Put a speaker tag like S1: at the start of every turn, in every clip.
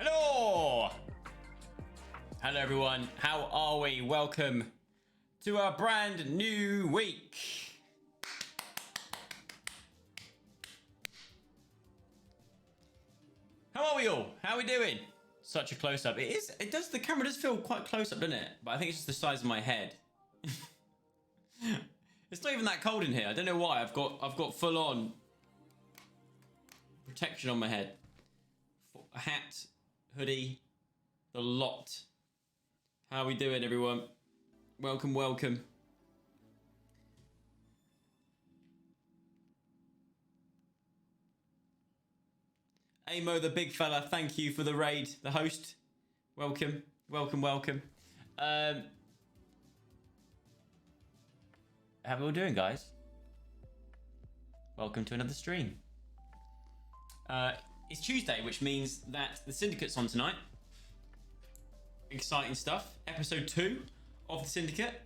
S1: Hello! Hello everyone, how are we? Welcome to our brand new week. How are we all? How are we doing? Such a close-up. The camera does feel quite close-up, doesn't it? But I think it's just the size of my head. It's not even that cold in here. I don't know why. I've got full-on protection on my head. A hat, hoodie, the lot. How are we doing, everyone? Welcome, welcome. Amo, the big fella, thank you for the raid. The host, welcome, welcome, welcome. How are we all doing, guys? Welcome to another stream. It's Tuesday, which means that the Syndicate's on tonight. Exciting stuff. Episode 2 of the Syndicate.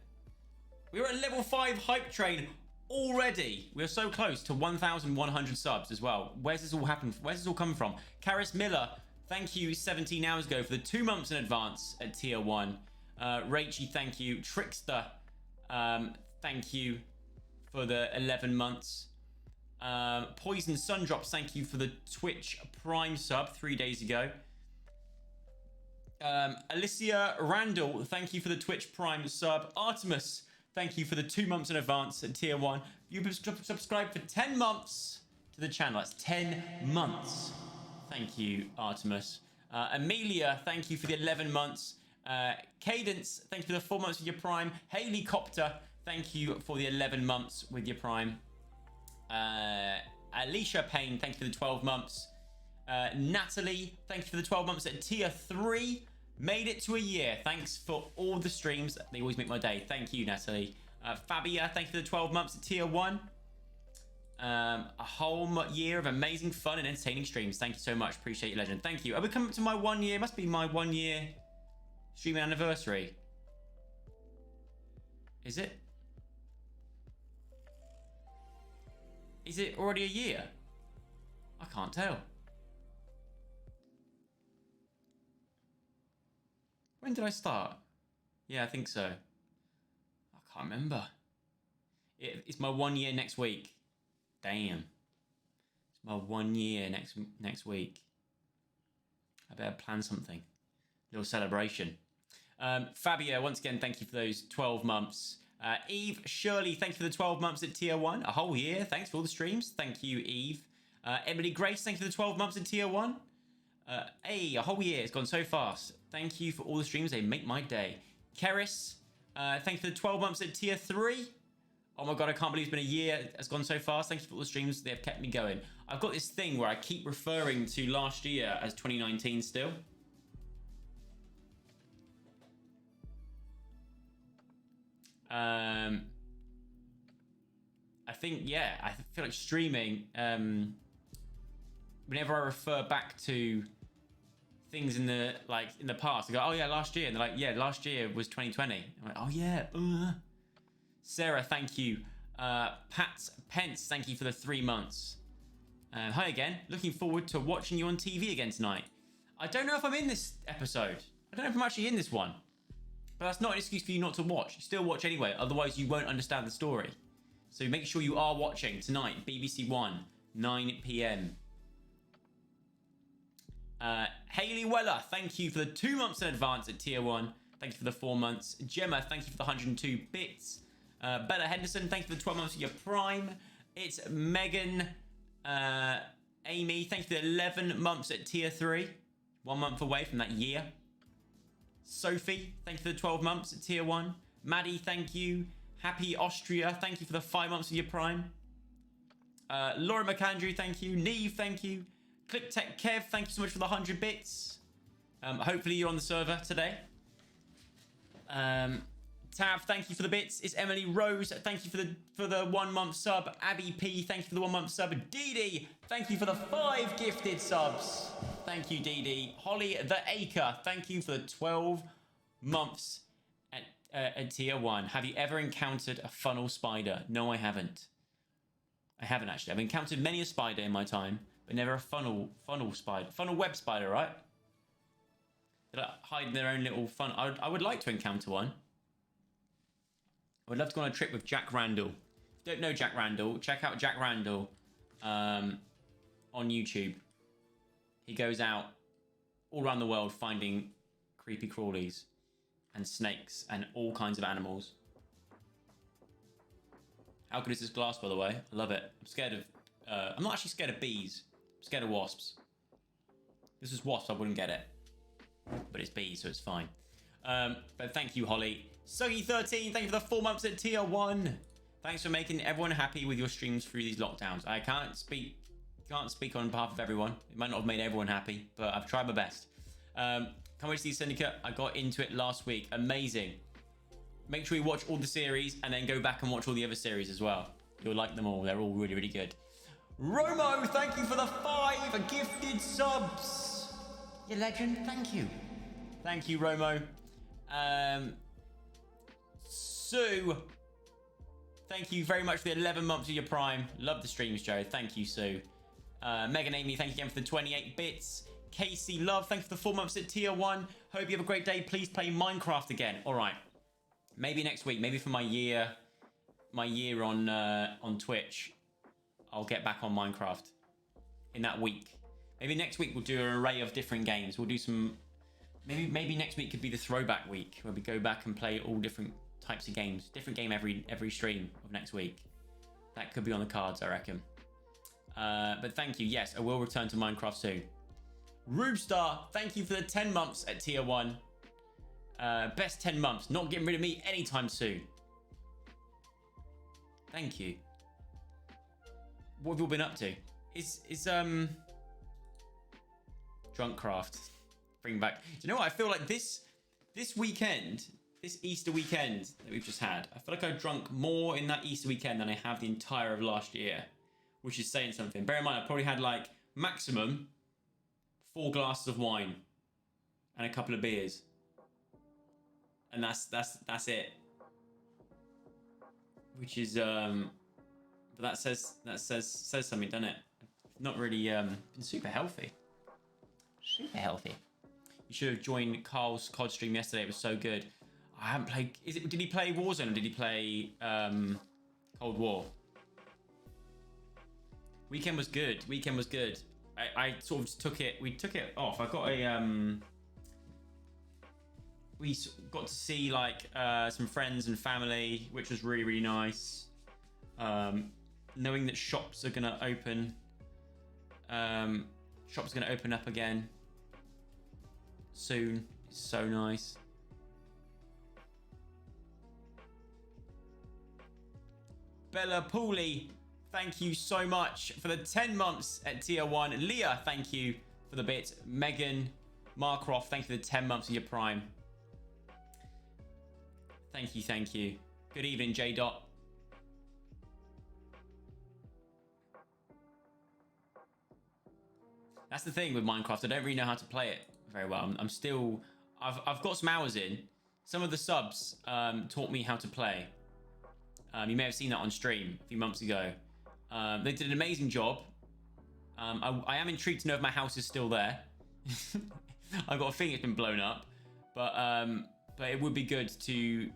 S1: We're at level 5 hype train already. We're so close to 1,100 subs as well. Where's this all happened? Where's this all come from? Karis Miller, thank you 17 hours ago for the 2 months in advance at tier 1. Rachie, thank you. Trickster, thank you for the 11 months. Poison Sundrops, thank you for the Twitch Prime sub 3 days ago. Alicia Randall, thank you for the Twitch Prime sub. Artemis, thank you for the 2 months in advance at tier 1. You've subscribed for 10 months to the channel. That's 10 months. Thank you, Artemis. Amelia, thank you for the 11 months. Cadence, thank you for the 4 months with your Prime. Haley Copter, thank you for the 11 months with your Prime. Alicia Payne, thank you for the 12 months. Natalie, thank you for the 12 months at tier 3. Made it to a year. Thanks for all the streams. They always make my day. Thank you, Natalie. Fabia, thank you for the 12 months at tier 1. A whole year of amazing fun and entertaining streams. Thank you so much. Appreciate your legend. Thank you. Are we coming up to my 1 year? Must be my 1 year streaming anniversary. Is it? Is it already a year? I can't tell. When did I start? Yeah, I think so. I can't remember. It's my 1 year next week. Damn. It's my 1 year next week. I better plan something. Little celebration. Fabio, once again, thank you for those 12 months. Eve, Shirley, thank you for the 12 months at tier 1. A whole year. Thanks for all the streams. Thank you, Eve. Emily Grace, thank you for the 12 months at tier 1. Hey, a whole year. It's gone so fast. Thank you for all the streams. They make my day. Keris, thank you for the 12 months at tier 3. Oh my god, I can't believe it's been a year. It's gone so fast. Thank you for all the streams. They have kept me going. I've got this thing where I keep referring to last year as 2019 still. I think, yeah, I feel like streaming, whenever I refer back to things in the past, I go, oh yeah, last year. And they're like, yeah, last year was 2020. I'm like, oh yeah. Sarah, thank you. Pat Pence, thank you for the 3 months. Hi again. Looking forward to watching you on TV again tonight. I don't know if I'm in this episode. I don't know if I'm actually in this one. But that's not an excuse for you not to watch. You still watch anyway, otherwise you won't understand the story. So make sure you are watching tonight, BBC One, 9 p.m. Hayley Weller, thank you for the 2 months in advance at tier 1. Thank you for the 4 months. Gemma, thank you for the 102 bits. Bella Henderson, thank you for the 12 months of your Prime. It's Megan, Amy, thank you for the 11 months at tier 3. 1 month away from that year. Sophie, thank you for the 12 months at tier 1. Maddie, thank you. Happy Austria, thank you for the 5 months of your Prime. Laura McAndrew, thank you. Neve, thank you. ClipTech Kev, thank you so much for the 100 bits. Hopefully you're on the server today. Tav, thank you for the bits. It's Emily Rose, thank you for the 1 month sub. Abby P, thank you for the 1 month sub. Dee Dee, thank you for the 5 gifted subs. Thank you, Dee Dee. Holly the Acre, thank you for the 12 months at tier 1. Have you ever encountered a funnel spider? No, I haven't. I haven't actually. I've encountered many a spider in my time, but never a funnel spider. Funnel web spider, right? They like hide their own little fun. I would like to encounter one. I would love to go on a trip with Jack Randall. If you don't know Jack Randall, check out Jack Randall on YouTube. He goes out all around the world finding creepy crawlies and snakes and all kinds of animals. How good is this glass, by the way? I love it. I'm scared of... I'm not actually scared of bees. I'm scared of wasps. If this was wasps, I wouldn't get it. But it's bees, so it's fine. But thank you, Holly. Suggy13, thank you for the 4 months at tier 1. Thanks for making everyone happy with your streams through these lockdowns. I can't speak on behalf of everyone. It might not have made everyone happy, but I've tried my best. Can't wait to see Syndicate. I got into it last week. Amazing. Make sure you watch all the series and then go back and watch all the other series as well. You'll like them all. They're all really, really good. Romo, thank you for the 5 gifted subs. You legend. Thank you. Thank you, Romo. Sue, thank you very much for the 11 months of your Prime. Love the streams, Joe. Thank you, Sue. Megan Amy, thank you again for the 28 bits. Casey Love, thank you for the 4 months at tier 1. Hope you have a great day. Please play Minecraft again. All right. Maybe next week. Maybe for my year on Twitch, I'll get back on Minecraft in that week. Maybe next week we'll do an array of different games. We'll do some... Maybe next week could be the throwback week where we go back and play all different types of games. Different game every stream of next week. That could be on the cards, I reckon. But thank you. Yes, I will return to Minecraft soon. Roobstar, thank you for the 10 months at tier 1. Best 10 months. Not getting rid of me anytime soon. Thank you. What have you all been up to? Is Drunkcraft. Bring back. Do you know what? I feel like this weekend, this Easter weekend that we've just had, I feel like I drunk more in that Easter weekend than I have the entire of last year, which is saying something. Bear in mind, I probably had like maximum 4 glasses of wine and a couple of beers, and that's it. Which is but that says something, doesn't it? Not really been super healthy. Super healthy. You should have joined Carl's COD stream yesterday. It was so good. I haven't played... Did he play Warzone or did he play Cold War? Weekend was good. Weekend was good. I sort of just took it... We took it off. I got a... We got to see like some friends and family, which was really, really nice. Knowing that shops are going to open. Shops are going to open up again soon. It's so nice. Bella Pooley, thank you so much for the 10 months at tier 1. Leah, thank you for the bit. Megan Markroff, thank you for the 10 months of your Prime. Thank you, thank you. Good evening, J. Dot. That's the thing with Minecraft. I don't really know how to play it very well. I'm still... I've got some hours in. Some of the subs taught me how to play. You may have seen that on stream a few months ago. They did an amazing job. I am intrigued to know if my house is still there. I've got a feeling it's been blown up. But it would be good to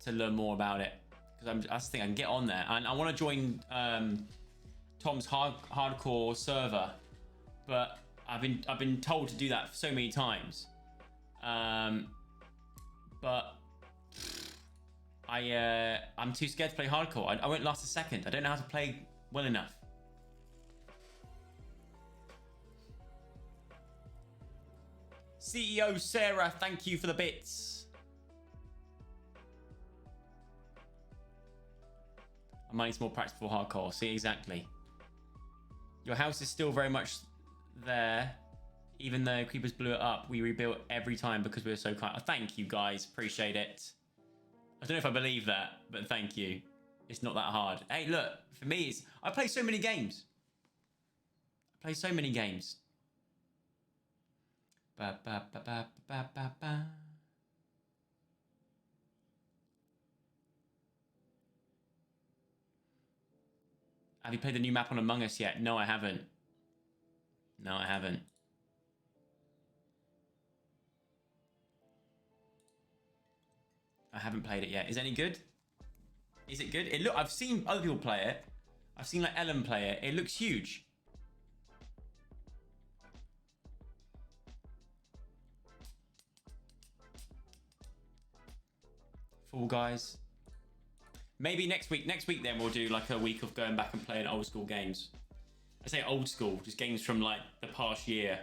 S1: learn more about it. Because I just think I can get on there. And I want to join Tom's hardcore server. But I've been told to do that so many times. But I'm too scared to play hardcore. I won't last a second. I don't know how to play well enough. CEO Sarah, thank you for the bits. I might need some more practice for hardcore. See, exactly. Your house is still very much there. Even though creepers blew it up, we rebuilt every time because we were so kind. Oh, thank you, guys. Appreciate it. I don't know if I believe that, but thank you. It's not that hard. Hey, look. For me, I play so many games. I play so many games. Ba, ba, ba, ba, ba, ba, ba. Have you played the new map on Among Us yet? No, I haven't. No, I haven't. I haven't played it yet. Is it any good? Is it good? I've seen other people play it. I've seen like Ellen play it. It looks huge. Fall Guys. Maybe next week. Next week then we'll do like a week of going back and playing old school games. I say old school, just games from like the past year.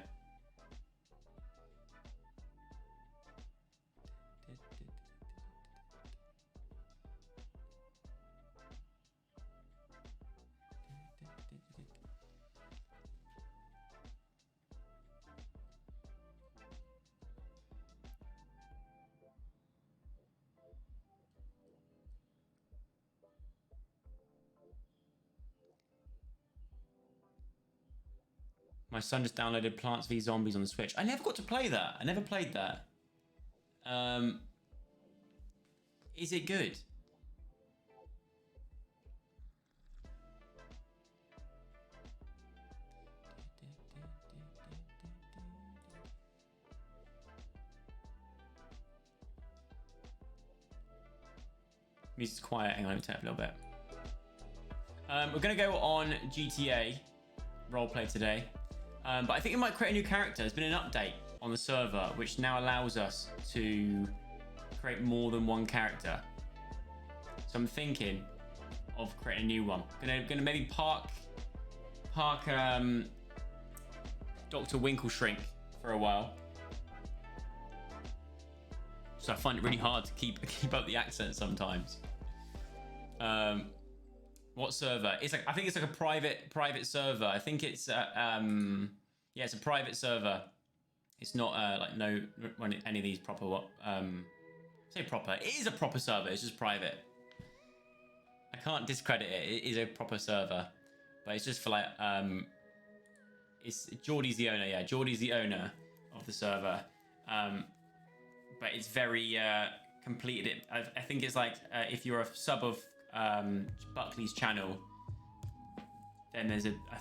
S1: My son just downloaded Plants v Zombies on the Switch. I never got to play that. I never played that. Is it good? Music's quiet. Hang on, let me turn it up a little bit. We're going to go on GTA roleplay today. But I think we might create a new character. There's been an update on the server, which now allows us to create more than one character. So I'm thinking of creating a new one. Gonna maybe park Dr. Winkleshrink for a while. So I find it really hard to keep up the accent sometimes. What server? It's like, I think it's like a private server. I think it's yeah, it's a private server. It's not like any of these proper say proper. It is a proper server. It's just private. I can't discredit it. It is a proper server, but it's just for like it's Geordie's the owner. Yeah, Geordie's the owner of the server. But it's very completed. I think it's like if you're a sub of Buckley's channel, then there's a I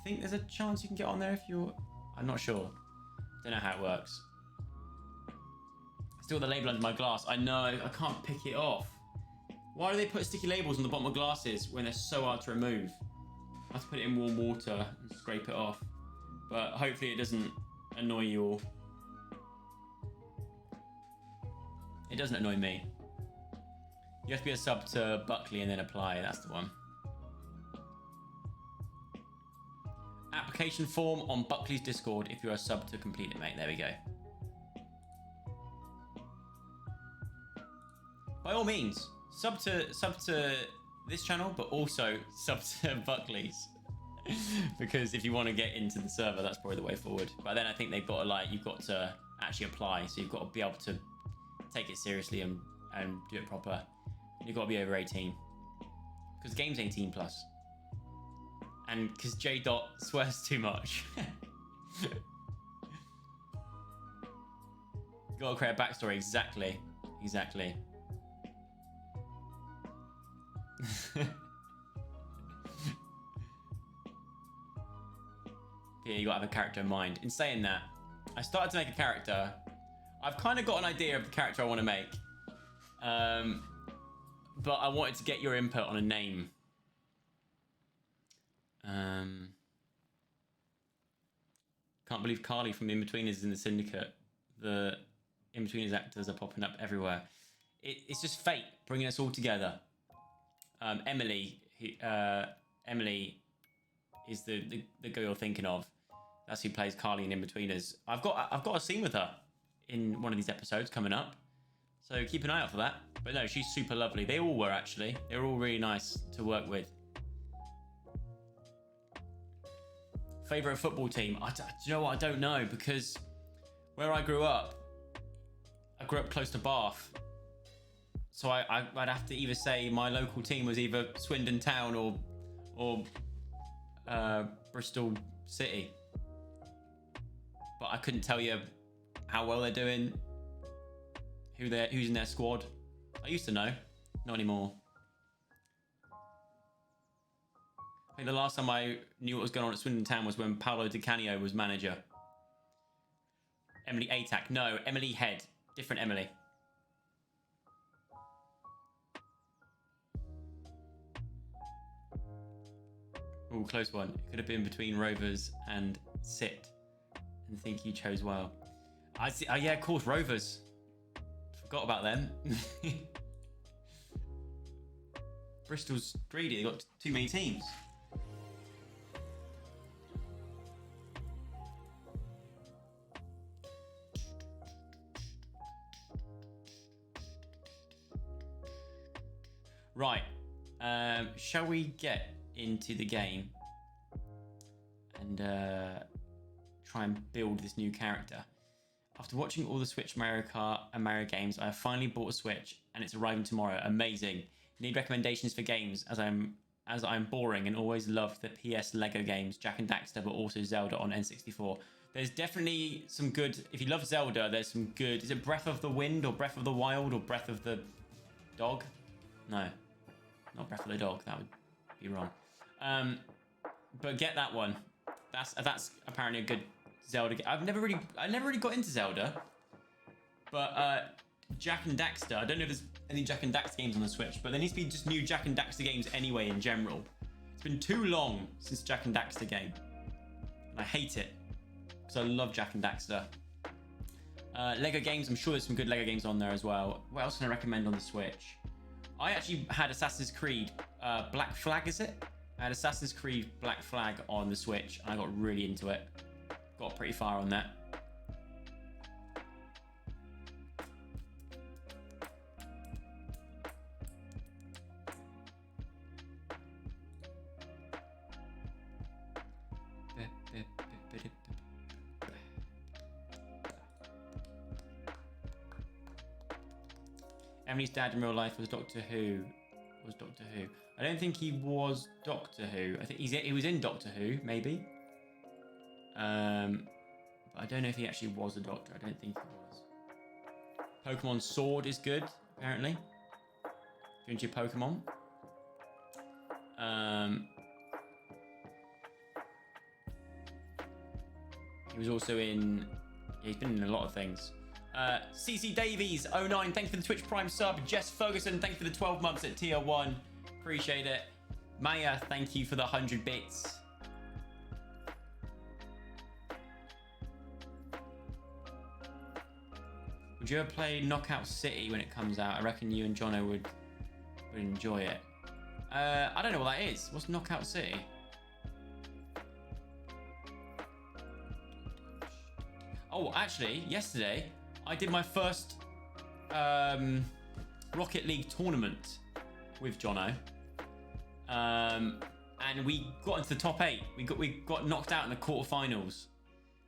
S1: think there's a chance you can get on there if you're. I'm not sure. Don't know how it works. Still the label under my glass. I know. I can't pick it off. Why do they put sticky labels on the bottom of glasses when they're so hard to remove? I have to put it in warm water and scrape it off. But hopefully it doesn't annoy you all. It doesn't annoy me. You have to be a sub to Buckley and then apply. That's the one. Application form on Buckley's Discord if you're a sub to complete it, mate. There we go. By all means, sub to this channel, but also sub to Buckley's. Because if you want to get into the server, that's probably the way forward. But then I think they've got to you've got to actually apply. So you've got to be able to take it seriously and do it proper. You've got to be over 18. Because the game's 18 plus. And because J. Dot swears too much. Got to create a backstory. Exactly. Yeah, you got to have a character in mind. In saying that, I started to make a character. I've kind of got an idea of the character I want to make. But I wanted to get your input on a name. Can't believe Carly from In-Betweeners is in the Syndicate. The In-Betweeners actors are popping up everywhere. It's just fate bringing us all together. Emily is the girl you're thinking of. That's who plays Carly in In-Betweeners. I've got a scene with her in one of these episodes coming up. So keep an eye out for that. But no, she's super lovely. They all were, actually. They were all really nice to work with. Favourite football team? Do you know what? I don't know, because where I grew up close to Bath. So I'd have to either say my local team was either Swindon Town or Bristol City. But I couldn't tell you how well they're doing, who's in their squad. I used to know, not anymore. I think the last time I knew what was going on at Swindon Town was when Paolo Di Canio was manager. Emily Atack. No, Emily Head. Different Emily. Oh, close one. It could have been between Rovers and Sit. And think you chose well. I see. Oh, yeah, of course, Rovers. Forgot about them. Bristol's greedy. They got too many teams. Right. Shall we get into the game and try and build this new character? After watching all the Switch Mario Kart and Mario games, I have finally bought a Switch and it's arriving tomorrow. Amazing. Need recommendations for games as I'm boring and always loved the PS Lego games, Jak and Daxter, but also Zelda on N64. There's definitely some good. If you love Zelda, there's some good. Is it Breath of the Wind or Breath of the Wild or Breath of the Dog? No, not Breath of the Dog. That would be wrong. But get that one. That's apparently a good Zelda game. I never really got into Zelda, but Jak and Daxter. I don't know if there's any Jak and Daxter games on the Switch, but there needs to be just new Jak and Daxter games anyway in general. It's been too long since Jak and Daxter game, and I hate it because I love Jak and Daxter. Lego games. I'm sure there's some good Lego games on there as well. What else can I recommend on the Switch? I actually had Assassin's Creed Black Flag, is it? I had Assassin's Creed Black Flag on the Switch, and I got really into it. Got pretty far on that. Emily's dad in real life was Doctor Who. I don't think he was Doctor Who. I think he was in Doctor Who, maybe. But I don't know if he actually was a doctor. I don't think he was. Pokemon Sword is good, apparently. If you're into your Pokemon. He was also in... Yeah, he's been in a lot of things. CC Davies 09, thanks for the Twitch Prime sub. Jess Ferguson, thanks for the 12 months at tier 1. Appreciate it. Maya, thank you for the 100 bits. Would you ever play Knockout City when it comes out? I reckon you and Jono would enjoy it. I don't know what that is. What's Knockout City? Oh, actually, yesterday I did my first Rocket League tournament with Jono, and we got into the top 8. We got knocked out in the quarterfinals,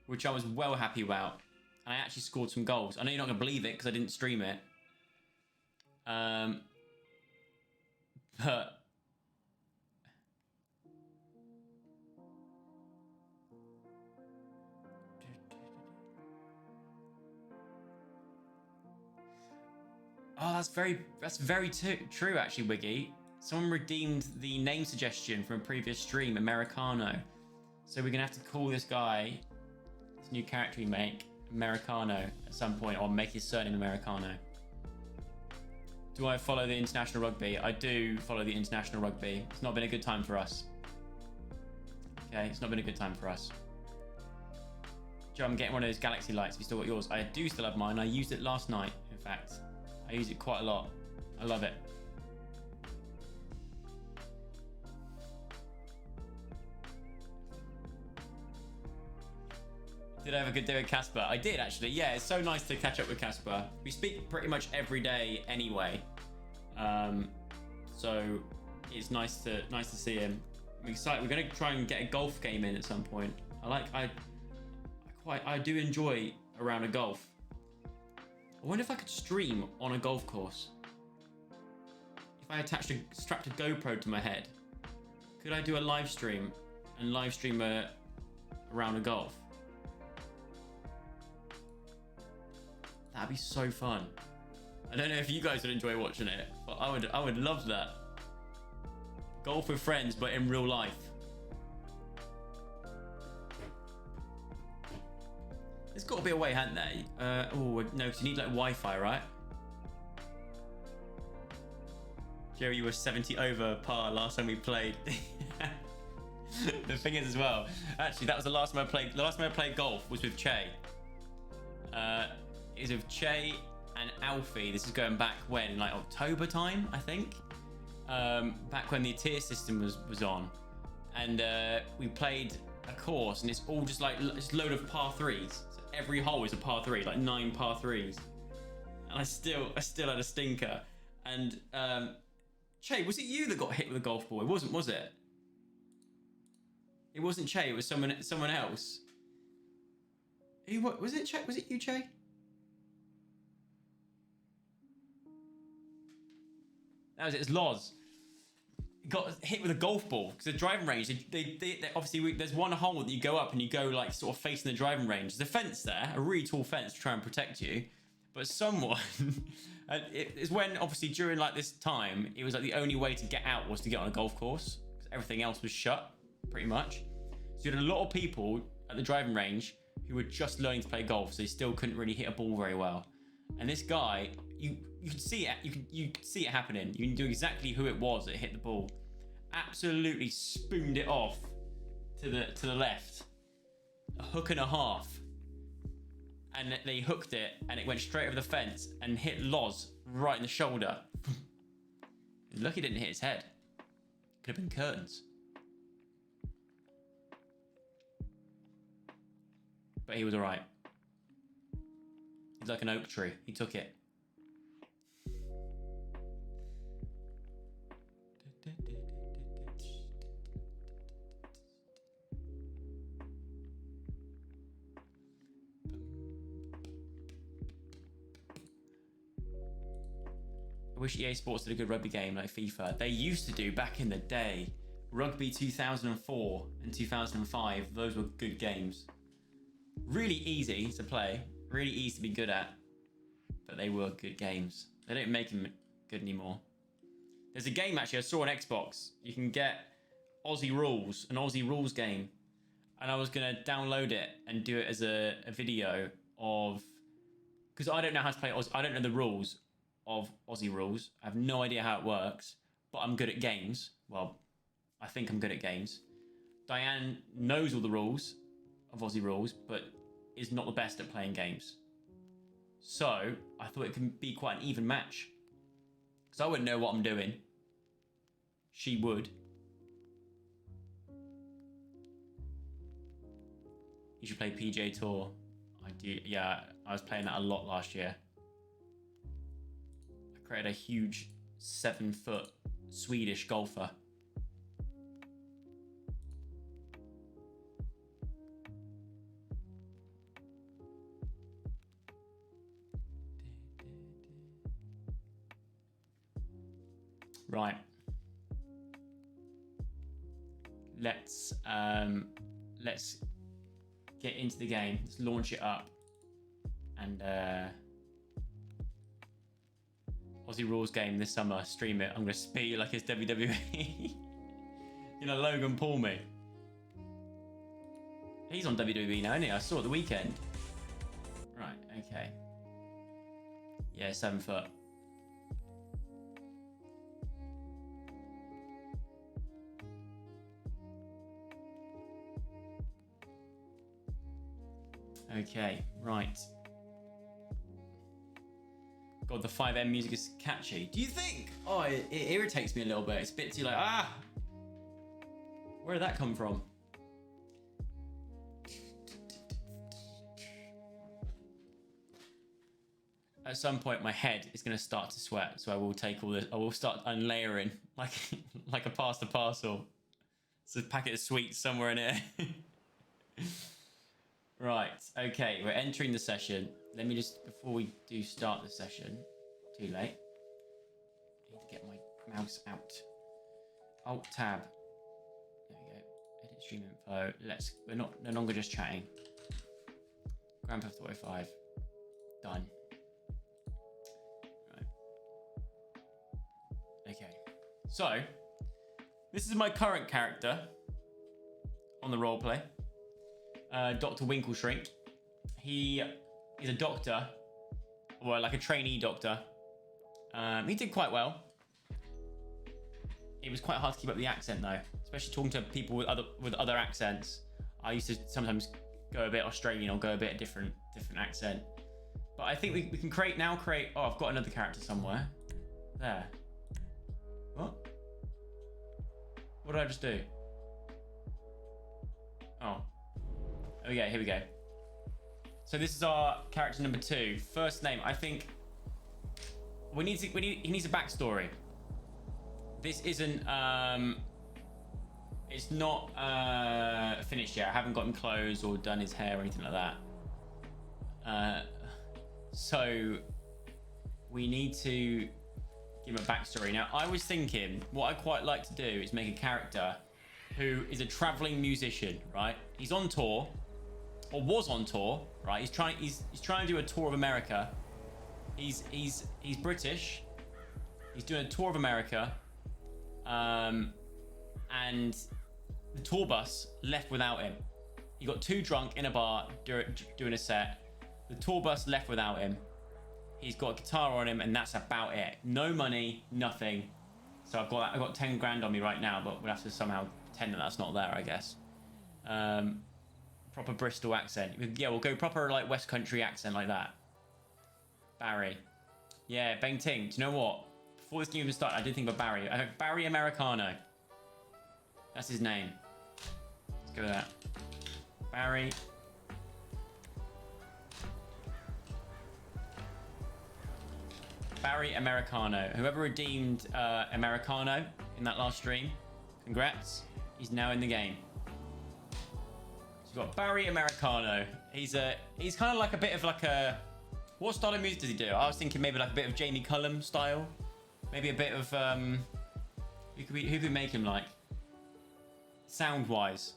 S1: which I was well happy about. And I actually scored some goals. I know you're not gonna believe it because I didn't stream it, but oh, that's very true, actually, Wiggy. Someone redeemed the name suggestion from a previous stream, Americano. So we're gonna have to call this guy, this new character we make, Americano at some point, or make his surname Americano. Do I follow the international rugby? I do follow the international rugby. It's not been a good time for us. Okay, it's not been a good time for us. Joe, I'm getting one of those galaxy lights. Have you still got yours? I do still have mine. I used it last night, in fact. I use it quite a lot. I love it. Did I have a good day with Casper? I did, actually. Yeah, it's so nice to catch up with Casper. We speak pretty much every day anyway. So it's nice to see him. I'm excited. We're gonna try and get a golf game in at some point. I do enjoy a round of golf. I wonder if I could stream on a golf course. If I strapped a GoPro to my head, could I do a live stream and live stream a round of golf? That'd be so fun. I don't know if you guys would enjoy watching it, but I would love that. Golf with friends, but in real life. There's got to be a way, hasn't there? Oh, no, because you need like Wi-Fi, right? Jerry, you were 70 over par last time we played. The thing is as well, actually, that was the last time I played. The last time I played golf was with Che. Is with Che and Alfie. This is going back when, like October time, I think. Back when the tier system was on, and we played a course, and it's all just like it's a load of par threes. So every hole is a par three, like 9 par threes. And I still had a stinker. And Che, was it you that got hit with a golf ball? It wasn't, was it? It wasn't Che. It was someone else. Who? What was it? Che? Was it you, Che? That was it. It's Loz. Got hit with a golf ball because the driving range. They obviously there's one hole that you go up and you go like sort of facing the driving range. There's a fence there, a really tall fence to try and protect you. But someone, and it's when obviously during like this time, it was like the only way to get out was to get on a golf course because everything else was shut, pretty much. So you had a lot of people at the driving range who were just learning to play golf, so they still couldn't really hit a ball very well. And this guy, you could see it, you could see it happening. You knew exactly who it was that hit the ball. Absolutely spooned it off to the left, a hook and a half. And they hooked it, and it went straight over the fence and hit Loz right in the shoulder. Lucky it didn't hit his head. Could have been curtains. But he was all right. He's like an oak tree. He took it. I wish EA Sports did a good rugby game like FIFA. They used to do back in the day. Rugby 2004 and 2005, those were good games. Really easy to play, really easy to be good at, but they were good games. They don't make them good anymore. There's a game actually I saw on Xbox. You can get Aussie Rules, an Aussie Rules game. And I was going to download it and do it as a video of... Because I don't know how to play Aussie. I don't know the rules of Aussie Rules. I have no idea how it works, but I'm good at games. Well, I think I'm good at games. Diane knows all the rules of Aussie Rules, but is not the best at playing games. So I thought it could be quite an even match. Because I wouldn't know what I'm doing. She would. You should play PGA Tour. I do. Yeah, I was playing that a lot last year. I created a huge 7-foot Swedish golfer. Right. Let's get into the game. Let's launch it up. And Aussie Rules game this summer, stream it. I'm gonna speak like it's WWE. You know, Logan Paul me. He's on WWE now, isn't he? I saw it the weekend. Right, okay. Yeah, 7 foot. Okay, right. God, the 5M music is catchy. Do you think? Oh, it irritates me a little bit. It's a bit too like, ah! Where did that come from? At some point, my head is going to start to sweat, so I will take all this. I will start unlayering like a pasta parcel. It's a packet of sweets somewhere in it. Right, okay, we're entering the session. Let me just, before we do start the session, too late. I need to get my mouse out. Alt tab. There we go. Edit stream info. We're no longer just chatting. Grand Theft Auto 5. Done. Right. Okay. So, this is my current character on the roleplay. Dr. Winkleshrink. He is a doctor, or like a trainee doctor. He did quite well. it was quite hard to keep up the accent though, especially talking to people with other accents. I used to sometimes go a bit Australian or go a bit different accent. But I think we can create. Oh, I've got another character somewhere. There. What? What did I just do? Oh. Okay, here we go. So this is our character number 2. First name, I think he needs a backstory. This isn't it's not finished yet. I haven't got him clothes or done his hair or anything like that. So we need to give him a backstory. Now, I was thinking what I quite like to do is make a character who is a traveling musician, right? He's on tour, or was on tour, right? He's trying to do a tour of America. He's British. He's doing a tour of America, and the tour bus left without him. He got too drunk in a bar doing a set. The tour bus left without him. He's got a guitar on him, and that's about it. No money, nothing. So I've got 10 grand on me right now, but we'll have to somehow pretend that that's not there, I guess. Proper Bristol accent. Yeah, we'll go proper like West Country accent like that. Barry. Yeah, Bang Ting. Do you know what? Before this game even started, I did think of Barry. I think Barry Americano. That's his name. Let's go with that. Barry. Barry Americano. Whoever redeemed Americano in that last stream, congrats. He's now in the game. So you've got Barry Americano. He's kind of like a bit of like a... What style of music does he do? I was thinking maybe like a bit of Jamie Cullum style. Maybe a bit of... who could we make him like? Sound-wise.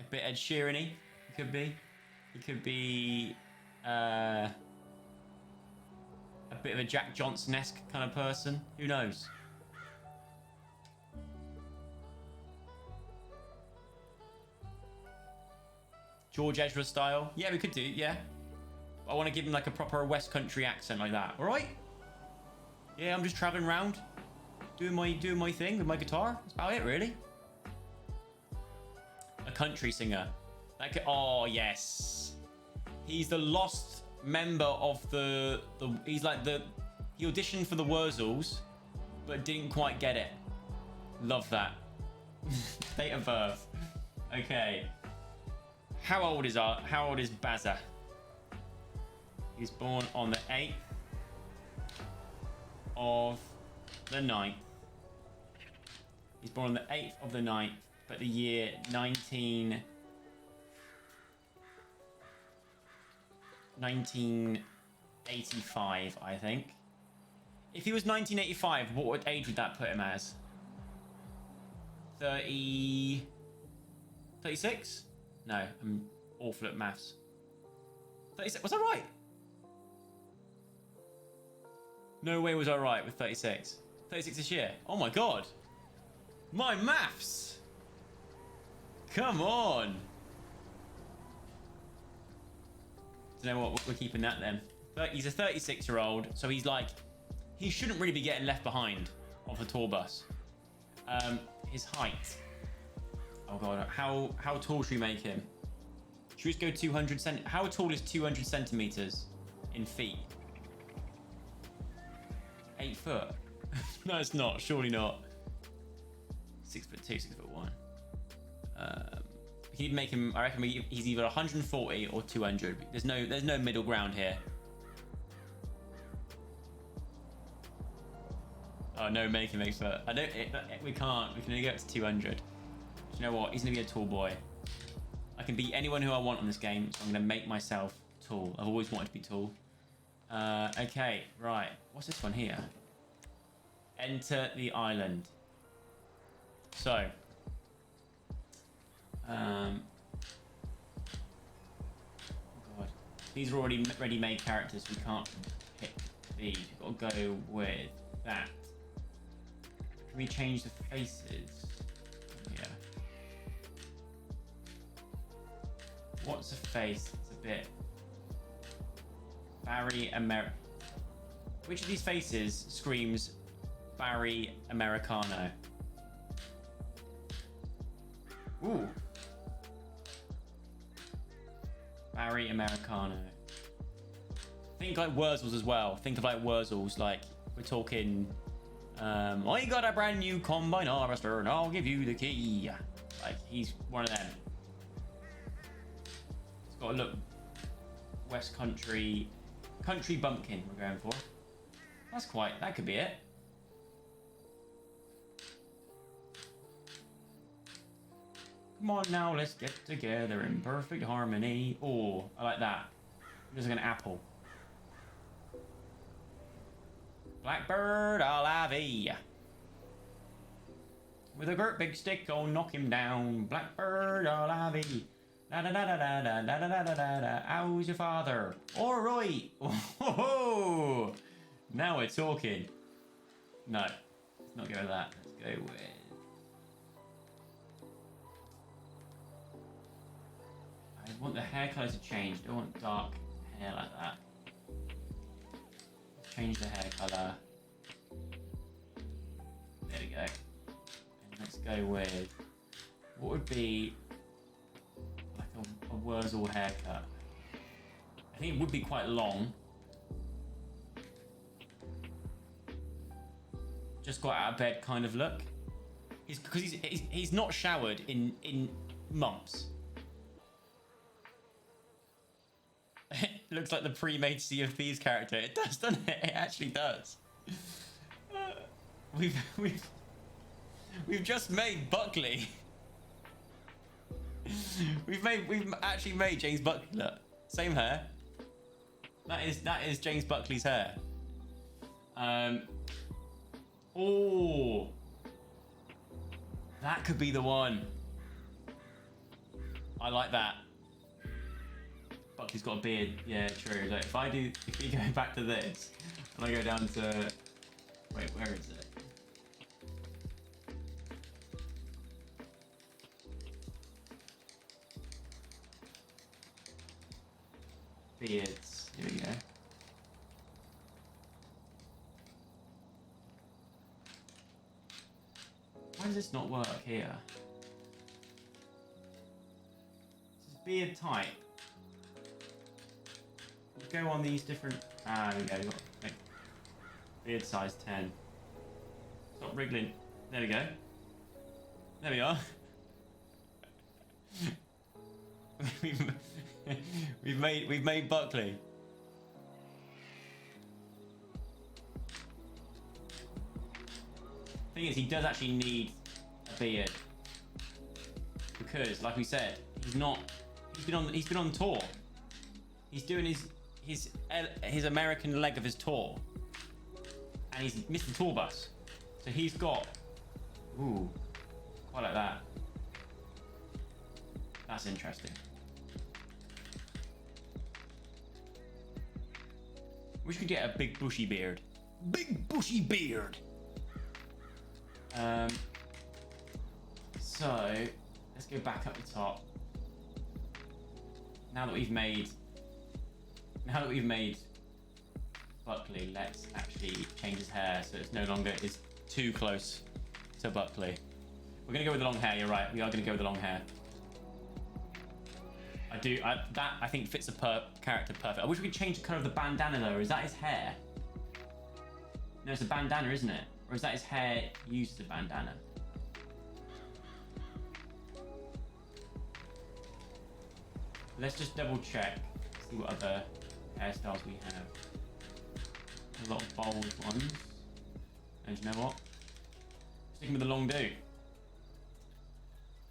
S1: A bit Ed Sheeran-y, he could be. He could be... a bit of a Jack Johnson-esque kind of person. Who knows? George Ezra style. Yeah, we could do, yeah. I want to give him like a proper West Country accent like that. All right? Yeah, I'm just traveling around, doing my thing with my guitar. That's about it, really. A country singer. Like, oh yes. He's the lost member of he's like he auditioned for the Wurzels but didn't quite get it. Love that. Date of birth. Okay, how old is Bazza? He's born on the 8th of the 9th. He's born on the 8th of the 9th, but the year 1985, I think. If he was 1985, what age would that put him as? 30... 36? No, I'm awful at maths. 36, was I right? No way was I right with 36. 36 this year. Oh my god. My maths! Come on! You know what? We're keeping that then. But he's a 36-year-old, so he's like... He shouldn't really be getting left behind of the tour bus. His height. Oh god, how tall should we make him? Should we just go 200 cent? How tall is 200 centimeters in feet? 8 foot? No, it's not. Surely not. 6'2", 6'1". He'd make him. I reckon he's either 140 or 200. There's no middle ground here. Oh no, make him 8 foot. I don't. We can't. We can only get up to 200. Do you know what? He's gonna be a tall boy. I can beat anyone who I want on this game, so I'm gonna make myself tall. I've always wanted to be tall. Okay, right. What's this one here? Enter the island. So. Oh god. These are already ready-made characters. We can't pick these. We've got to go with that. Can we change the faces? Yeah. What's a face? It's a bit... Barry Which of these faces screams Barry Americano? Ooh. Barry Americano. Think like Wurzels as well. Think of like Wurzels, like we're talking. I got a brand new combine harvester, and I'll give you the key. Like he's one of them. It's got to look West Country bumpkin. We're going for. That's quite. That could be it. Come on now, let's get together in perfect harmony. Oh, I like that. Just like an apple. Blackbird, I'll have a. With a great big stick, I'll knock him down. Blackbird, I'll have a. Da da da da da da da da da da da. How's your father? All right. Oh, now we're talking. No, let's not go with that. Let's go with. I want the hair colour to change. I don't want dark hair like that. Change the hair colour. There we go. And let's go with what would be like a Wurzel haircut. I think it would be quite long. Just got out of bed kind of look. Because he's not showered in months. Looks like the pre-made Sea of Thieves character. It does, doesn't it? It actually does. We've just made Buckley. We've actually made James Buckley. Look, same hair. That is James Buckley's hair. Oh, that could be the one. I like that. Buckley's got a beard. Yeah, true. Like if we go back to this, and I go down to, wait, where is it? Beards. Here we go. Why does this not work here? This is beard type. Go on these different. There we go. Got, like, beard size 10. Stop wriggling. There we go. There we are. we've made Buckley. Thing is, he does actually need a beard because, like we said, he's been on tour. He's doing his American leg of his tour, and he's missed the tour bus, so he's got quite like that. That's interesting. Wish we could get a big bushy beard. Big bushy beard. So let's go back up the top. Now that we've made Buckley, let's actually change his hair so it's no longer is too close to Buckley. We're gonna go with the long hair. You're right. We are gonna go with the long hair. I think fits the character perfect. I wish we could change the colour of the bandana though. Is that his hair? No, it's a bandana, isn't it? Or is that his hair used as a bandana? Let's just double check. See what other hairstyles we have. A lot of bold ones. And you know what? Sticking with the long do.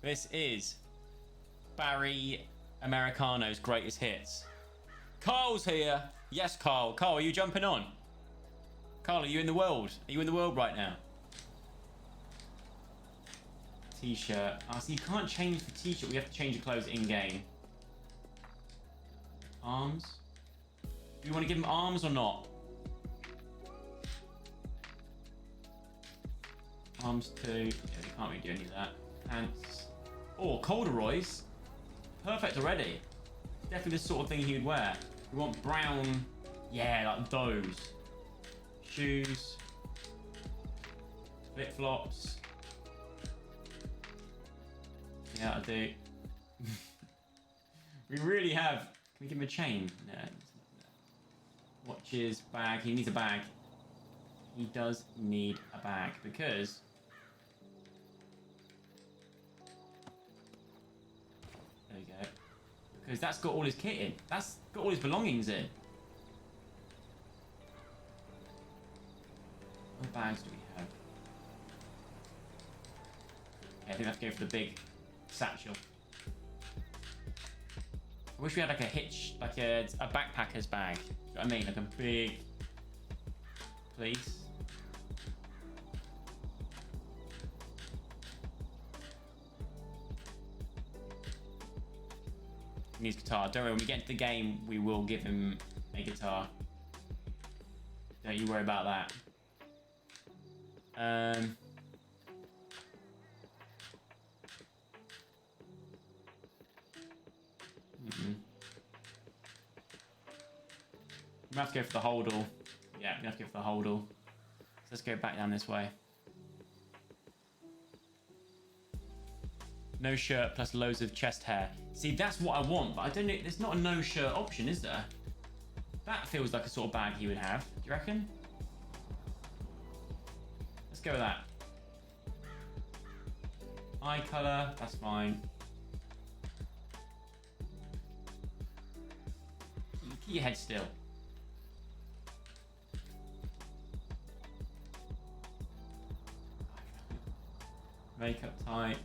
S1: This is Barry Americano's greatest hits. Carl's here. Yes, Carl. Carl, are you jumping on? Carl, are you in the world? Are you in the world right now? T-shirt. So you can't change the t-shirt. We have to change the clothes in-game. Arms. Do you want to give him arms or not? Arms too. Yeah, we can't really do any of that. Pants. Oh, corduroys. Perfect already. Definitely the sort of thing he would wear. We want brown. Yeah, like those. Shoes. Flip-flops. Yeah, I do. We really have. Can we give him a chain? No. Watches, bag. He needs a bag. He does need a bag because. There we go. Because that's got all his kit in. That's got all his belongings in. What bags do we have? Yeah, I think I have to go for the big satchel. I wish we had like a hitch, like a backpacker's bag. You know what I mean? Like a big, please. He needs guitar. Don't worry, when we get into the game, we will give him a guitar. Don't you worry about that. We have to go for the holdall. Yeah, we have to go for the holdall. So let's go back down this way. No shirt plus loads of chest hair. See, that's what I want, but I don't know. There's not a no shirt option, is there? That feels like a sort of bag he would have. Do you reckon? Let's go with that. Eye color, that's fine. Keep your head still. Makeup type.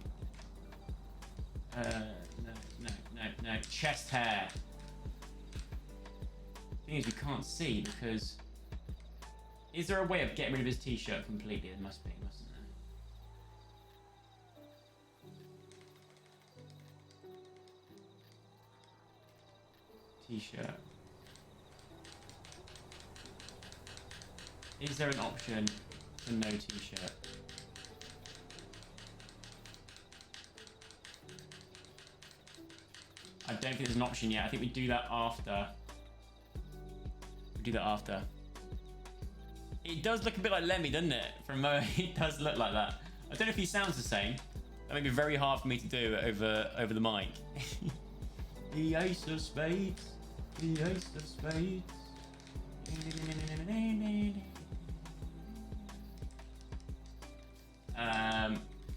S1: No. Chest hair. Thing is, we can't see because. Is there a way of getting rid of his t-shirt completely? There must be, mustn't there? T-shirt. Is there an option for no t-shirt? I don't think there's an option yet. I think we do that after. We do that after. It does look a bit like Lemmy, doesn't it? From it does look like that. I don't know if he sounds the same. That may be very hard for me to do over the mic. The ace of spades. The ace of spades.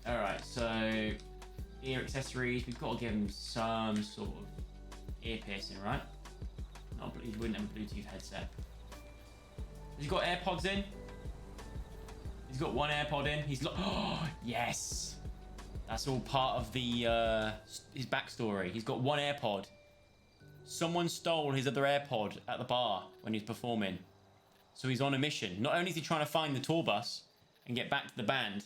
S1: Alright, so ear accessories, we've got to give him some sort of ear piercing, right? Not, he wouldn't have a Bluetooth headset. Has he got AirPods in? He's got one AirPod in. He's oh yes, that's all part of the his backstory. He's got one AirPod. Someone stole his other AirPod at the bar when he was performing, so he's on a mission. Not only is he trying to find the tour bus and get back to the band,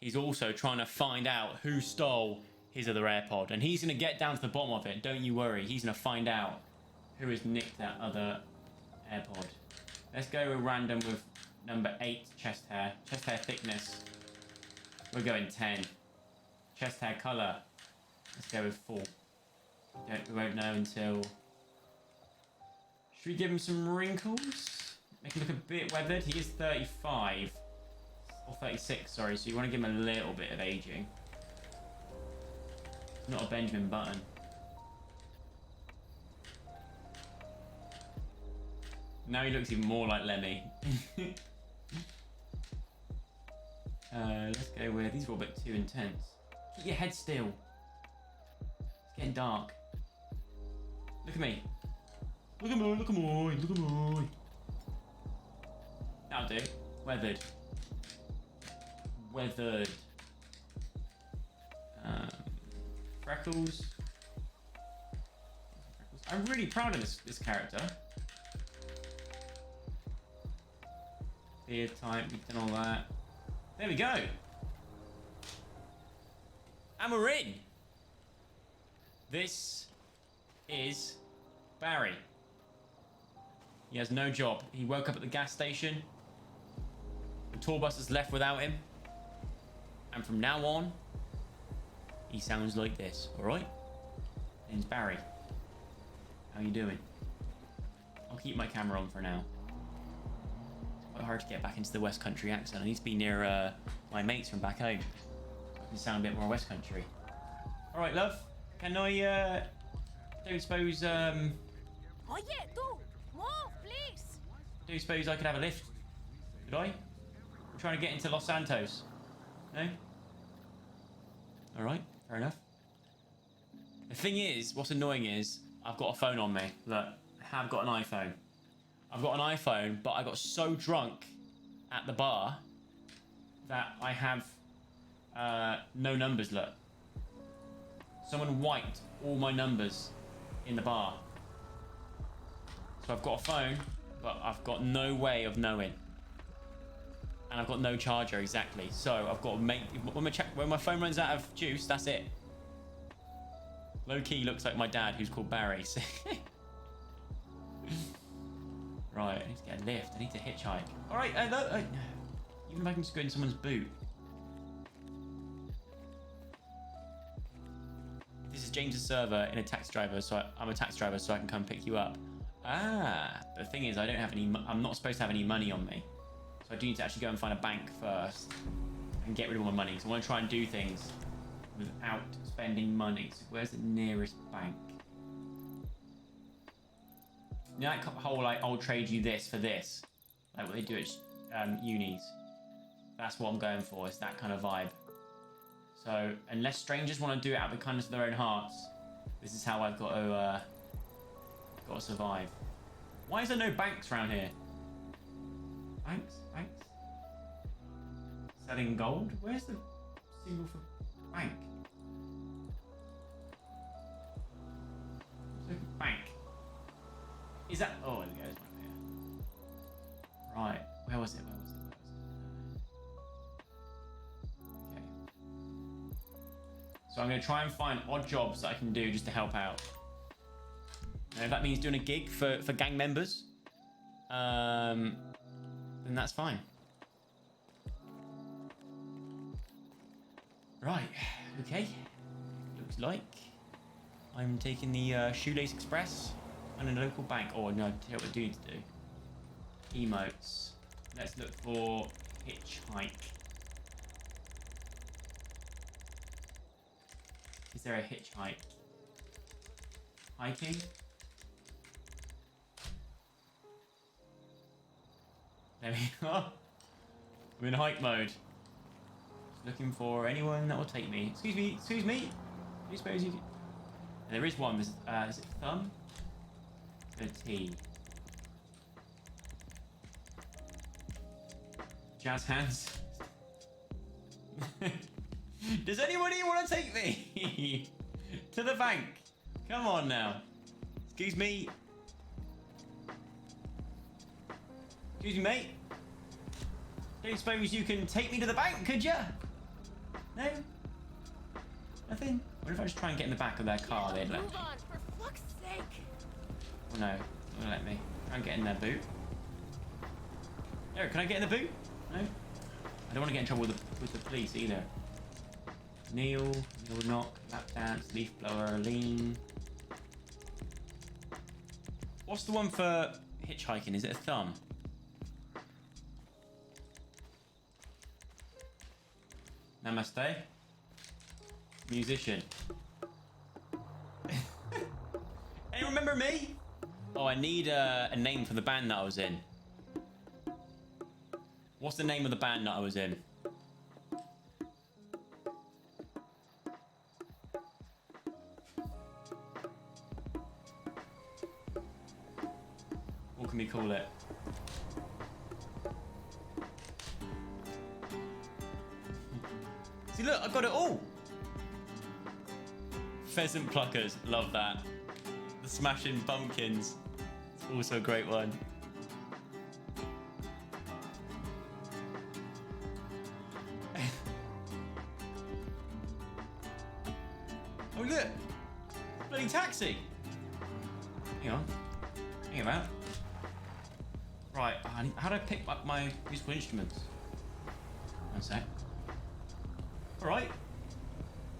S1: he's also trying to find out who stole his other AirPod, and he's gonna get down to the bottom of it. Don't you worry. He's gonna find out who has nicked that other AirPod. Let's go with random with number 8 chest hair. Chest hair thickness. We're going 10. Chest hair color. Let's go with 4. We won't know until. Should we give him some wrinkles? Make him look a bit weathered. He is 35. Or 36, sorry. So you want to give him a little bit of aging. Not a Benjamin Button. Now he looks even more like Lemmy. Let's go with, these are all a bit too intense. Keep your head still. It's getting dark. Look at me. Look at me, look at me, look at me. That'll do. Weathered. Weathered. Freckles. I'm really proud of this character. Beard type, we've done all that. There we go. And we're in. This is Barry. He has no job. He woke up at the gas station. The tour bus is left without him. And from now on, he sounds like this, all right? Name's Barry. How you doing? I'll keep my camera on for now. Quite hard to get back into the West Country accent. I need to be near my mates from back home. I can sound a bit more West Country. All right, love. Can I? Don't suppose.
S2: Oye, tú, move, please.
S1: Don't suppose I could have a lift? Could I? I'm trying to get into Los Santos. No. All right. Fair enough. The thing is, what's annoying is I've got a phone on me. Look, I have got an iPhone. I've got an iPhone, but I got so drunk at the bar that I have no numbers. Look, someone wiped all my numbers in the bar. So I've got a phone, but I've got no way of knowing. And I've got no charger, exactly. So I've got to make... When my phone runs out of juice, that's it. Low-key looks like my dad, who's called Barry. Right, I need to get a lift. I need to hitchhike. All right, even if I can just go in someone's boot. This is James's server in a taxi driver, so I'm a taxi driver, so I can come pick you up. Ah, the thing is, I don't have any. I'm not supposed to have any money on me, so I do need to actually go and find a bank first and get rid of all my money. So I want to try and do things without spending money. So where's the nearest bank? You know that whole like I'll trade you this for this, like what they do at unis. That's what I'm going for. It's that kind of vibe. So unless strangers want to do it out of the kindness of their own hearts, this is how I've got to survive. Why is there no banks around here? Banks? Selling gold? Where's the symbol for bank? Bank. Is that? Oh, there we go. There's one here. Right. Where was it? Okay. So I'm going to try and find odd jobs that I can do just to help out. And if that means doing a gig for gang members, then that's fine. Right. Okay. Looks like I'm taking the Shoelace Express and a local bank. Oh no, tell you what I do need to do. Emotes. Let's look for hitchhike. Is there a hitchhike? Hiking? There we go. I'm in hike mode. Just looking for anyone that will take me. Excuse me. Do you suppose you can... There is one. Is it thumb? A T. Jazz hands. Does anybody want to take me to the bank? Come on now. Excuse me. Excuse me, mate. Don't suppose you can take me to the bank, could ya? No? Nothing? What if I just try and get in the back of their car? They'd let me.
S2: Move on, for fuck's sake.
S1: Oh no, they'll let me. Try and get in their boot. Eric, can I get in the boot? No? I don't want to get in trouble with the police either. Kneel, knock, lap dance, leaf blower, lean. What's the one for hitchhiking? Is it a thumb? Namaste. Musician. Anyone remember me? Oh, I need a name for the band that I was in. What's the name of the band that I was in? What can we call it? See, look, I got it all. Pheasant Pluckers, love that. The Smashing Pumpkins, it's also a great one. Oh look, bloody taxi. Hang on, hang about. Right, how do I pick up my musical instruments? One sec. All right,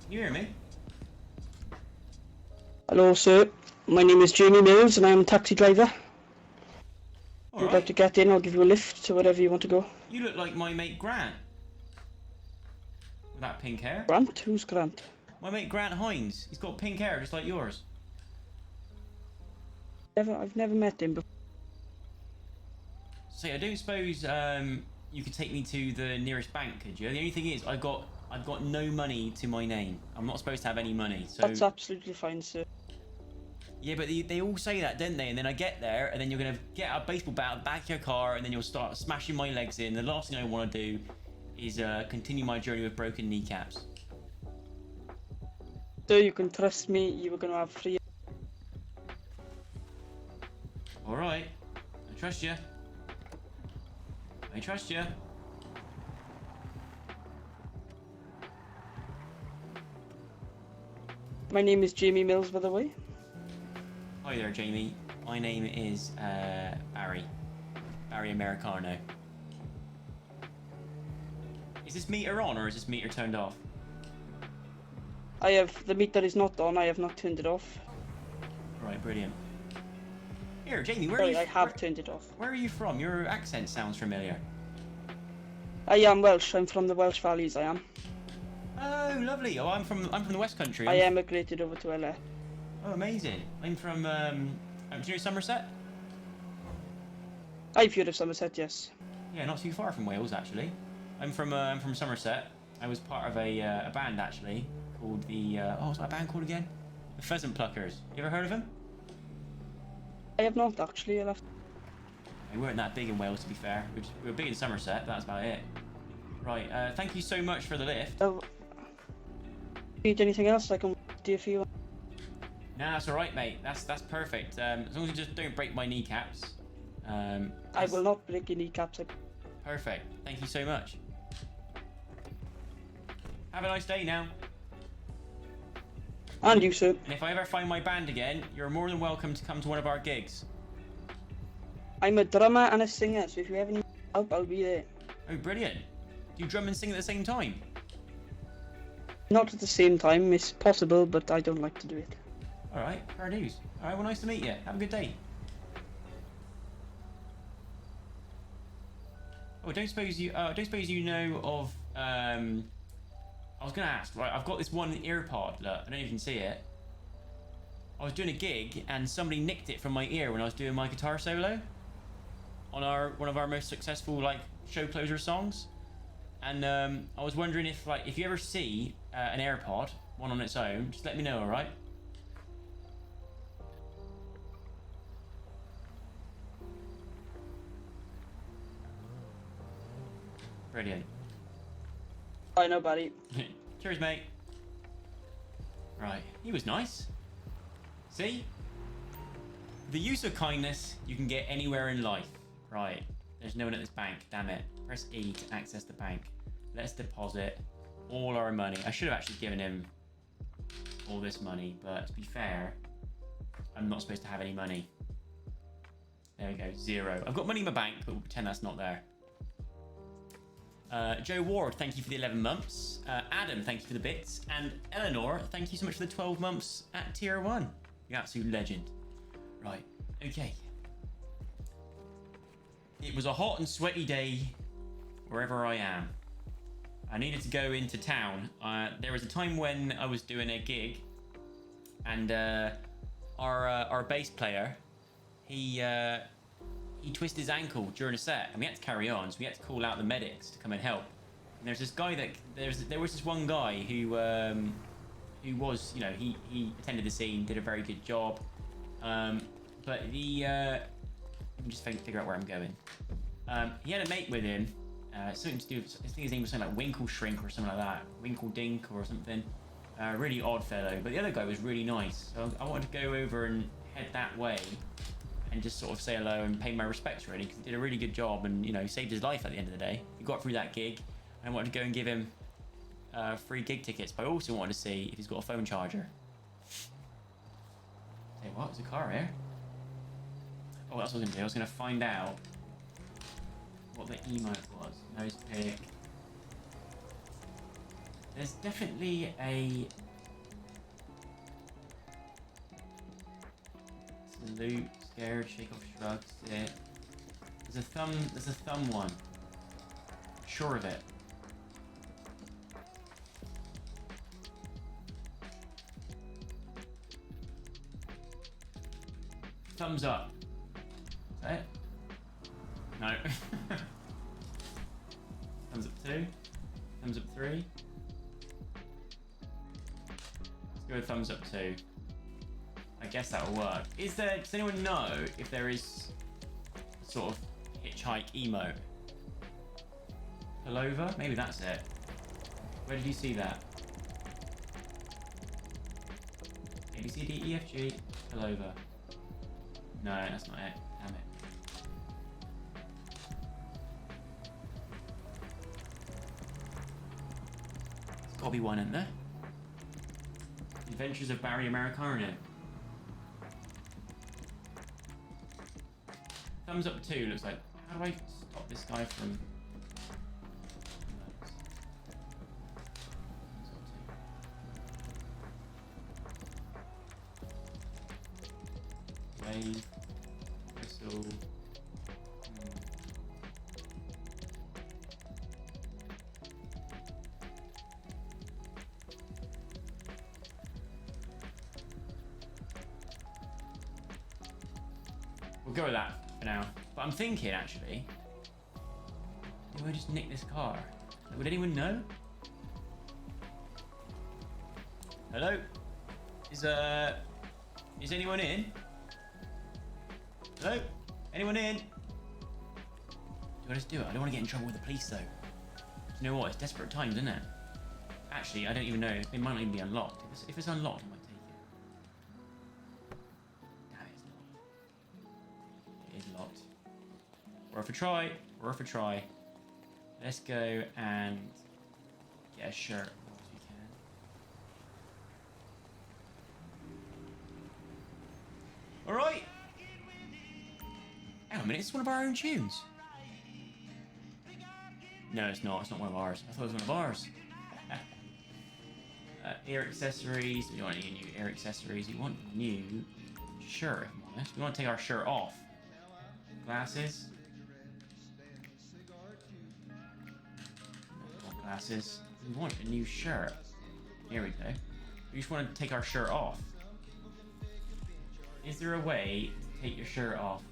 S1: can you hear me?
S3: Hello, sir. My name is Jamie Mills, and I'm a taxi driver. If you'd like to get in, I'll give you a lift to wherever you want to go.
S1: You look like my mate Grant. With that pink hair.
S3: Grant? Who's Grant?
S1: My mate Grant Hines. He's got pink hair just like yours.
S3: I've never met him before.
S1: So I don't suppose you could take me to the nearest bank, could you? The only thing is, I've got no money to my name. I'm not supposed to have any money. So
S3: That's absolutely fine, sir.
S1: yeah, but they all say that, don't they? And then I get there, and then you're gonna get a baseball bat out the back of your car, and then you'll start smashing my legs in. The last thing I want to do is continue my journey with broken kneecaps.
S3: Sir, you can trust me. You were gonna have free.
S1: All right, I trust you. I trust you.
S3: My name is Jamie Mills, by the way.
S1: Hi there, Jamie. My name is Barry. Barry Americano. Is this meter on or is this meter turned off?
S3: The meter is not on. I have not turned it off.
S1: Right, brilliant. Here, Jamie, where are
S3: Sorry,
S1: you?
S3: I have turned it off.
S1: Where are you from? Your accent sounds familiar.
S3: I am Welsh. I'm from the Welsh Valleys. I am.
S1: Oh, lovely. Oh, I'm from the West Country.
S3: I emigrated over to LA.
S1: Oh, amazing. I'm from do you know Somerset?
S3: I've heard of Somerset, yes.
S1: Yeah, not too far from Wales actually. I'm from Somerset. I was part of a band actually called the what's that band called again? The Pheasant Pluckers. You ever heard of them?
S3: I have not actually.
S1: We weren't that big in Wales, to be fair. We were big in Somerset, but that's about it. Right, thank you so much for the lift.
S3: Need anything else I can do for you?
S1: Nah, that's alright, mate. That's perfect. As long as you just don't break my kneecaps.
S3: I will not break your kneecaps.
S1: Perfect. Thank you so much. Have a nice day now.
S3: And you, sir.
S1: And if I ever find my band again, you're more than welcome to come to one of our gigs.
S3: I'm a drummer and a singer, so if you ever need help, I'll be there.
S1: Oh, brilliant. Do you drum and sing at the same time?
S3: Not at the same time, it's possible, but I don't like to do it.
S1: Alright, fair news. Alright, well, nice to meet you. Have a good day. Oh, don't suppose you know of, I was going to ask, right, I've got this one earpod, look, I don't know if you can see it. I was doing a gig and somebody nicked it from my ear when I was doing my guitar solo on one of our most successful like show closer songs. And I was wondering if you ever see an AirPod, one on its own, just let me know, alright? Brilliant.
S3: I know, buddy.
S1: Cheers, mate. Right, he was nice. See? The use of kindness you can get anywhere in life. Right, there's no one at this bank, damn it. Press E to access the bank. Let's deposit all our money. I should have actually given him all this money, but to be fair, I'm not supposed to have any money. There we go, 0. I've got money in my bank, but we'll pretend that's not there. Joe Ward, thank you for the 11 months. Adam, thank you for the bits. And Eleanor, thank you so much for the 12 months at tier 1. You absolute legend. Right, okay. It was a hot and sweaty day wherever I am. I needed to go into town. There was a time when I was doing a gig and our bass player, he twisted his ankle during a set and we had to carry on, so we had to call out the medics to come and help. And there's this guy there was this one guy who was, you know, he attended the scene, did a very good job, but he let me just figure out where I'm going. He had a mate with him, something to do with, I think his name was something like Winkle Shrink or something like that, Winkle Dink or something. Really odd fellow, but the other guy was really nice, so I wanted to go over and head that way and just sort of say hello and pay my respects, really, because he did a really good job and, you know, saved his life at the end of the day. He got through that gig and I wanted to go and give him free gig tickets, but I also wanted to see if he's got a phone charger. Say what? There's a car here. Oh, that's what I was going to do. I was going to find out what the emote was. Nose pick. There's definitely a salute, scared, shake off, shrug, sit. There's a thumb one. Sure of it. Thumbs up. Is that it? No. Thumbs up 2. Thumbs up 3. Let's go with thumbs up 2. I guess that'll work. Does anyone know if there is a sort of hitchhike emote? Pull over? Maybe that's it. Where did you see that? A, B, C, D, E, F, G. Pull over. No, that's not it. Damn it. There's gotta be one in there. Adventures of Barry Americano. Thumbs up 2 looks like. How do I stop this guy from... Wave, whistle. We'll go with that for now. But I'm thinking actually, do I just nick this car? Would anyone know? Hello? Is anyone in? Hello? Anyone in? Do I just do it? I don't want to get in trouble with the police though. You know what? It's desperate times, isn't it? Actually, I don't even know. It might not even be unlocked. If it's unlocked, I might take it. Damn it, it's locked. It is locked. Worth a try. Worth a try. Let's go and get a shirt as we can. All right. Hang on a minute. It's one of our own tunes. No, it's not. It's not one of ours. I thought it was one of ours. Ear accessories. You want any new ear accessories? You want a new shirt, if I'm honest. We want to take our shirt off. Glasses. Glasses. We want a new shirt. Here we go. We just want to take our shirt off. Is there a way to take your shirt off?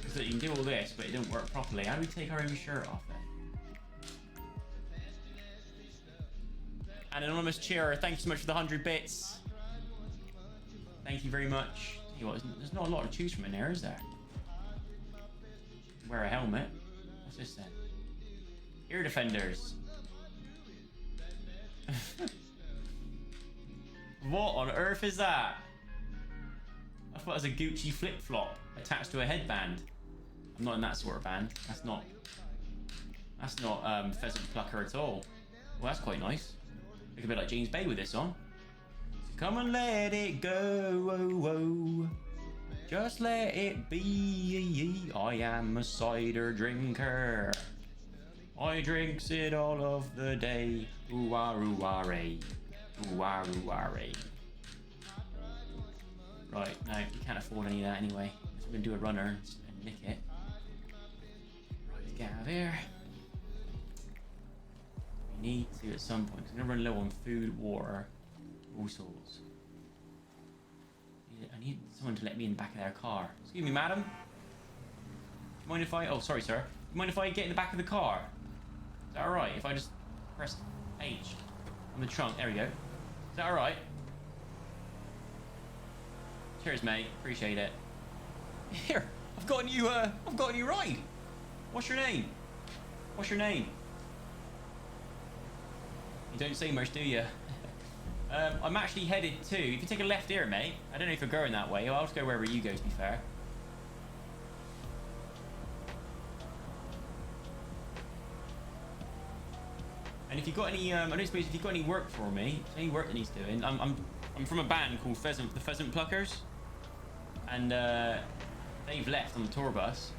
S1: So that you can do all this, but it don't work properly. How do we take our own shirt off then? An anonymous cheerer, thank you so much for the 100 bits. Thank you very much. Tell you what, there's not a lot to choose from in there, is there? Wear a helmet. What's this then? Ear defenders. What on earth is that? I thought it was a Gucci flip-flop attached to a headband. I'm not in that sort of band. That's not Pheasant Plucker at all. Well, that's quite nice. Look a bit like James Bay with this on. So come and let it go, oh, oh. Just let it be. I am a cider drinker. I drinks it all of the day. Ooh-ah-ooh-ah-ray. Ooh-ah-ooh-ah-ray. Right, no, we can't afford any of that anyway. So we're going to do a runner and nick it. Right, let's get out of here. We need to at some point, because we're going to run low on food, water, all sorts. I need someone to let me in the back of their car. Excuse me, madam. Do you mind if I... Oh, sorry, sir. Do you mind if I get in the back of the car? Is that alright if I just press H on the trunk? There we go. Is that alright? Cheers, mate. Appreciate it. Here, I've got a new ride. What's your name? What's your name? You don't say much, do you? I'm actually headed to... If you take a left here, mate. I don't know if you're going that way. I'll just go wherever you go, to be fair. And if you've got any... I don't suppose if you've got any work for me, any work that needs doing, I'm from a band called the Pheasant Pluckers. And they've left on the tour bus.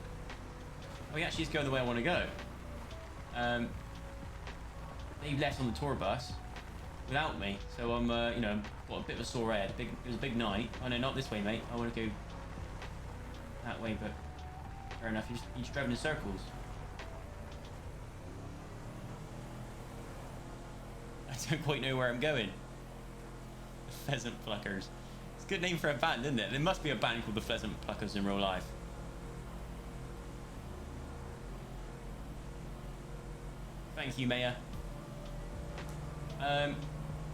S1: We actually just go the way I want to go. They've left on the tour bus without me, so I'm, you know, got a bit of a sore head. It was a big night. Oh no, not this way, mate. I want to go that way, but fair enough. You're just driving in circles. I don't quite know where I'm going. Pheasant Pluckers. Let's good name for a band, isn't it? There must be a band called the Pheasant Pluckers in real life. Thank you, Maya.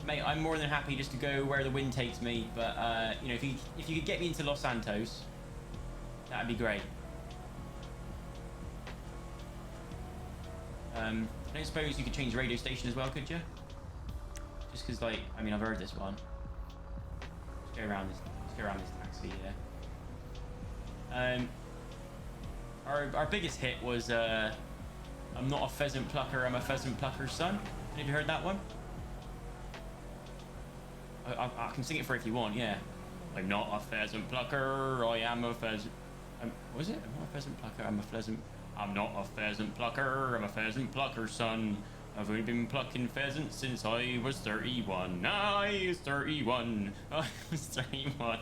S1: Mate, I'm more than happy just to go where the wind takes me, but you know, if you could get me into Los Santos, that'd be great. I don't suppose you could change the radio station as well, could you? Just because, like, I mean, I've heard this one. Let's go around this taxi, yeah. Our biggest hit was I'm not a pheasant plucker, I'm a pheasant plucker's son. Have you heard that one? I can sing it for if you want, yeah. I'm not a pheasant plucker, I am a pheasant. Was it? I'm not a pheasant plucker, I'm a pheasant. I'm not a pheasant plucker, I'm a pheasant plucker's son. I've only been plucking pheasants since I was 31. I was 31. I was 31.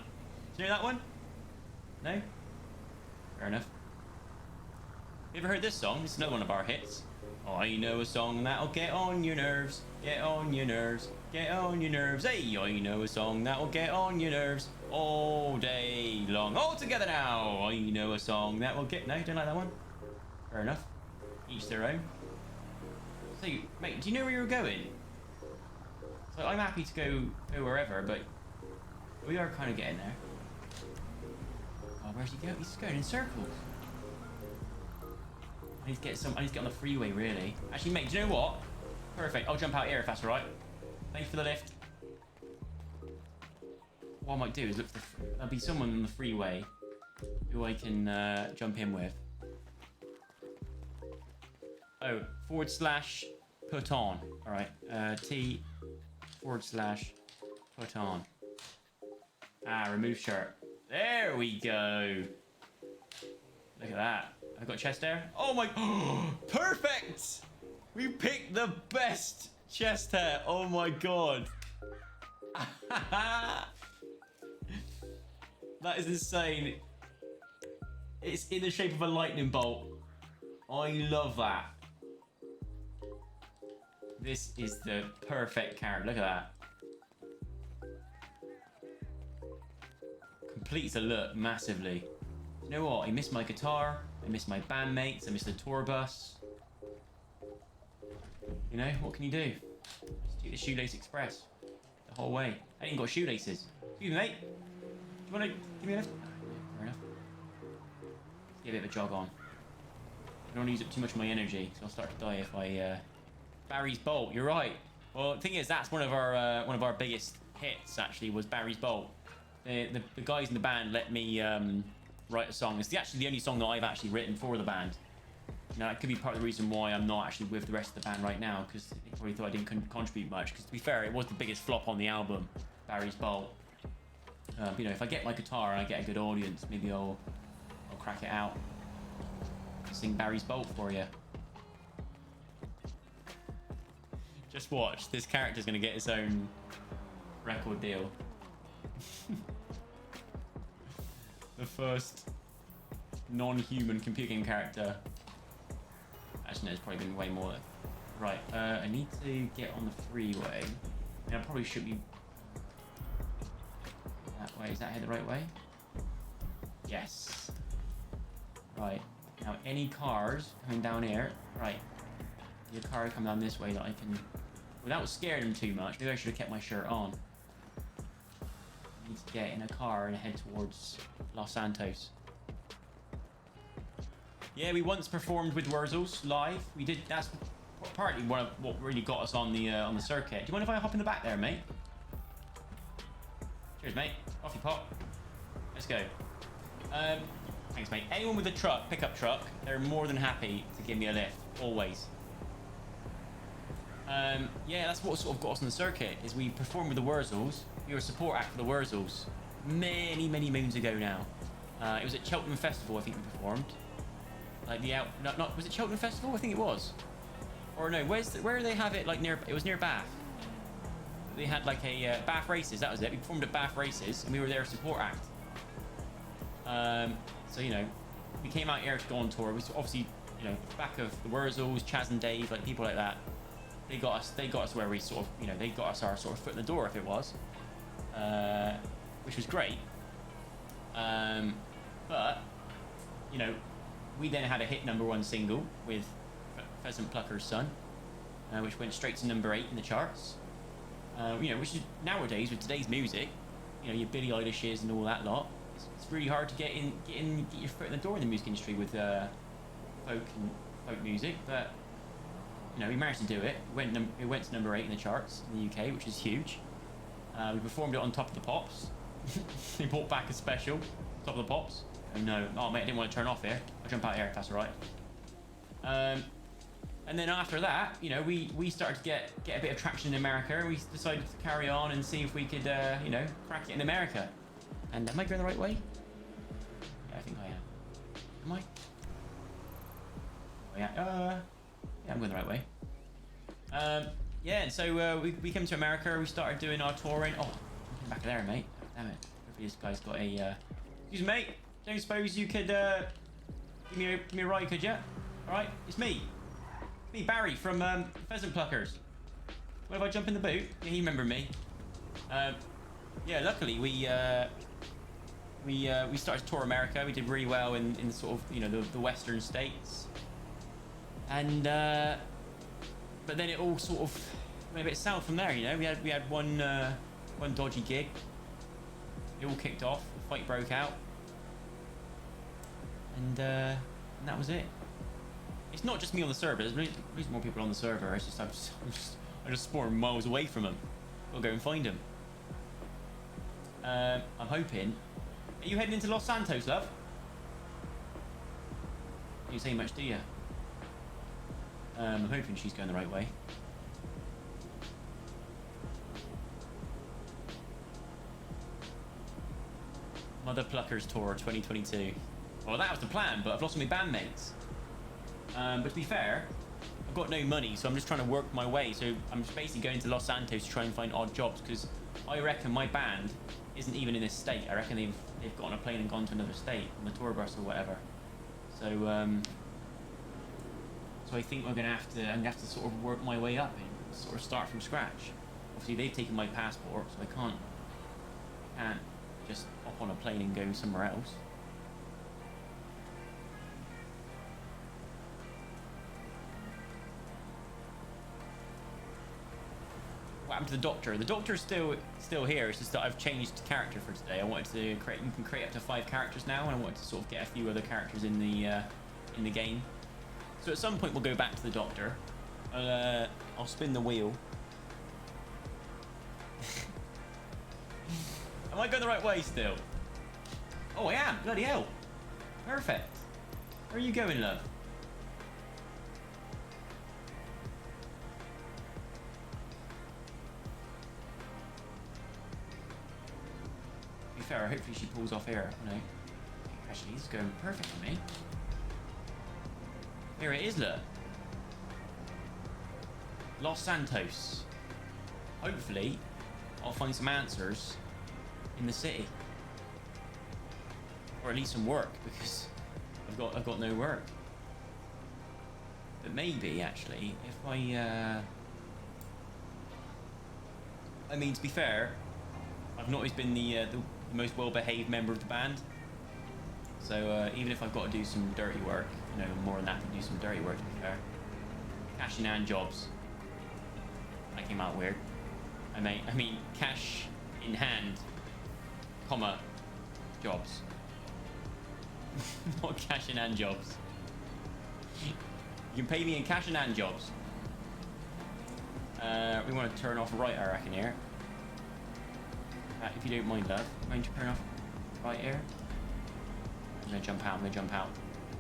S1: Do you know that one? No? Fair enough. You ever heard this song? It's another one of our hits. I know a song that'll get on your nerves, get on your nerves, get on your nerves. Hey, I know a song that'll get on your nerves all day long. All together now. I know a song that will get... No, you don't like that one? Fair enough. Each their own. So, mate, do you know where you're going? So I'm happy to go wherever, but we are kind of getting there. Oh, where's he going? He's going in circles. I need to get on the freeway, really. Actually, mate, do you know what? Perfect. I'll jump out here if that's all right. Thanks for the lift. What I might do is look for there'll be someone on the freeway who I can jump in with. Oh, / put on. All right. T / put on. Ah, remove shirt. There we go. Look at that. I've got chest hair. Oh my... Perfect! We picked the best chest hair. Oh my god. That is insane. It's in the shape of a lightning bolt. I love that. This is the perfect character. Look at that. Completes the look massively. You know what? I miss my guitar. I miss my bandmates. I miss the tour bus. You know, what can you do? Just take the Shoelace Express the whole way. I ain't got shoelaces. Excuse me, mate. Do you want to give me a lift? Fair enough. Let's get a bit of a jog on. I don't want to use up too much of my energy, so I'll start to die if I... Barry's Bolt, you're right. Well, the thing is, that's one of our biggest hits, actually, was Barry's Bolt. The guys in the band let me write a song. It's actually the only song that I've actually written for the band. Now, that could be part of the reason why I'm not actually with the rest of the band right now, because they probably thought I didn't contribute much. Because to be fair, it was the biggest flop on the album, Barry's Bolt. You know, if I get my guitar and I get a good audience, maybe I'll crack it out. Sing Barry's Bolt for you. Just watch. This character's going to get his own record deal. The first non-human computing character. Actually, no, it's probably been way more. Right, I need to get on the freeway. I probably should be that way. Is that head the right way? Yes. Right. Now, any cars coming down here? Right. The car coming down this way that I can, without scaring them too much. Maybe I should have kept my shirt on. I need to get in a car and head towards Los Santos. Yeah, we once performed with Wurzels live. We did. That's partly what really got us on the circuit. Do you mind if I hop in the back there, mate? Cheers, mate. Off you pop. Let's go. Thanks, mate. Anyone with a truck, pickup truck, they're more than happy to give me a lift. Always. Yeah, that's what sort of got us on the circuit. Is we performed with the Wurzels. We were a support act for the Wurzels many moons ago now. It was at Cheltenham Festival, I think we performed. Like was it Cheltenham Festival? I think it was. Or no, where do they have it? Like near, it was near Bath. They had like a Bath Races. That was it. We performed at Bath Races, and we were their support act. So you know, we came out here to go on tour. We obviously, you know, back of the Wurzels, Chaz and Dave, like people like that. They got us where we sort of, you know, they got us our sort of foot in the door, if it was. which was great. But, you know, we then had a hit #1 single with Pheasant Plucker's Son, which went straight to #8 in the charts. You know, which is nowadays with today's music, you know, your Billie Eilishes and all that lot. It's really hard to get your foot in the door in the music industry with folk music. But you know, we managed to do it. It went to #8 in the charts in the UK, which is huge. We performed it on Top of the Pops. They brought back a special, Top of the Pops. Oh no, oh mate, I didn't want to turn off here. I'll jump out here if that's alright. And then after that, you know, we started to get a bit of traction in America, and we decided to carry on and see if we could, you know, crack it in America. And am I going the right way? Yeah, I think I am. Am I? Oh, yeah. Yeah, I'm going the right way. Yeah, and so we came to America. We started doing our touring. Oh, I'm back there, mate. Damn it. Hopefully this guy's got a. Excuse me, mate. Don't suppose you could give me a ride, could you? All right, it's me. Me, Barry from Pheasant Pluckers. What if I jump in the boot? Yeah, you remember me. Yeah, luckily we started to tour America. We did really well in sort of, you know, the western states. And but then it all sort of went a bit south from there. You know, we had one dodgy gig. It all kicked off. A fight broke out, and that was it. It's not just me on the server. There's more people on the server. It's just I just spawn miles away from them. We'll go and find them. I'm hoping. Are you heading into Los Santos, love? You say much, do you? I'm hoping she's going the right way. Mother Pluckers Tour 2022. Well, that was the plan, but I've lost my bandmates. But to be fair, I've got no money, so I'm just trying to work my way. So I'm just basically going to Los Santos to try and find odd jobs, because I reckon my band isn't even in this state. I reckon they've got on a plane and gone to another state on the tour bus or whatever. So so I think I'm gonna have to sort of work my way up and sort of start from scratch. Obviously they've taken my passport, so I can't just hop on a plane and go somewhere else. What happened to the doctor? The doctor's still here. It's just that I've changed character for today. I wanted to create. You can create up to 5 characters now, and I wanted to sort of get a few other characters in the game. So at some point we'll go back to the doctor. I'll spin the wheel. Am I going the right way still? Oh, I am. Bloody hell. Perfect. Where are you going, love? To be fair, hopefully she pulls off here. No. Actually, this is going perfect for me. Here it is, look. Los Santos. Hopefully, I'll find some answers in the city, or at least some work, because I've got no work. But maybe actually, if I mean, to be fair, I've not always been the most well-behaved member of the band. So even if I've got to do some dirty work, you know, I'm more than happy to do some dirty work, to be fair. Cash in hand jobs. That came out weird. I mean cash in hand, comma, jobs. Not cash in hand jobs. You can pay me in cash in hand jobs. We want to turn off right, I reckon, here. If you don't mind, love. Mind you turn off right here? I'm gonna jump out.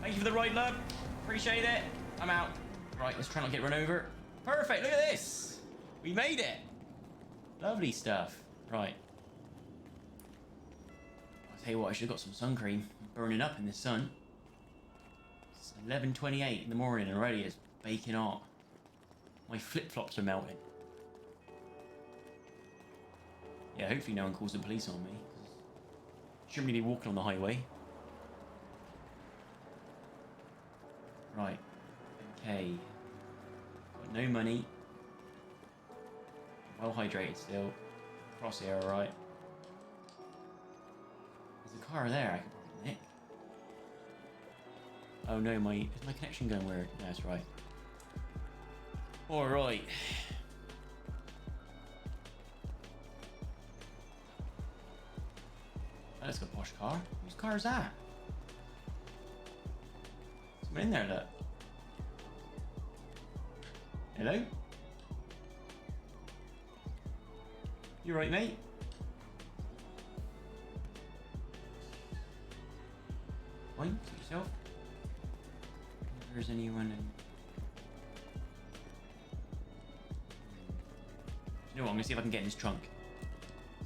S1: Thank you for the ride, love. Appreciate it. I'm out. Right, let's try not to get run over. Perfect, look at this. We made it. Lovely stuff. Right. I'll tell you what, I should have got some sun cream. I'm burning up in the sun. It's 11:28 in the morning and already it's baking hot. My flip-flops are melting. Yeah, hopefully no one calls the police on me. Shouldn't really be walking on the highway. Right. Okay. Got no money. Well hydrated still. Cross here, alright. There's a car there I could probably nick. Oh no, is my connection going weird? No, that's right. Alright. Oh, let's go posh car. Whose car is that? Someone in there, look. Hello? You right, mate? Fine, suit yourself. If there's anyone in... You know what, I'm gonna see if I can get in his trunk.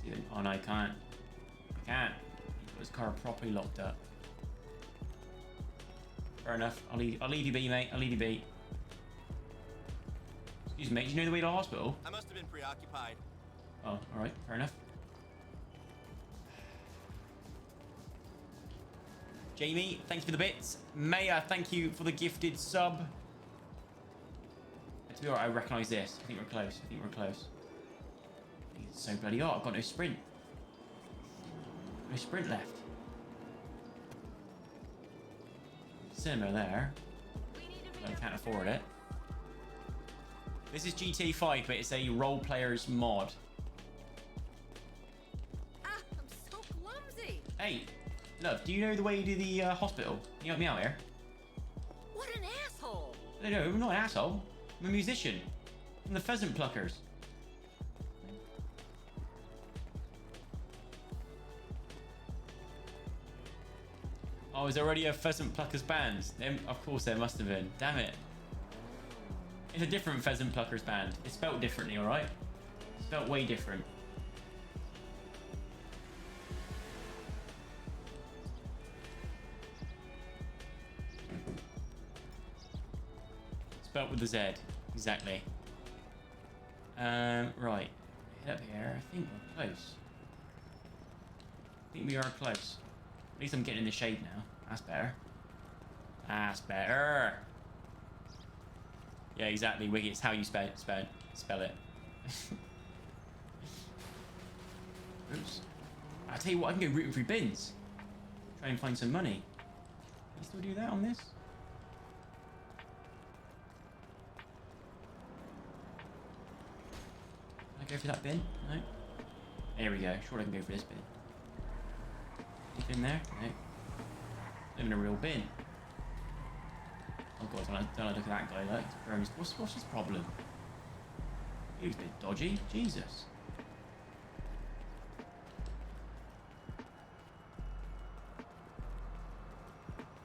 S1: See if... Oh no, I can't. I can't. He's got his car properly locked up. Fair enough. I'll leave you be, mate. I'll leave you be. Excuse me, mate. Do you know the way to the hospital?
S4: I must have been preoccupied.
S1: Oh, alright. Fair enough. Jamie, thanks for the bits. Maya, thank you for the gifted sub. To be alright, I recognise this. I think we're close. I think we're close. I think it's so bloody hot. I've got no sprint. No sprint left. Cinema there. I can't afford it. This is GTA 5, but it's a role player's mod.
S2: Ah, I'm so clumsy.
S1: Hey, love, do you know the way to the hospital? Can you help me out here?
S2: What an asshole.
S1: No, I'm not an asshole. I'm a musician. I'm the Pheasant Pluckers. Oh, is there already a Pheasant Pluckers band? Of course there must have been. Damn it. It's a different Pheasant Pluckers band. It's spelt differently, alright? It's spelt way different. Spelt with a Z. Exactly. Right. Head up here. I think we're close. I think we are close. At least I'm getting in the shade now. That's better. That's better. Yeah, exactly, Wiggy. It's how you spell it. Oops. I'll tell you what, I can go rooting through bins. Try and find some money. Can you still do that on this? Can I go for that bin? No? There we go. Sure I can go for this bin. Any bin there? No. Not even a real bin. Oh god, don't I look at that guy, like, what's his problem? He looks a bit dodgy. Jesus.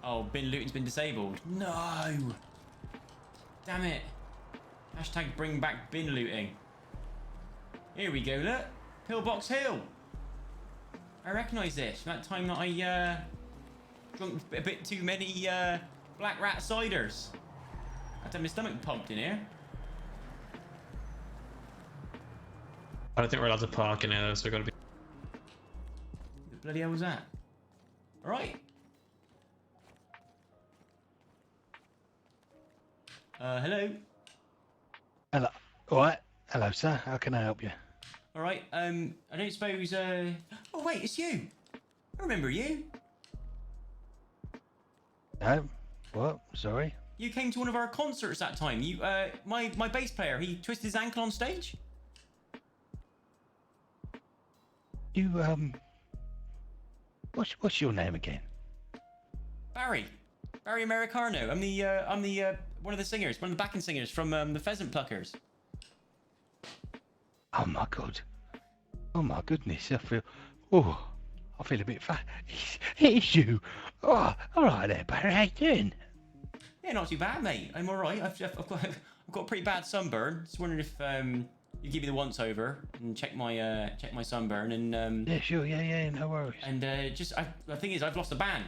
S1: Oh, bin looting's been disabled. No! Damn it. Hashtag bring back bin looting. Here we go, look. Pillbox Hill. I recognise this from that time that I drunk a bit too many Black Rat ciders. I had to have my stomach pumped in here.
S5: I don't think we're allowed to park in here though, so we've got to be...
S1: What the bloody hell was that? Alright. Hello?
S6: Hello. Alright. Hello, sir. How can I help you?
S1: Alright, I don't suppose, Oh wait, it's you! I remember you!
S6: No? What? Sorry?
S1: You came to one of our concerts that time. You, my bass player, he twisted his ankle on stage?
S6: You, What's your name again?
S1: Barry Americano. I'm the one of the singers, one of the backing singers from the Pheasant Pluckers.
S6: Oh my god. Oh my goodness. I feel a bit fat. It's you. Oh, alright there, Barry. How you doing?
S1: Yeah, not too bad, mate. I'm alright. I've got a pretty bad sunburn. Just wondering if you give me the once over and check my sunburn and
S6: Yeah, sure. Yeah, no worries.
S1: and the thing is I've lost a band.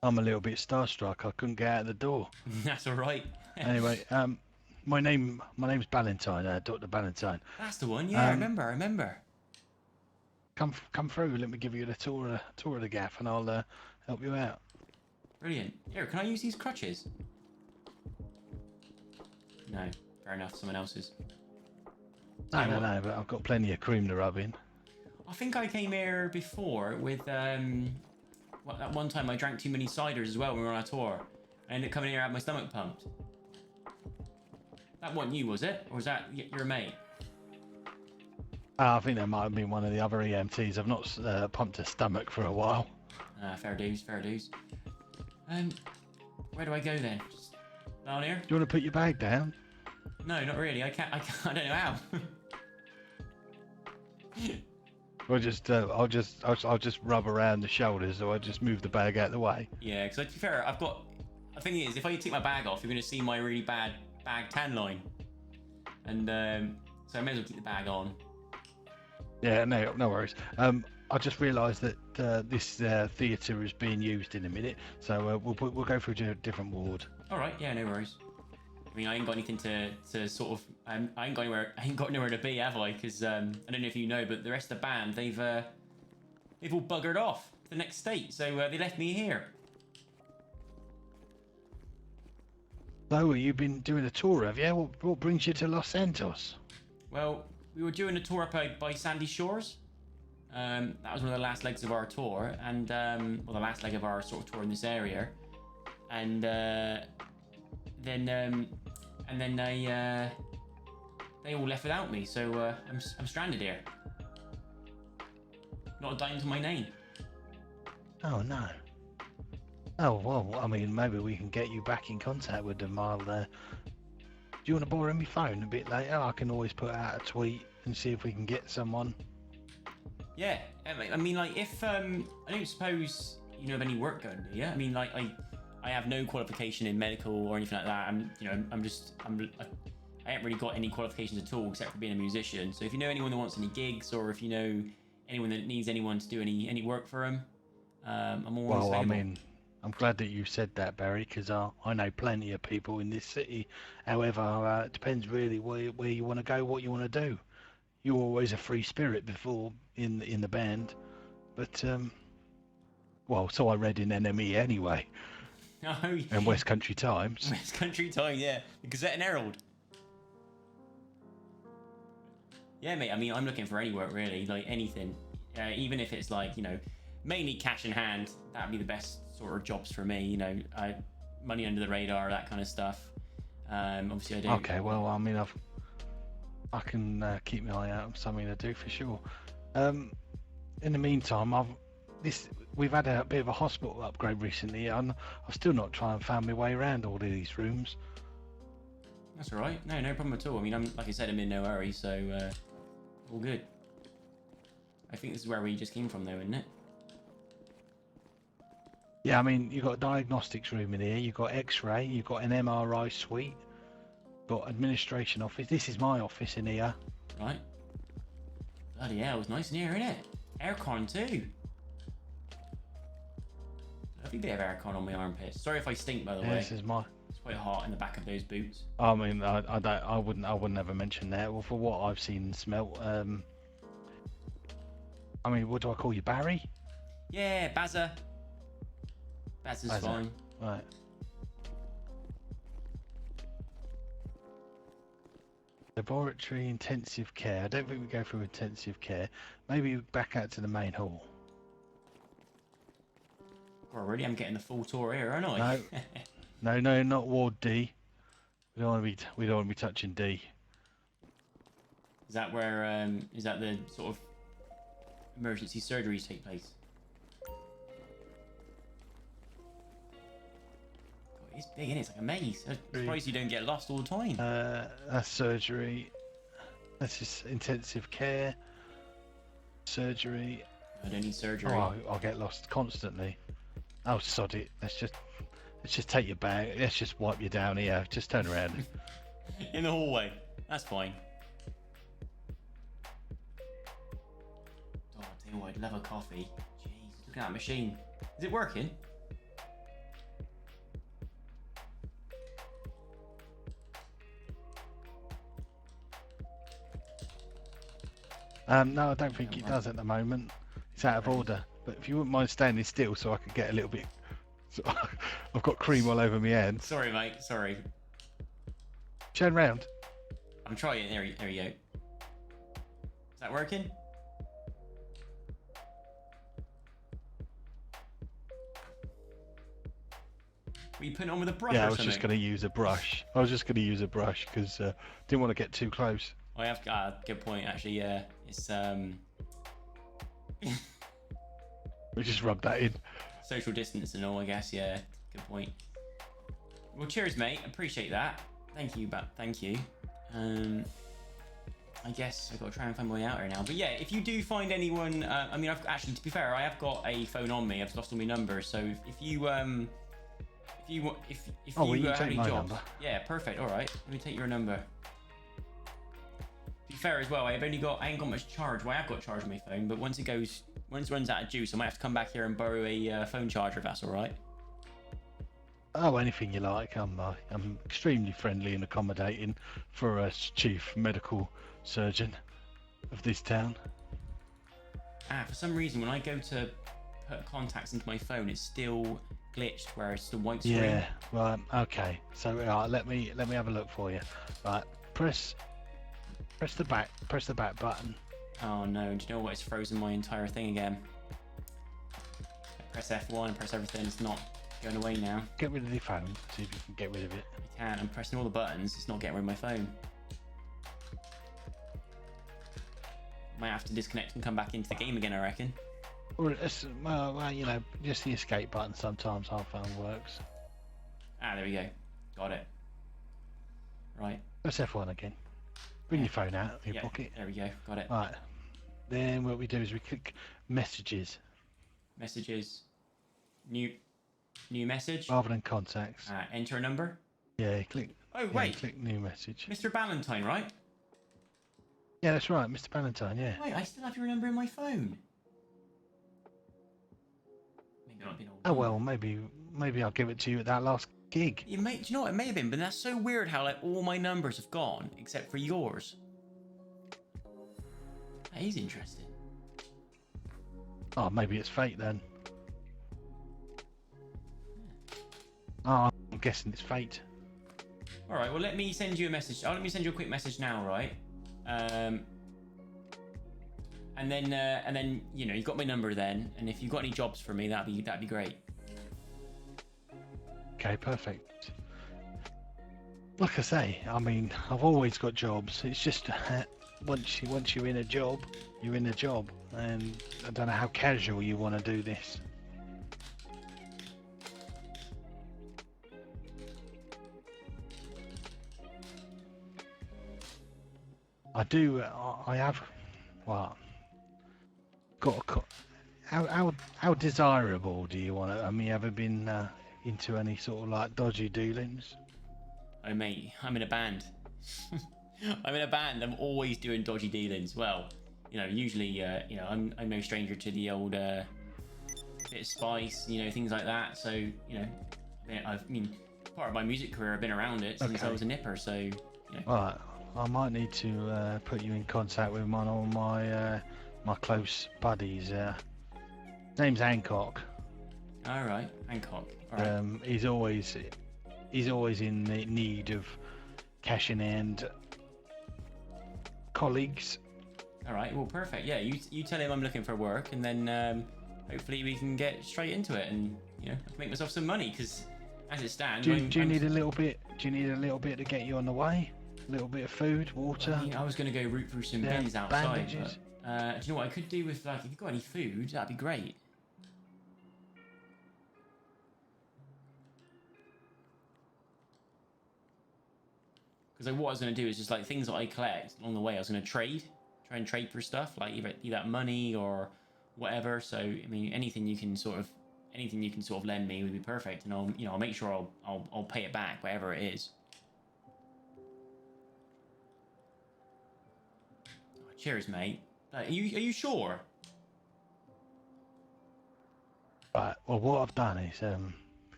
S6: I'm a little bit starstruck. I couldn't get out of the door.
S1: That's alright.
S6: Anyway, my name's Ballantyne, Dr. Ballantyne.
S1: That's the one. Yeah, I remember.
S6: Come through. Let me give you the tour of the gaff, and I'll help you out.
S1: Brilliant. Here, can I use these crutches? No, fair enough. Someone else's.
S6: No, but I've got plenty of cream to rub in.
S1: I think I came here before with that one time I drank too many ciders as well when we were on our tour. I ended up coming here and had my stomach pumped. That wasn't you, was it? Or was that your mate?
S6: I think that might have been one of the other EMTs. I've not pumped a stomach for a while.
S1: Fair dues, fair dues. Where do I go then? Just down here?
S6: Do you want to put your bag down?
S1: No, not really. I can't. I don't know how.
S6: I'll just rub around the shoulders, so I just move the bag out of the way.
S1: Yeah, because to be fair, I've got. The thing is, if I take my bag off, you're going to see my really bad bag tan line, and so I may as well keep the bag on.
S6: Yeah, no worries. I just realised that this theatre is being used in a minute, so we'll go through to a different ward.
S1: All right, yeah, no worries. I mean, I ain't got anything to sort of. I ain't got anywhere. I ain't got nowhere to be, have I? Because I don't know if you know, but the rest of the band they've all buggered off to the next state, so they left me here.
S6: So, you've been doing a tour, have you? What brings you to Los Santos?
S1: Well, we were doing a tour up by Sandy Shores. That was one of the last legs of our tour, and well, the last leg of our sort of tour in this area, and then they all left without me, so I'm stranded here. Not a dime to my name.
S6: Oh no. Oh well, I mean, maybe we can get you back in contact with them. Do you want to borrow my phone a bit later? I can always put out a tweet and see if we can get someone.
S1: Yeah, I mean, like, if I don't suppose you know of any work going, do you? I mean, like, I have no qualification in medical or anything like that. I haven't really got any qualifications at all except for being a musician. So if you know anyone that wants any gigs, or if you know anyone that needs anyone to do any work for them, I'm always available.
S6: I mean, I'm glad that you said that, Barry, because I know plenty of people in this city. However, it depends really where you want to go, what you want to do. You're always a free spirit before in the band, but well, so I read in NME anyway.
S1: Oh,
S6: and West Country Times.
S1: West Country Times, yeah, the Gazette and Herald. Yeah, mate. I mean, I'm looking for any work really, like anything, even if it's like, you know, mainly cash in hand. That'd be the best sort of jobs for me. You know, money under the radar, that kind of stuff. Obviously, I do.
S6: Okay, well, I mean, I can keep my eye out for something to do for sure. In the meantime, we've had a bit of a hospital upgrade recently, and I've still not tried and found my way around all of these rooms.
S1: That's all right. No problem at all. I mean, like I said, I'm in no hurry, so all good. I think this is where we just came from, though, isn't it?
S6: Yeah, I mean, you've got a diagnostics room in here, you've got X-ray, you've got an MRI suite, got administration office. This is my office in here.
S1: Right. Bloody hell, it's nice in here, isn't it? Aircon too. Lovely bit of aircon on my armpits. Sorry if I stink, by the way.
S6: This is my.
S1: It's quite hot in the back of those boots.
S6: I mean, I wouldn't ever mention that. Well, for what I've seen and smelt, I mean, what do I call you, Barry?
S1: Yeah, Bazza. Bazza's fine.
S6: Right. Laboratory intensive care. I don't think we go through intensive care. Maybe back out to the main hall.
S1: Well, really, I'm getting the full tour here, aren't I?
S6: No, not Ward D. We don't want to be touching D.
S1: Is that where? Is that the sort of emergency surgeries take place? God, it's big, isn't it? It's like a maze. I'm surprised you don't get lost all the time.
S6: That's surgery. That's just intensive care. Surgery.
S1: I don't need surgery.
S6: Oh, I'll get lost constantly. Oh, sod it. Let's just take your bag. Let's just wipe you down here. Just turn around.
S1: In the hallway. That's fine. Oh, I tell you what, I'd love a coffee. Jeez, look at that machine. Is it working?
S6: No, I don't think it does at the moment. It's out of order. But if you wouldn't mind standing still so I could get a little bit... I've got cream all over my hands.
S1: Sorry, mate. Sorry.
S6: Turn round.
S1: I'm trying. There you go. that working? Were you putting it on with a brush
S6: Yeah,
S1: or
S6: I was
S1: something?
S6: just going to use a brush. I was just going to use a brush because didn't want to get too close.
S1: I have good point actually. Yeah, it's
S6: We just rubbed that in.
S1: social distance and all. I guess. Yeah, good point. Well, cheers, mate. Appreciate that. Thank you, but thank you. I guess I've got to try and find my way out here now. But yeah, if you do find anyone, I mean, I've actually, to be fair, I have got a phone on me. I've lost all my numbers, so if you
S6: Oh,
S1: you
S6: well, you
S1: have
S6: take
S1: any
S6: my
S1: jobs,
S6: number.
S1: yeah, perfect. All right, let me take your number. To be fair as well, I ain't got much charge. Well, I have got charge on my phone, but once it runs out of juice, I might have to come back here and borrow a phone charger if that's all right.
S6: Oh, anything you like. I'm extremely friendly and accommodating for a chief medical surgeon of this town.
S1: For some reason, when I go to put contacts into my phone, it's still glitched where it's the white screen.
S6: Yeah, right. Okay. So let me have a look for you. Right, press the back button.
S1: Oh no, do you know what? It's frozen my entire thing again. I press F1 and press everything. It's not going away now.
S6: Get rid of the phone. See if you can get rid of it.
S1: I can't. I'm pressing all the buttons. It's not getting rid of my phone. Might have to disconnect and come back into the game again, I reckon.
S6: Or well, you know, just the escape button sometimes I found works.
S1: There we go. Got it. Right.
S6: Press F1 again. Bring your phone out of your pocket.
S1: There we go. Got it.
S6: Right. Then what we do is we click messages
S1: Messages. New message.
S6: rather than contacts.
S1: Enter a number.
S6: Yeah, click.
S1: Oh
S6: Yeah,
S1: wait,
S6: click new message.
S1: Mr. Ballantyne, right?
S6: Yeah, that's right, Mr. Ballantyne. Yeah.
S1: Wait, I still have your number in my phone. Maybe not been all.
S6: Oh well, maybe I'll give it to you at that last gig.
S1: Do you know what? It may have been, but that's so weird how like all my numbers have gone except for yours. That is interesting.
S6: Oh, maybe it's fate then. Oh, I'm guessing it's fate.
S1: All right. Well, let me send you a message. Let me send you a quick message now, right? And then you know you've got my number then, and if you've got any jobs for me, that'd be great.
S6: Okay, perfect. Like I say, I mean, I've always got jobs. It's just once you're in a job, you're in a job, and I don't know how casual you want to do this. I do. I have. Well, got. How desirable do you want it? I mean, you ever been into any sort of like dodgy dealings?
S1: Oh mate, I'm in a band. I'm in a band. I'm always doing dodgy dealings. Well, you know, usually, you know, I'm no stranger to the old bit of spice, you know, things like that. So, you know, I mean, part of my music career, I've been around it since I was a nipper. So, you know.
S6: Right, I might need to put you in contact with one of my my close buddies. His name's Hancock.
S1: All right, Hancock. All right.
S6: He's always in the need of cash in hand colleagues.
S1: All right. Well, perfect. Yeah, you tell him I'm looking for work, and then hopefully we can get straight into it, and you know, I can make myself some money because as it stands,
S6: Do you need a little bit? Do you need a little bit to get you on the way? A little bit of food, water.
S1: I mean, I was going to go root through some bins outside.
S6: Bandages.
S1: But, do you know what I could do with like if you've got any food, that'd be great. Because like, what I was going to do is just like things that I collect along the way, I was going to try and trade for stuff like either money or whatever. So I mean, anything you can sort of lend me would be perfect, and I'll make sure I'll pay it back, whatever it is. Oh, cheers, mate. Are you sure?
S6: Right. Well, what I've done is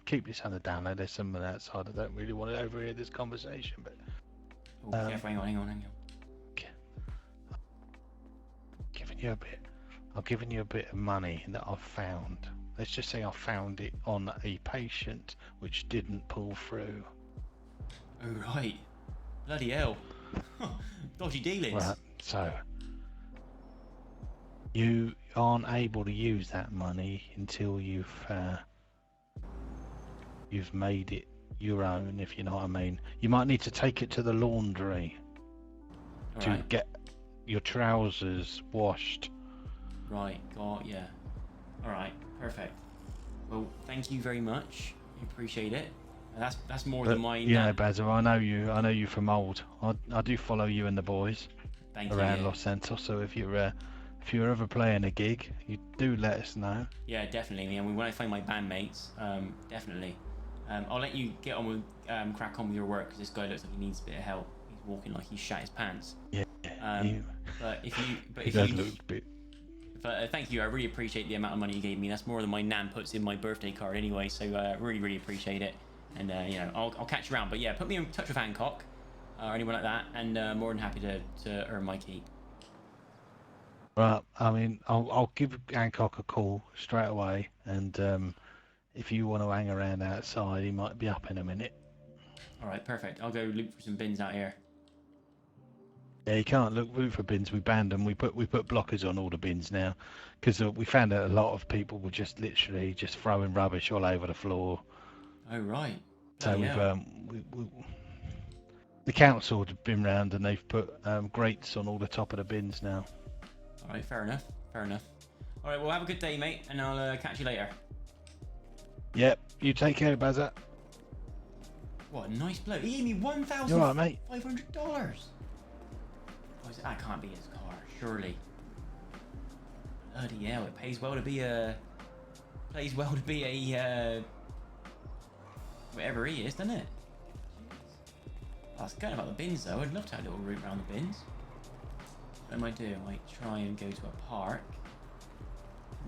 S6: keep this under download. There's someone outside. I don't really want to overhear this conversation, but.
S1: Oh, careful, hang on.
S6: Okay. I've given you a bit of money that I've found. Let's just say I found it on a patient which didn't pull through.
S1: Oh right. Bloody hell. Dodgy dealings.
S6: Right. So You aren't able to use that money until you've made it your own, if you know what I mean. You might need to take it to the laundry to
S1: Alright.
S6: get your trousers washed.
S1: Right, got ya. Alright, perfect. Well, thank you very much. I appreciate it. That's more than my
S6: Yeah, Bazza, I know you from old. I do follow you and the boys
S1: Thank you.
S6: around
S1: Yeah.
S6: Los Santos. So if you're ever playing a gig, you do let us know.
S1: Yeah, definitely. Yeah, when I find my bandmates, definitely. I'll let you get on with crack on with your work because this guy looks like he needs a bit of help. He's walking like he's shat his pants.
S6: Yeah.
S1: But if you,
S6: He does look a bit.
S1: But thank you. I really appreciate the amount of money you gave me. That's more than my nan puts in my birthday card anyway. So really appreciate it. And you know, I'll catch you around. But yeah, put me in touch with Hancock or anyone like that, and more than happy to earn my keep.
S6: Right. I mean, I'll give Hancock a call straight away, and if you want to hang around outside, he might be up in a minute.
S1: All right, perfect. I'll go look for some bins out here.
S6: Yeah, you can't look for bins. We banned them. We put blockers on all the bins now, because we found that a lot of people were just literally just throwing rubbish all over the floor.
S1: Oh right.
S6: So
S1: Bloody hell.
S6: the council have been round and they've put grates on all the top of the bins now.
S1: All right, fair enough. Fair enough. All right, well have a good day, mate, and I'll catch you later.
S6: Yep. You take care, Bazza.
S1: What a nice bloke. He gave me $1,500.
S6: You all right, mate?
S1: That can't be his car, surely. Bloody hell! It pays well to be a. Whatever he is, doesn't it? Oh, it's good about the bins though. I'd love to have a little route around the bins. What I might do, I might try and go to a park.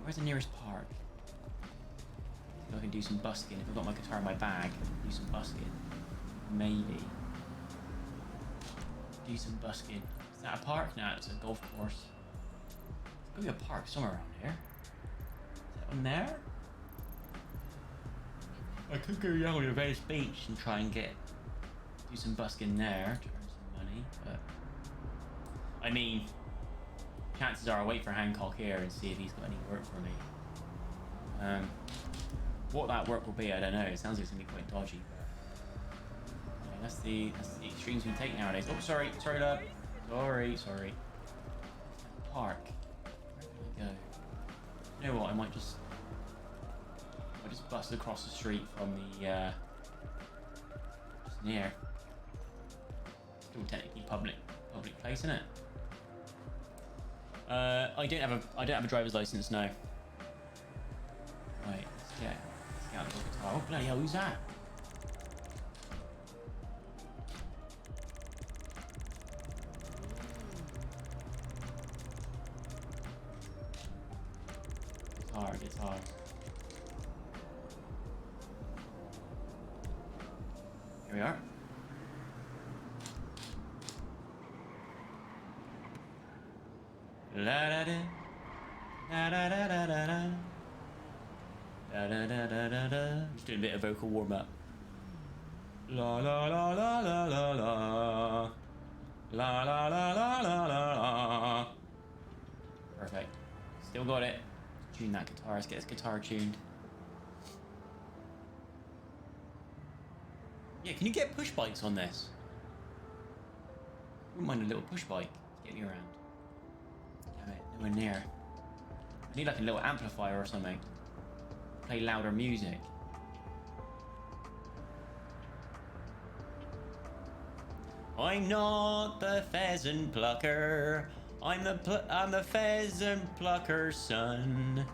S1: Where's the nearest park? I can do some busking. If I've got my guitar in my bag, I can do some busking. Maybe. Do some busking. Is that a park? No, it's a golf course. There's gotta be a park somewhere around here. Is that one there? I could go down to Venice Beach and try and do some busking there to earn some money, but I mean, chances are I'll wait for Hancock here and see if he's got any work for me. What that work will be, I don't know. It sounds like it's gonna be quite dodgy, but yeah, that's the extremes we take nowadays. Oh, sorry, love. Sorry. Park. Where can I go? You know what? I might just bust across the street from the just near. Still technically public place, isn't it? I don't have a driver's license, no. Right, let's get out the guitar. Oh bloody hell, who's that? Guitar. Here we are. La da da da da da da da da da da da da da. Just doing a bit of vocal warm up. La la la la la la la la la la la la la. Perfect. Still got it. Tune that guitar. Let's get this guitar tuned. Yeah, can you get push bikes on this? Wouldn't mind a little push bike to get me around. Damn it, nowhere near. I need like a little amplifier or something. Play louder music. I'm not the pheasant plucker. I'm the pheasant plucker's son.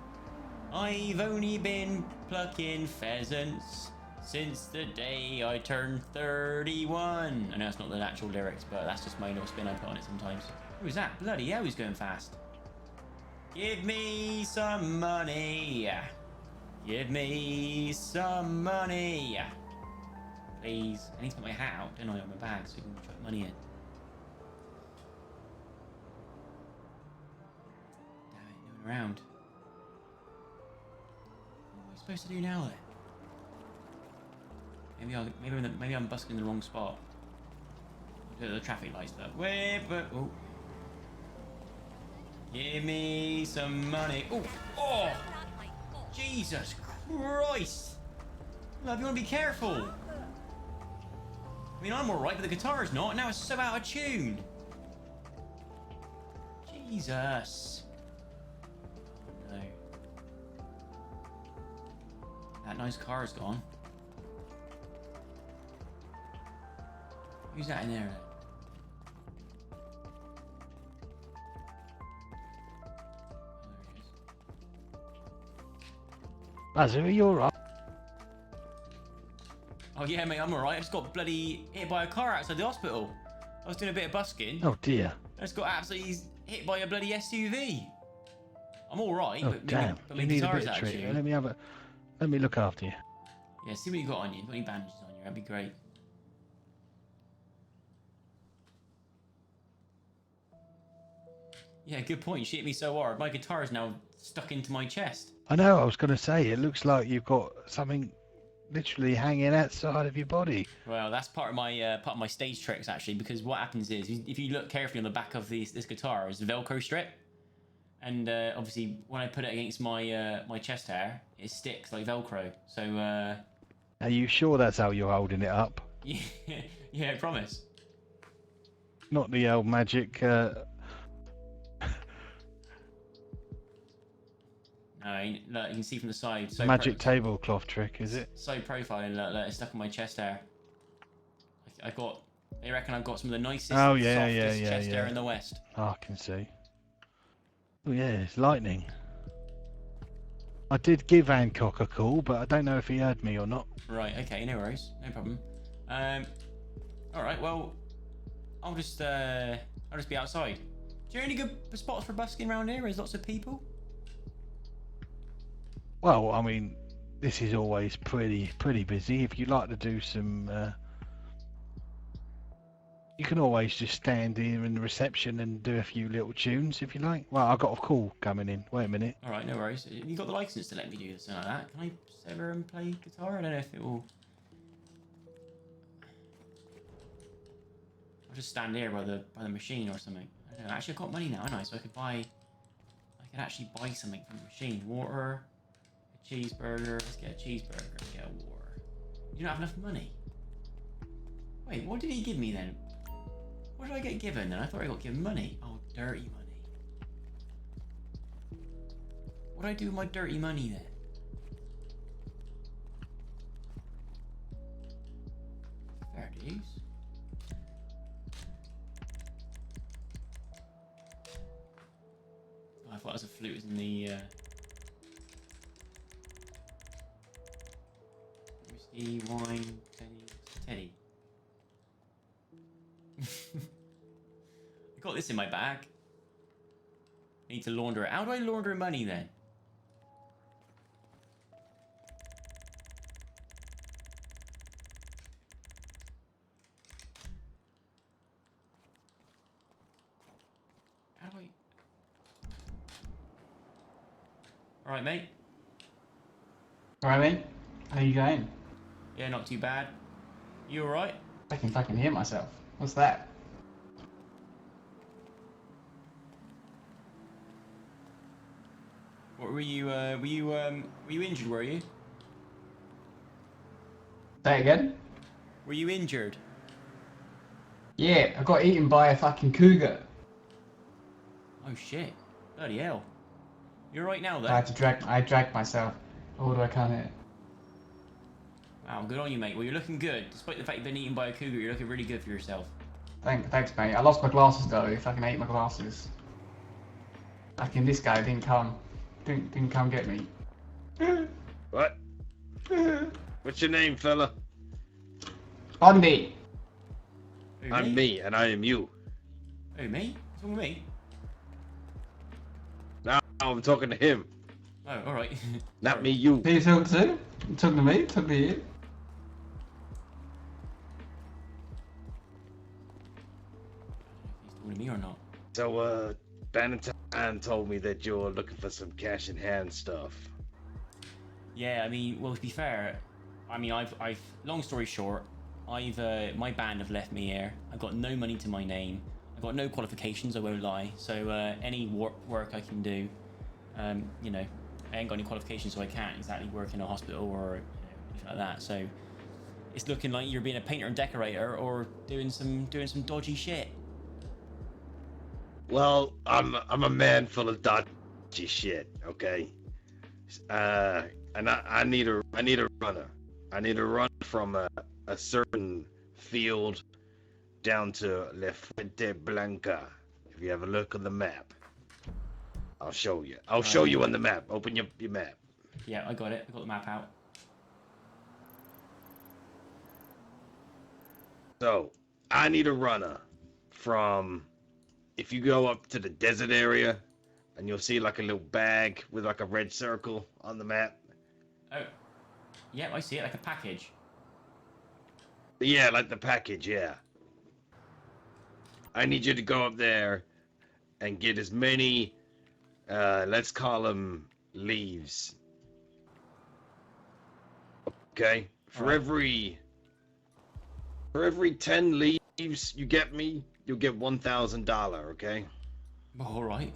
S1: I've only been plucking pheasants since the day I turned 31. I know it's not the actual lyrics, but that's just my little spin I put on it sometimes. Who's that? Bloody hell, he's going fast. Give me some money. Give me some money. Please. I need to put my hat out, don't I, on my bag so we can chuck money in. Damn it, no one around. What am I supposed to do now then? Maybe I'm busking in the wrong spot. The traffic lights though. Wait, but oh. Give me some money. Ooh. Oh! Jesus Christ! Love, you want to be careful. I mean, I'm alright, but the guitar's not. Now it's so out of tune. Jesus. Oh, no. That nice car's gone. Who's that in there then?
S6: Bazoo, are you alright?
S1: Oh yeah, mate, I'm alright. I just got bloody hit by a car outside the hospital. I was doing a bit of busking.
S6: Oh dear.
S1: I just got absolutely hit by a bloody SUV. I'm alright,
S6: Oh
S1: but
S6: damn.
S1: but
S6: You
S1: my
S6: need a
S1: guitar's
S6: bit of
S1: out of
S6: treatment.
S1: tune.
S6: Let me look after you.
S1: Yeah, see what you got on you. If you've got any bandages on you, that'd be great. Yeah, good point. She hit me so hard. My guitar is now stuck into my chest.
S6: I know, I was going to say, it looks like you've got something literally hanging outside of your body.
S1: Well, that's part of my stage tricks actually, because what happens is if you look carefully on the back of this guitar, is a Velcro strip, and obviously when I put it against my my chest hair, it sticks like Velcro. So
S6: Are you sure that's how you're holding it up?
S1: yeah, yeah, I promise.
S6: Not the old magic.
S1: No, look, you can see from the side. So
S6: Magic tablecloth trick, is it?
S1: So profiling, look, it's stuck on my chest hair. They reckon I've got some of the nicest, softest chest hair in the West.
S6: Oh, I can see. Oh yeah, it's lightning. I did give Hancock a call, but I don't know if he heard me or not.
S1: Right, okay, no worries, no problem. All right, well, I'll just be outside. Do you know any good spots for busking around here? There's lots of people.
S6: Well, I mean, this is always pretty busy. If you like to do some, you can always just stand here in the reception and do a few little tunes if you like. Well, I got a call coming in. Wait a minute.
S1: All right, no worries. You got the license to let me do something like that? Can I sever and play guitar? I don't know if it will. I'll just stand here by the machine or something. I don't know. Actually, I've got money now, haven't I? So I could actually buy something from the machine. Water. Cheeseburger. Let's get a cheeseburger. Let's get a water. You don't have enough money. Wait, what did he give me then? What did I get given then? I thought I got given money. Oh, dirty money. What do I do with my dirty money then? Fair dues. Oh, I thought it was a flute. It was in the. Whiskey, wine, Teddy. I got this in my bag. I need to launder it. How do I launder money then? How do I... Alright, mate.
S4: Alright, mate. How you going?
S1: Yeah, not too bad. You alright?
S4: I can fucking hear myself. What's that?
S1: What were you injured, were you?
S4: Say again?
S1: Were you injured?
S4: Yeah, I got eaten by a fucking cougar.
S1: Oh shit. Bloody hell. You're right now
S4: I
S1: then?
S4: had to drag myself. Or do I come here?
S1: Wow, good on you, mate. Well, you're looking good. Despite the fact you've been eaten by a cougar, you're looking really good for yourself.
S4: Thanks, mate. I lost my glasses though. If I can ate my glasses. Fucking this guy didn't come get me.
S7: What? What's your name, fella?
S4: Bondi!
S1: Who,
S7: I'm me, and I am you.
S1: Who, me? What's wrong with me?
S7: Now I'm talking to him,
S1: Oh, alright.
S7: not me, you.
S4: Who you talking to? You talking to me? Talking to you?
S1: He's talking to me or not?
S7: So, Valentine told me that you're looking for some cash in hand stuff.
S1: Yeah, I mean, well, to be fair, I mean, I've long story short, my band have left me here. I've got no money to my name. I've got no qualifications, I won't lie. So any work I can do, you know, I ain't got any qualifications, so I can't exactly work in a hospital or anything like that. So it's looking like you're being a painter and decorator or doing some dodgy shit.
S7: Well, I'm a man full of dodgy shit. Okay. And I need a runner. I need a run from a certain field down to La Fuente Blanca. If you have a look on the map, I'll show you. I'll show you on the map. Open your map.
S1: Yeah, I got it. I got the map out.
S7: So, I need a runner from, if you go up to the desert area, and you'll see like a little bag with like a red circle on the map.
S1: Oh, yeah, I see it, like a package.
S7: Yeah, like the package, yeah. I need you to go up there and get as many, let's call them leaves. Okay? For every 10 leaves you get me, you'll get $1,000, okay?
S1: All right.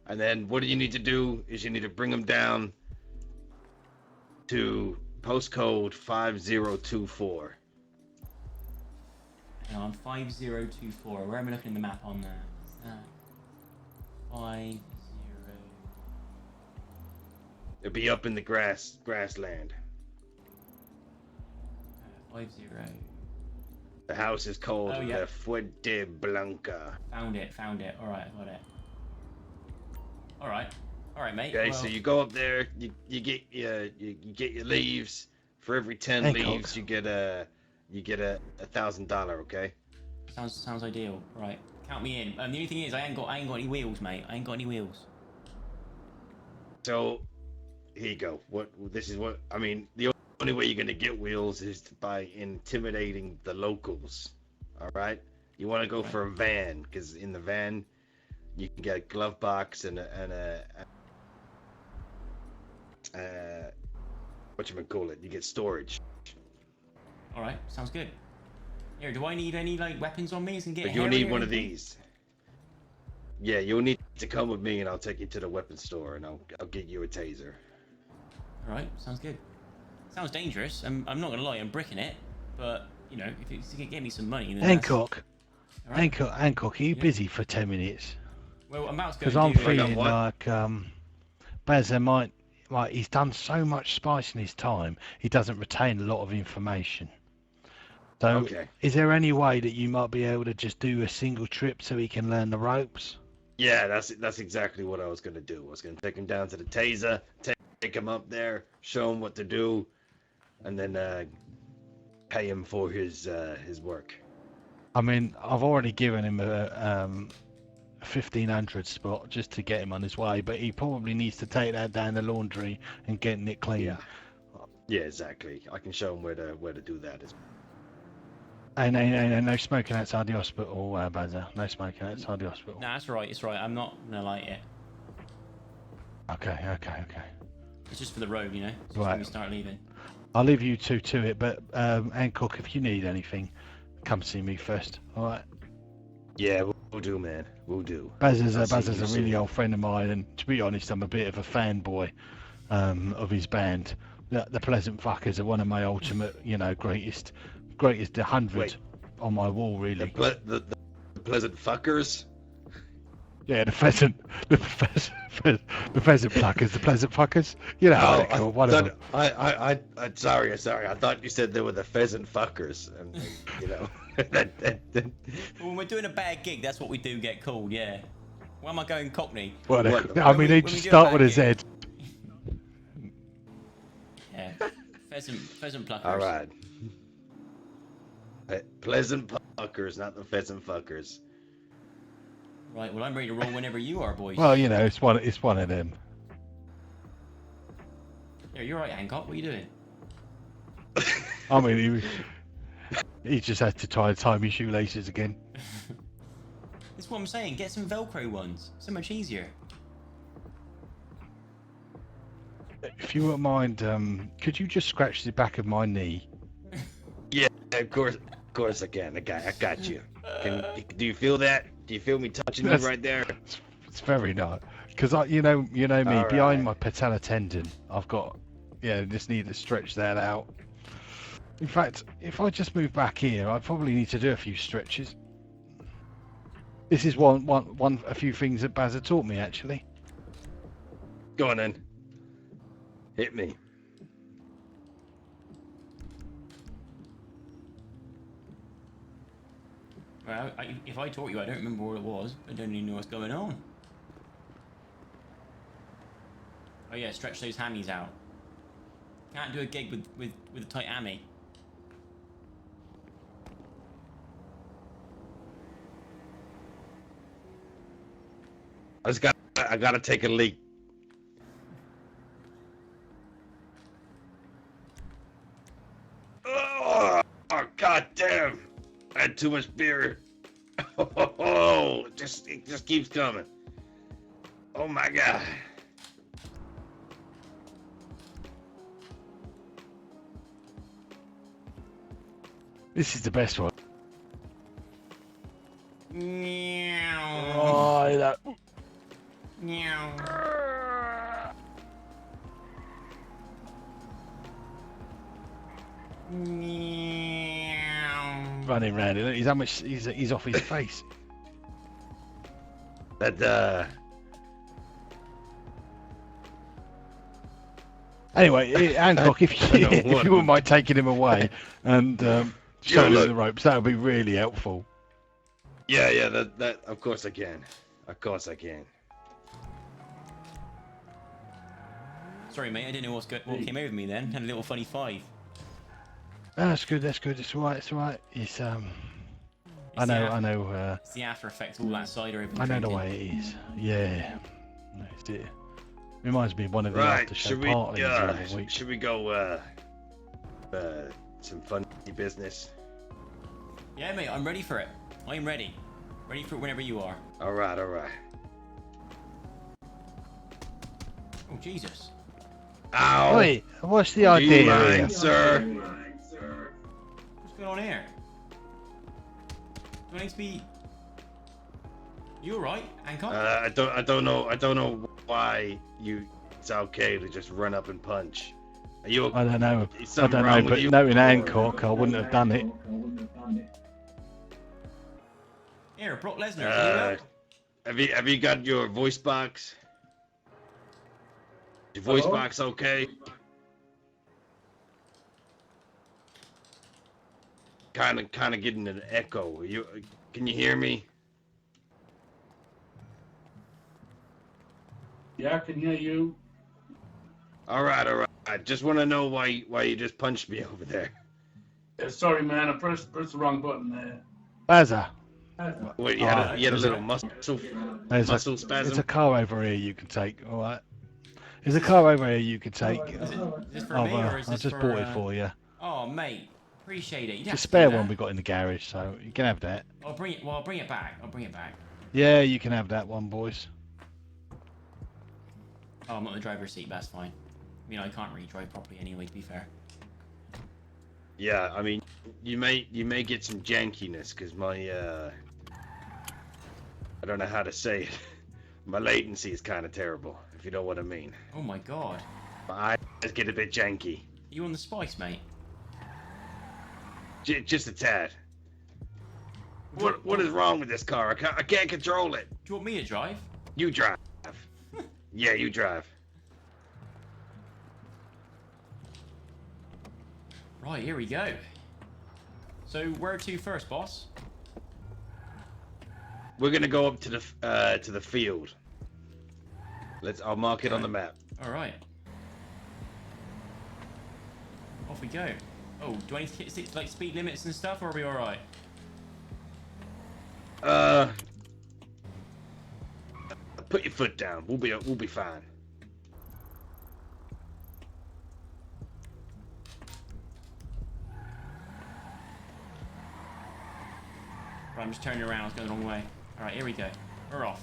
S7: And then what you need to do is you need to bring them down to postcode 5024.
S1: Hang on, 5024. Where am I looking in the map on there? What's that? 50.
S7: It'll be up in the grassland.
S1: 50.
S7: The house is called
S1: Oh, yeah.
S7: La Fuente Blanca.
S1: Found it. All right, got it. All right, mate.
S7: Okay,
S1: well,
S7: so you go up there, you get your leaves. For every 10
S6: Hancock.
S7: leaves, you get a $1,000. Okay.
S1: sounds ideal. Right, count me in. The only thing is, I ain't got any wheels, mate. I ain't got any wheels.
S7: So here you go. This is what I mean. The only way you're gonna get wheels is by intimidating the locals. All right. You want to go for a van, because in the van you can get a glove box and a whatchamacallit, you get storage.
S1: All right, sounds good. Here, do I need any like weapons on me? Is it
S7: But you'll need one of these. Yeah, you'll need to come with me and I'll take you to the weapons store and I'll get you a taser.
S1: All right, sounds good. Sounds dangerous. I'm not gonna lie, I'm bricking it, but you know, if it's gonna get me some money, then
S6: Hancock,
S1: all right.
S6: Hancock, are you busy for 10 minutes?
S1: Well, I'm about to go.
S6: Because
S1: and
S6: I'm
S1: do
S6: feeling like Baz, there might, like, he's done so much spice in his time, he doesn't retain a lot of information. So,
S7: Okay.
S6: is there any way that you might be able to just do a single trip so he can learn the ropes?
S7: Yeah, that's exactly what I was gonna do. I was gonna take him down to the taser, take him up there, show him what to do, and then pay him for his work.
S6: I mean, I've already given him a 1500 spot just to get him on his way, but he probably needs to take that down the laundry and getting it clean.
S7: Yeah. Yeah, exactly. I can show him where to do that.
S6: And no smoking outside the hospital, Bazza. No smoking outside the hospital.
S1: Nah, it's right. It's right. I'm not gonna light it.
S6: Okay.
S1: It's just for the road, you know. It's just
S6: Right.
S1: when we start leaving.
S6: I'll leave you two to it, but Hancock, if you need anything, come see me first. All right.
S7: Yeah, we'll do, man. We'll do.
S6: Bazza's
S7: I'll see
S6: a
S7: you
S6: really
S7: soon.
S6: old friend of mine, and to be honest, I'm a bit of a fanboy of his band. The Pleasant Fuckers are one of my ultimate, greatest 100
S7: Wait.
S6: on my wall, really.
S7: The pleasant fuckers.
S6: Yeah, the pheasant pluckers, the Pleasant Fuckers. You know how they're called, one of them.
S7: I sorry. I thought you said they were the pheasant fuckers, and you know.
S1: Well, when we're doing a bad gig, that's what we do get called. Yeah. Why am I going Cockney?
S6: Well,
S7: What?
S6: I mean, they
S1: when we
S6: just
S1: do a
S6: start
S1: bad
S6: with a
S1: gig.
S6: Z.
S1: Yeah. Pheasant pluckers.
S7: All right. Pleasant fuckers, not the pheasant fuckers.
S1: Right. Well, I'm ready to roll whenever you are, boys.
S6: Well, it's one of them.
S1: Yeah, you're right, Hancock. What are you doing?
S6: I mean, he just had to try and tie my shoelaces again.
S1: That's what I'm saying. Get some Velcro ones. So much easier.
S6: If you wouldn't mind, could you just scratch the back of my knee?
S7: Yeah, of course. Of course I can. I got you. Do you feel that? Do you feel me touching you right there?
S6: It's very nice. Because you know me,
S7: All
S6: behind
S7: right.
S6: my patella tendon, I've got, just need to stretch that out. In fact, if I just move back here, I probably need to do a few stretches. This is a few things that Baz had taught me actually.
S7: Go on then. Hit me.
S1: Well, if I taught you, I don't remember what it was. I don't even know what's going on. Oh yeah, stretch those hammies out. Can't do a gig with a tight hammy.
S7: I gotta take a leak. Oh, god damn! I had too much beer. Oh, it just keeps coming. Oh my god.
S6: This is the best one.
S1: Meow.
S6: Oh, that.
S1: Meow. Meow.
S6: Running round it. He's how much he's off his face.
S7: That
S6: Anyway, Hancock, if you wouldn't mind taking him away and showing him
S7: look.
S6: the ropes, that would be really helpful.
S7: yeah, that of course I can. Of course I can.
S1: Sorry, mate. I didn't know what came over me then. Had a little funny five.
S6: That's good. That's good. It's all right. It's all right. It's I know.
S1: It's the after effect of all that cider.
S6: I know the way it is. Yeah. That's it. Reminds me of one of the
S7: Right,
S6: after show
S7: should we
S6: parties the other week.
S7: should we go some funny business?
S1: Yeah, mate. I'm ready for it. I'm ready. Ready for it whenever you are.
S7: All right.
S1: Oh Jesus.
S7: Ow!
S6: Wait, what's the
S7: Do you
S6: idea
S7: mind,
S6: here?
S7: sir?
S1: What's going on here? Do I need to be? You alright, Hancock?
S7: I don't know why it's okay to just run up and punch. Are you?
S6: I don't know.
S7: Is
S6: I
S7: something
S6: don't
S7: wrong
S6: know,
S7: with
S6: but
S7: you?
S6: knowing Hancock, I wouldn't have done it.
S1: Here, Brock Lesnar. Can you help?
S7: Have you got your voice box? Your voice box okay? Kind of getting an echo. Can you hear me?
S8: Yeah, I can hear you.
S7: All right. I just want to know why you just punched me over there.
S8: Yeah, sorry, man. I pressed the wrong button there.
S6: Bazza,
S7: Wait, you had a little muscle spasm.
S6: there's a car over here you can take. All right. There's a car over here you can take.
S1: Is this for me or is
S6: I
S1: this
S6: just
S1: for,
S6: bought it for you.
S1: Oh, mate. Appreciate it. You
S6: It's
S1: don't
S6: a
S1: have to
S6: spare
S1: do that.
S6: one we got in the garage, so you can have that.
S1: I'll bring it. Well, I'll bring it back.
S6: Yeah, you can have that one, boys.
S1: Oh, I'm not in the driver's seat. But that's fine. I mean, I can't really drive properly anyway. To be fair.
S7: Yeah, I mean, you may get some jankiness because my I don't know how to say it. My latency is kind of terrible, if you know what I mean.
S1: Oh my God.
S7: My eyes get a bit janky.
S1: You on the spice, mate?
S7: Just a tad. What is wrong with this car? I can't control it.
S1: Do you want me to drive?
S7: You drive. Yeah, you drive.
S1: Right, here we go. So where to first, boss?
S7: We're gonna go up to the field. I'll mark it on the map.
S1: All right. Off we go. Oh, do I need to hit like speed limits and stuff, or are we all right?
S7: Put your foot down. We'll be fine.
S1: Right, I'm just turning around. I was going the wrong way. All right, here we go. We're off.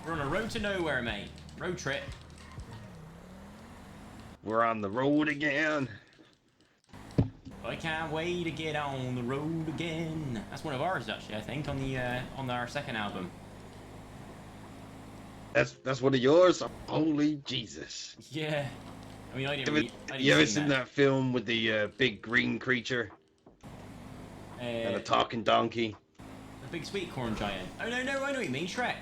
S1: We're on a road to nowhere, mate. Road trip.
S7: We're on the road again.
S1: Oh I can't wait to get on the road again. That's one of ours, actually. I think on our second album.
S7: That's one of yours. Holy Jesus!
S1: Yeah. I mean, I didn't.
S7: You ever
S1: sing
S7: seen that film with the big green creature and a talking donkey?
S1: The big sweet corn giant. Oh no, I know what you mean, Shrek.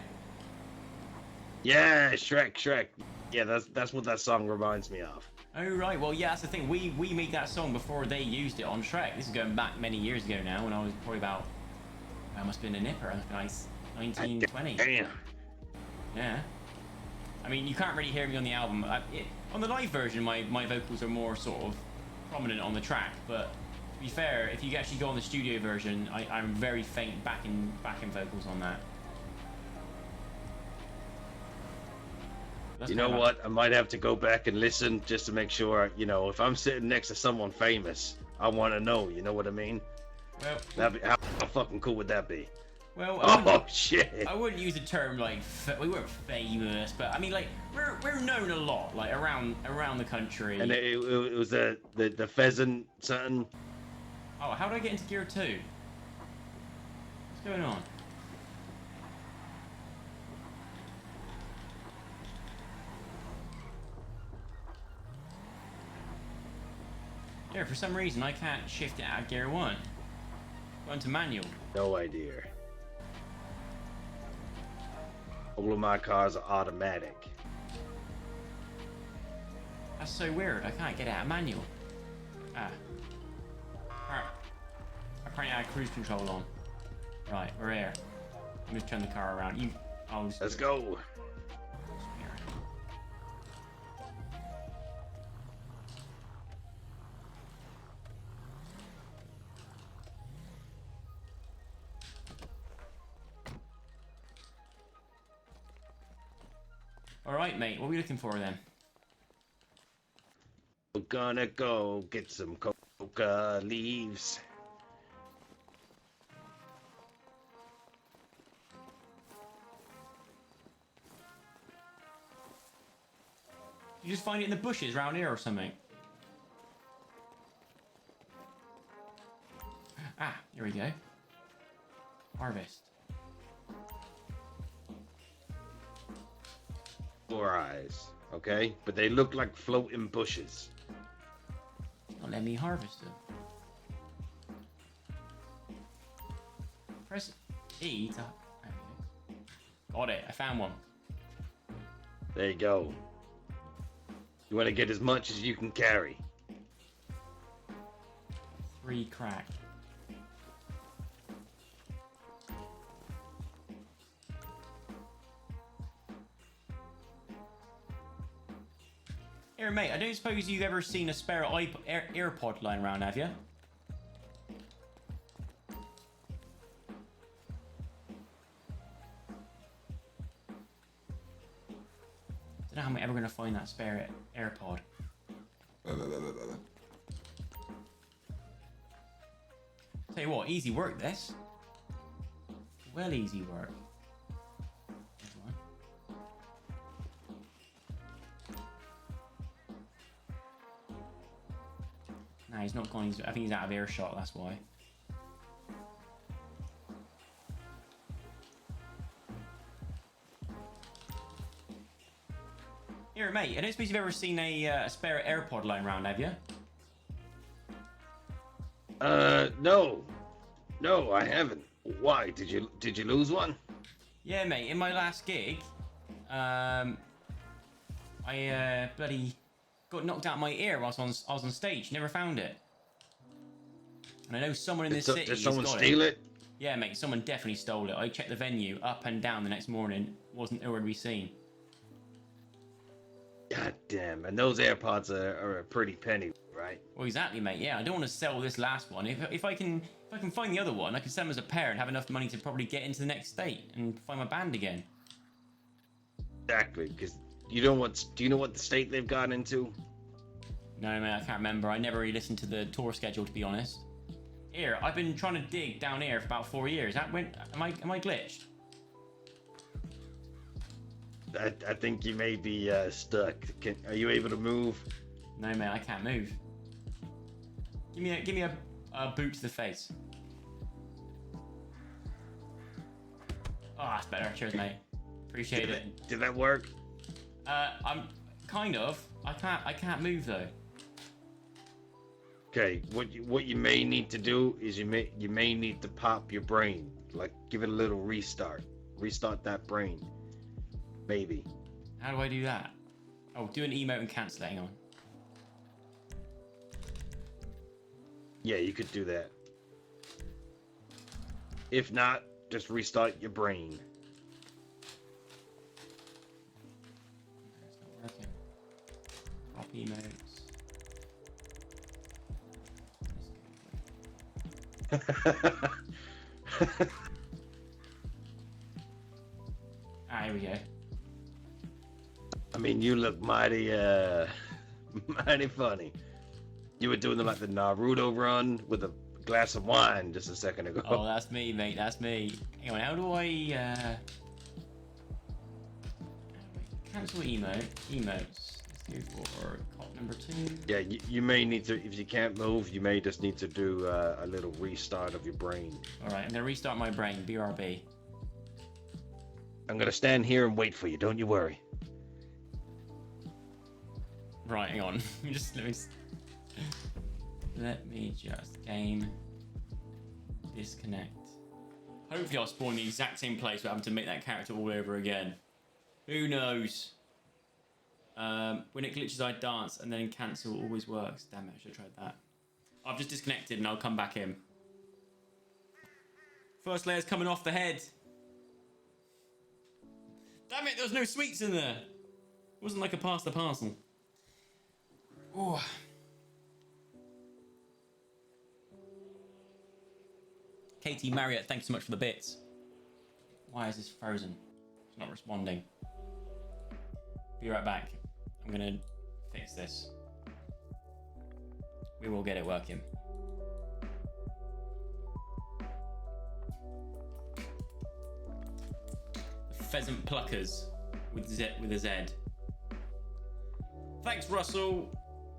S7: Yeah, Shrek. Yeah, that's what that song reminds me of.
S1: Oh right, well yeah, that's the thing. We made that song before they used it on Shrek. This is going back many years ago now, when I was probably about, I must have been a nipper, nice 1920.
S7: Damn.
S1: Yeah. I mean, you can't really hear me on the album. On the live version, my vocals are more sort of prominent on the track. But to be fair, if you actually go on the studio version, I'm very faint backing vocals on that.
S7: You know what? I might have to go back and listen just to make sure. You know, if I'm sitting next to someone famous, I want to know. You know what I mean?
S1: Well,
S7: how fucking cool would that be?
S1: Well,
S7: shit!
S1: I wouldn't use the term like we weren't famous, but I mean like we're known a lot like around the country.
S7: And it was the pheasant something.
S1: Oh, how did I get into gear 2? What's going on? Yeah, for some reason I can't shift it out of gear 1. Go into manual.
S7: No idea. All of my cars are automatic.
S1: That's so weird. I can't get it out of manual. Ah. Alright. Apparently I had cruise control on. Right, we're here. Let me just turn the car around.
S7: Let's go.
S1: Alright, mate. What are we looking for then?
S7: We're gonna go get some coca leaves.
S1: You just find it in the bushes around here or something? Ah, here we go. Harvest.
S7: 4 eyes, okay? But they look like floating bushes.
S1: Don't let me harvest them. Press E to... There we go. Got it, I found one.
S7: There you go. You want to get as much as you can carry.
S1: 3 crack. Here, mate, I don't suppose you've ever seen a spare AirPod lying around, have you? Don't know how I'm ever going to find that spare AirPod. Tell you what, easy work this. Well, easy work. There's one. Nah, he's not going. I think he's out of earshot. That's why. Here, mate. I don't suppose you've ever seen a spare AirPod lying around, have you?
S7: No, I haven't. Why? Did you lose one?
S1: Yeah, mate. In my last gig, I bloody got knocked out my ear whilst I was on stage. Never found it. And I know someone in this city.
S7: Did someone steal it?
S1: Yeah, mate. Someone definitely stole it. I checked the venue up and down the next morning. Wasn't nowhere to be seen.
S7: God damn! And those AirPods are a pretty penny, right?
S1: Well, exactly, mate. Yeah, I don't want to sell this last one. If I can find the other one, I can sell them as a pair and have enough money to probably get into the next state and find my band again.
S7: Exactly, because do you know what the state they've gotten into?
S1: No, mate, I can't remember. I never really listened to the tour schedule, to be honest. Here, I've been trying to dig down here for about 4 years. Am I glitched?
S7: I think you may be stuck. Are you able to move?
S1: No, mate, I can't move. Give me a boot to the face. Oh, that's better. Cheers, mate. Appreciate it.
S7: Did that work?
S1: I'm kind of. I can't move though.
S7: Okay, what you may need to do is you may need to pop your brain, like give it a little restart that brain, maybe.
S1: How do I do that? Oh, do an emote and cancel it. Hang on.
S7: Yeah, you could do that. If not, just restart your brain.
S1: It's not working. Pop emotes. Ah, here we go.
S7: I mean, you look mighty mighty funny. You were doing like the Naruto run with a glass of wine just a second ago.
S1: Oh, that's me, mate. That's me. Hang on, how do I cancel emotes? Let's do for cop number 2.
S7: Yeah, you may need to, if you can't move, you may just need to do a little restart of your brain.
S1: All right, I'm gonna restart my brain. BRB.
S7: I'm gonna stand here and wait for you. Don't you worry.
S1: Right, hang on. Let me just game disconnect. Hopefully I'll spawn in the exact same place without having to make that character all over again. Who knows? When it glitches I dance and then cancel always works. Damn it, I should have tried that. I've just disconnected and I'll come back in. First layer's coming off the head. Damn it, there was no sweets in there. It wasn't like a pass the parcel. Oh. Katie Marriott, thanks so much for the bits. Why is this frozen? It's not responding. Be right back. I'm gonna fix this. We will get it working. The Pheasant Pluckers with a Z. Thanks, Russell.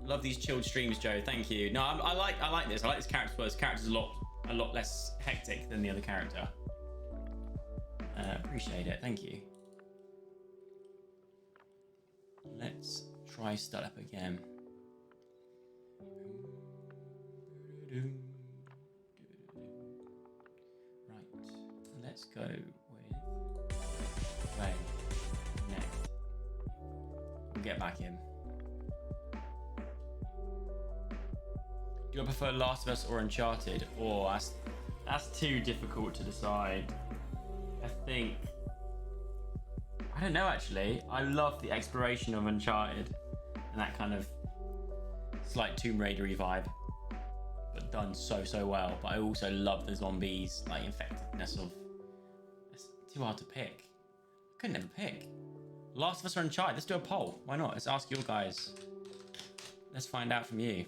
S1: Love these chilled streams, Joe. Thank you. No, I like this. I like this character. This character's a lot less hectic than the other character. Appreciate it. Thank you. Let's try start up again. Right. Let's go with play next. We'll get back in. Do I prefer Last of Us or Uncharted? Oh, that's too difficult to decide. I think I don't know actually. I love the exploration of Uncharted and that kind of slight Tomb Raider-y vibe, but done so well. But I also love the zombies like infectedness of. It's too hard to pick. I could never pick. Last of Us or Uncharted? Let's do a poll. Why not? Let's ask your guys. Let's find out from you.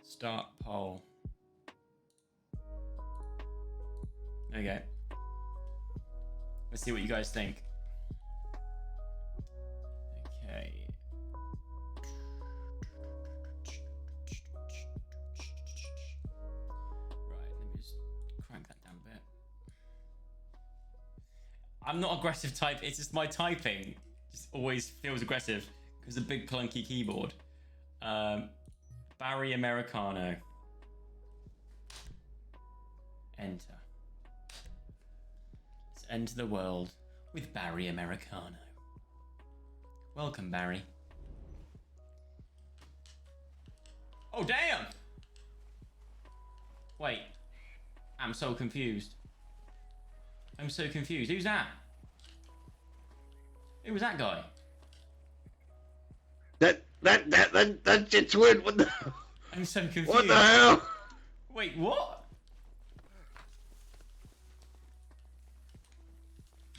S1: Start poll. There you go. Let's see what you guys think. Okay. Right, let me just crank that down a bit. I'm not aggressive type, it's just my typing just always feels aggressive because of the big clunky keyboard. Barry Americano. Enter. Let's enter the world with Barry Americano. Welcome, Barry. Oh, damn! Wait. I'm so confused. I'm so confused. Who's that? Who was that guy?
S7: That's your twin. What the?
S1: I'm so confused.
S7: What the hell?
S1: Wait, what?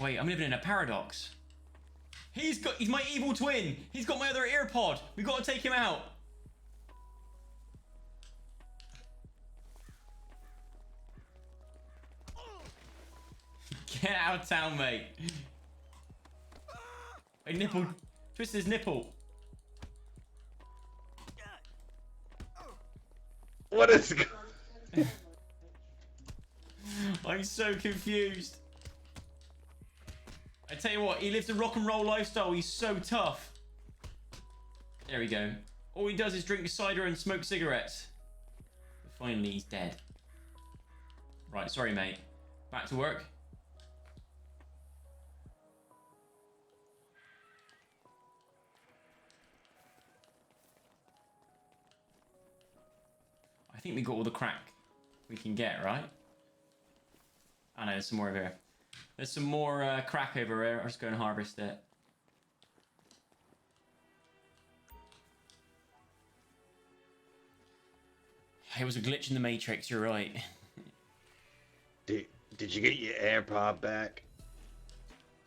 S1: Wait, I'm living in a paradox. He's my evil twin. He's got my other ear pod. We got to take him out. Get out of town, mate. Hey, nipple. Twist his nipple.
S7: What is?
S1: I'm so confused. I tell you what, he lives a rock and roll lifestyle. He's so tough. There we go. All he does is drink cider and smoke cigarettes. But finally, he's dead. Right, sorry, mate. Back to work. I think we got all the crack we can get, right? I know, there's some more over here. There's some more crack over here. I'll just go and harvest it. It was a glitch in the Matrix, you're right.
S7: Did you get your AirPod back?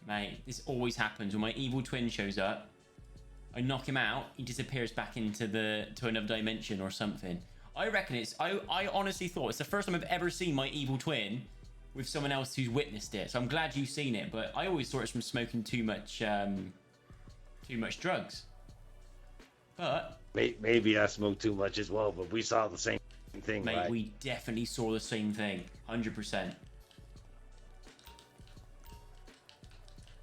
S1: Mate, this always happens when my evil twin shows up. I knock him out, he disappears back into to another dimension or something. I reckon it's... I honestly thought it's the first time I've ever seen my evil twin with someone else who's witnessed it. So I'm glad you've seen it, but I always thought it's from smoking too much drugs. But...
S7: Maybe I smoked too much as well, but we saw the same thing,
S1: mate,
S7: right?
S1: we definitely saw the same thing. 100%.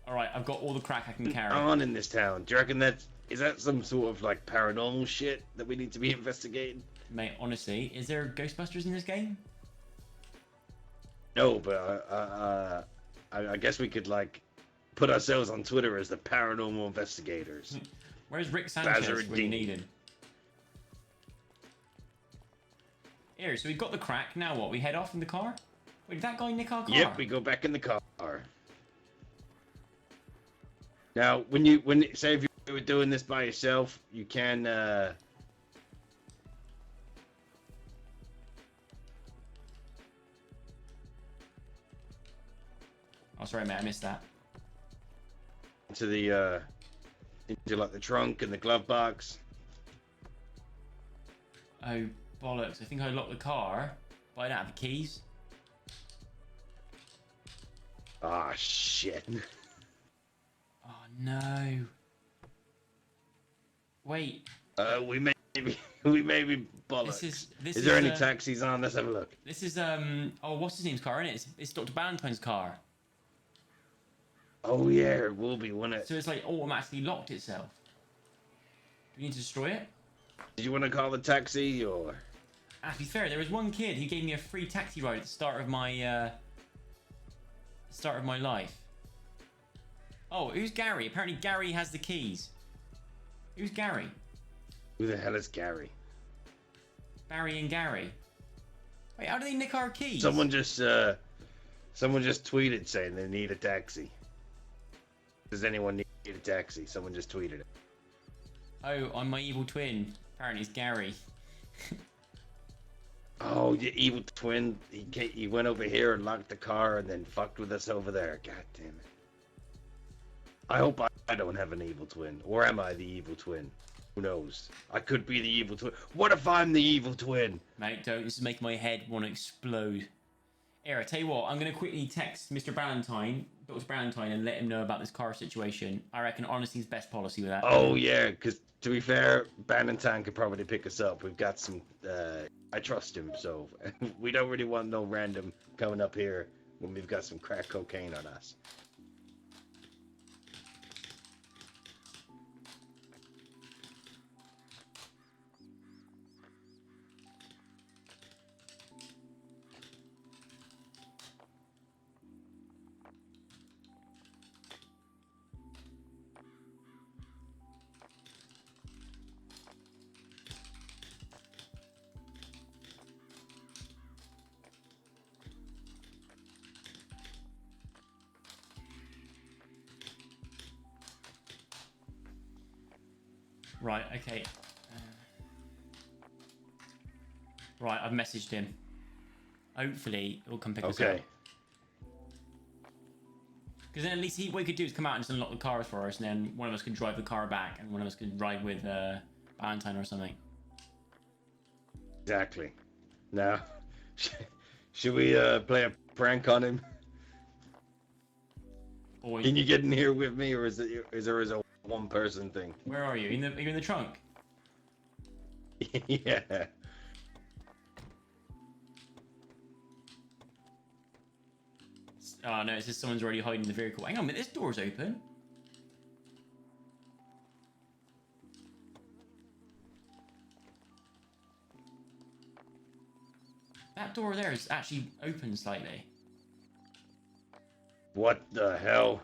S1: Alright, I've got all the crack I can carry.
S7: On in this town. Do you reckon is that some sort of like paranormal shit that we need to be investigating?
S1: Mate, honestly, is there Ghostbusters in this game?
S7: No, but I guess we could like put ourselves on Twitter as the paranormal investigators.
S1: Where's Rick Sanchez when you need him? Here, so we got the crack. Now what? We head off in the car? Wait, did that guy nick our car?
S7: Yep, we go back in the car. Now, say if you were doing this by yourself, you can.
S1: Oh, sorry, mate, I missed that.
S7: Into the into like the trunk and the glove box.
S1: Oh, bollocks. I think I locked the car, but I don't have the keys.
S7: Ah, shit.
S1: Oh, no. Wait.
S7: We may be bollocks. Is there any taxis on? Let's have a look.
S1: This is, oh, what's his name's car, isn't it? It's Dr. Ballantyne's car.
S7: Oh, yeah, it will be, won't it?
S1: So it's like automatically locked itself. Do we need to destroy it?
S7: Did you want to call the taxi, or...?
S1: Ah, to be fair, there was one kid who gave me a free taxi ride at the start of my life. Oh, who's Gary? Apparently Gary has the keys. Who's Gary?
S7: Who the hell is Gary?
S1: Barry and Gary. Wait, how do they nick our keys?
S7: Someone just tweeted saying they need a taxi. Does anyone need a taxi? Someone just tweeted it.
S1: Oh, I'm my evil twin. Apparently it's Gary.
S7: Oh, you evil twin. He went over here and locked the car and then fucked with us over there. God damn it. I hope I don't have an evil twin. Or am I the evil twin? Who knows? I could be the evil twin. What if I'm the evil twin?
S1: Mate, don't. This is making my head want to explode. Here, I tell you what. I'm going to quickly text Mr. Ballantyne, Dr. Ballantyne, and let him know about this car situation. I reckon honesty's best policy with that.
S7: Oh, yeah, because to be fair, Ballantyne could probably pick us up. We've got some... I trust him, so we don't really want no random coming up here when we've got some crack cocaine on us.
S1: Right, okay. Right, I've messaged him. Hopefully, he'll come pick us up.
S7: Okay.
S1: Because then at least what he could do is come out and just unlock the cars for us, and then one of us could drive the car back, and one of us could ride with Valentine or something.
S7: Exactly. Now, should we play a prank on him?
S1: Or
S7: Can you get in here with me, or is there a one-person thing?
S1: where are you? Are you in the trunk?
S7: Yeah.
S1: Oh no, it's just someone's already hiding in the vehicle. Hang on a minute, this door's open. That door there is actually open slightly.
S7: What the hell?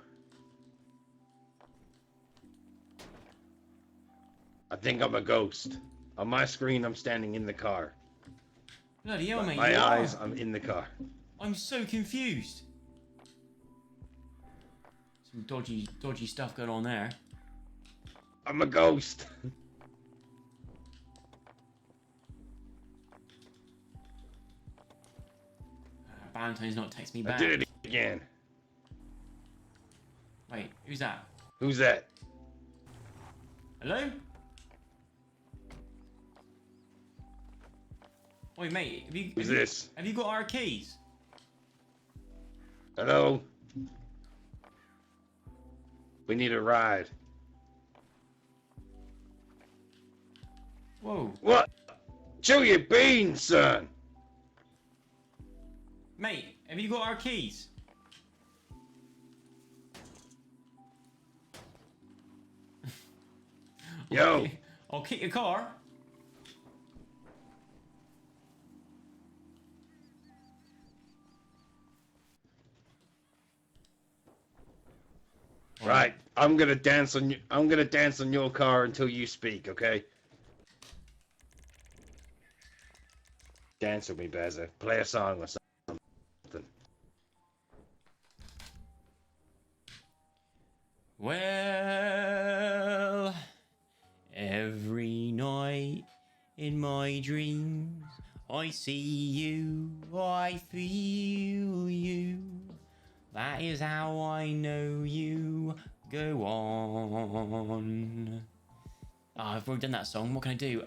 S7: I think I'm a ghost. On my screen, I'm standing in the car.
S1: Bloody hell, mate.
S7: My eyes, I'm in the car.
S1: I'm so confused. Some dodgy stuff going on there.
S7: I'm a ghost.
S1: Valentine's not texting me back.
S7: I did it again.
S1: Wait, who's that?
S7: Who's that?
S1: Hello? Wait, mate,
S7: Who's this?
S1: Have you got our keys?
S7: Hello? We need a ride.
S1: Whoa.
S7: What? Chew your beans, son.
S1: Mate, have you got our keys?
S7: Yo.
S1: I'll kick your car.
S7: Right, I'm gonna dance on your car until you speak, okay? Dance with me, Bazza. Play a song or something.
S1: Well, every night in my dreams, I see you, I feel you. That is how I know you. Go on. Oh, I've already done that song. What can I do?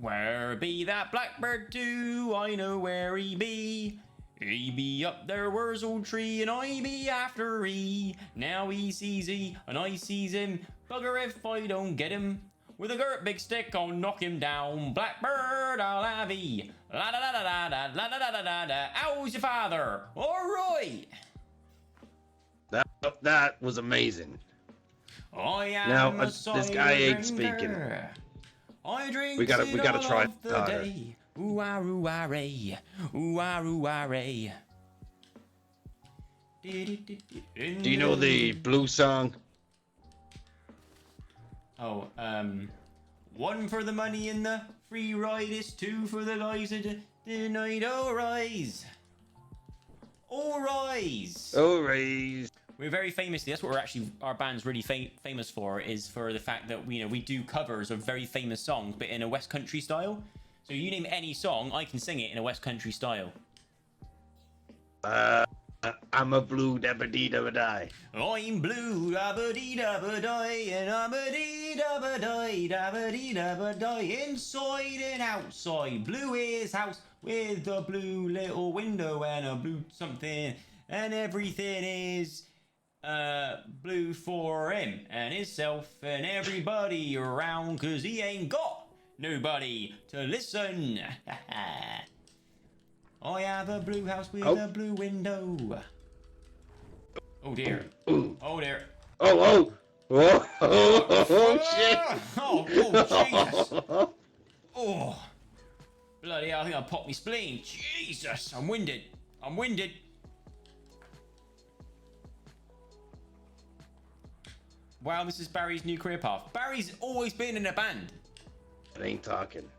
S1: Where be that blackbird do? I know where he be. He be up there where's old tree, and I be after he. Now he sees he, and I sees him. Bugger if I don't get him. With a great big stick, I'll knock him down. Blackbird, I'll have he. La da da da da da la da da da da da. How's your father? All right.
S7: That was amazing.
S1: I am
S7: Now,
S1: a
S7: this guy ain't speaking.
S1: I drink
S7: We gotta try
S1: the
S7: harder.
S1: day. Ooh ah ooh ah ray. Ooh ah ooh ah ray.
S7: Do you know the blue song?
S1: Oh, one for the money and the free ride is two for the lies of the night. All rise. All rise.
S7: Oh, raise.
S1: We're very famous. That's what our band's really famous for, is for the fact that we do covers of very famous songs, but in a West Country style. So you name any song, I can sing it in a West Country style.
S7: I'm a blue dabba dee dabba die.
S1: I'm blue dabba dee dabba die, and I'm a dee dabba die, dabba dee dabba die, inside and outside. Blue is house with a blue little window and a blue something, and everything is blue for him and himself and everybody around, 'cause he ain't got nobody to listen. I have a blue house with a blue window. Oh dear.
S7: Ooh.
S1: Oh dear.
S7: Oh, shit.
S1: Oh, Jesus. Oh. Bloody hell, I think I popped my spleen. Jesus, I'm winded. Wow, this is Barry's new career path. Barry's always been in a band.
S7: It ain't talking.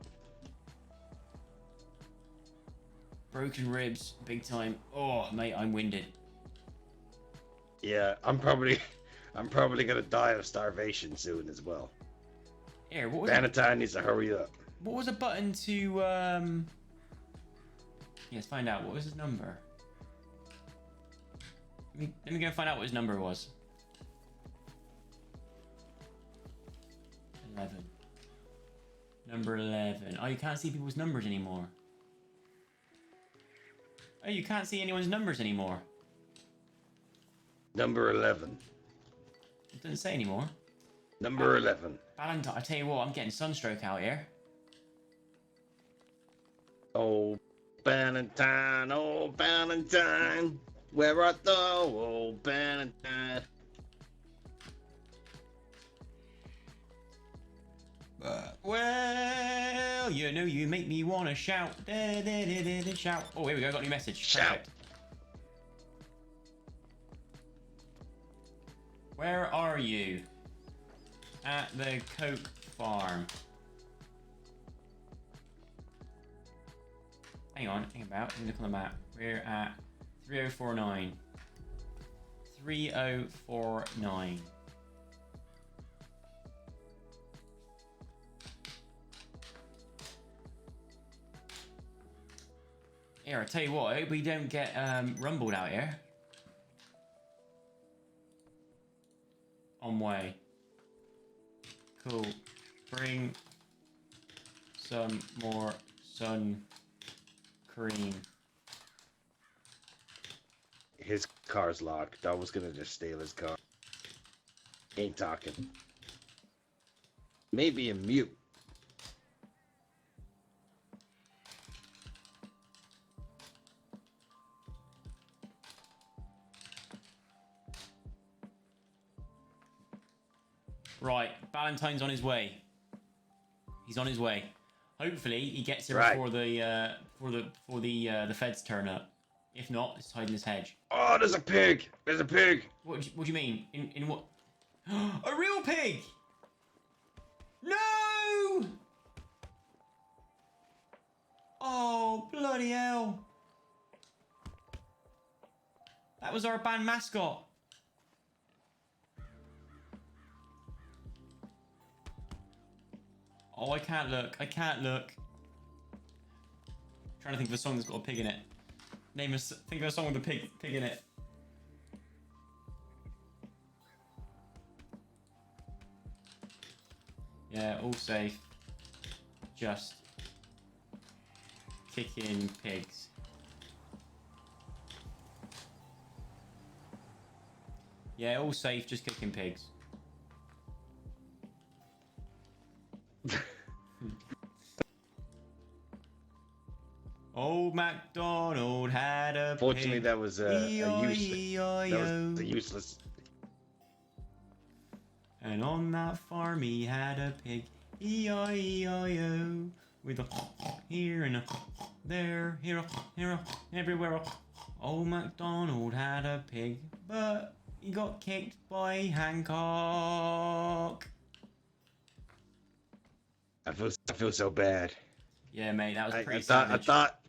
S1: Broken ribs, big time. Oh, mate, I'm winded.
S7: Yeah, I'm probably gonna die of starvation soon as well.
S1: Here, what was
S7: Valentine needs to hurry up.
S1: What was a button to Yes, find out. What was his number? Let me go and find out what his number was. 11. Number 11. Oh, you can't see people's numbers anymore. Oh, you can't see anyone's numbers anymore.
S7: Number 11.
S1: It doesn't say anymore.
S7: Number 11.
S1: Valentine, I tell you what, I'm getting sunstroke out here.
S7: Oh, Valentine, oh, Valentine. Where art thou, oh, Valentine?
S1: Well, you know you make me wanna shout. Da, da, da, da, da, shout. Oh, here we go. Got a new message.
S7: Shout.
S1: Perfect. Where are you? At the Coke farm. Hang on, hang about. Let me look on the map. We're at 3049. 3049. Here, I tell you what, I hope we don't get rumbled out here. On way. Cool. Bring some more sun cream.
S7: His car's locked. I was gonna just steal his car. Ain't talking. Maybe a mute.
S1: Right, Valentine's on his way. He's on his way. Hopefully, he gets here
S7: Right.
S1: before the feds turn up. If not, it's hiding his hedge.
S7: Oh, there's a pig! There's a pig!
S1: What do you mean? In what? A real pig! No! Oh, bloody hell! That was our band mascot. Oh, I can't look. I can't look. Trying to think of a song that's got a pig in it. Think of a song with a pig in it. Yeah, all safe. Just kicking pigs. Yeah, all safe, just kicking pigs. Old MacDonald had a
S7: Fortunately,
S1: pig.
S7: that was a useless.
S1: And on that farm he had a pig. E-I-E-I-O. With a here and a there, here, everywhere. Old MacDonald had a pig, but he got kicked by Hancock.
S7: I feel so bad.
S1: Yeah, mate, that was pretty
S7: I
S1: savage.
S7: thought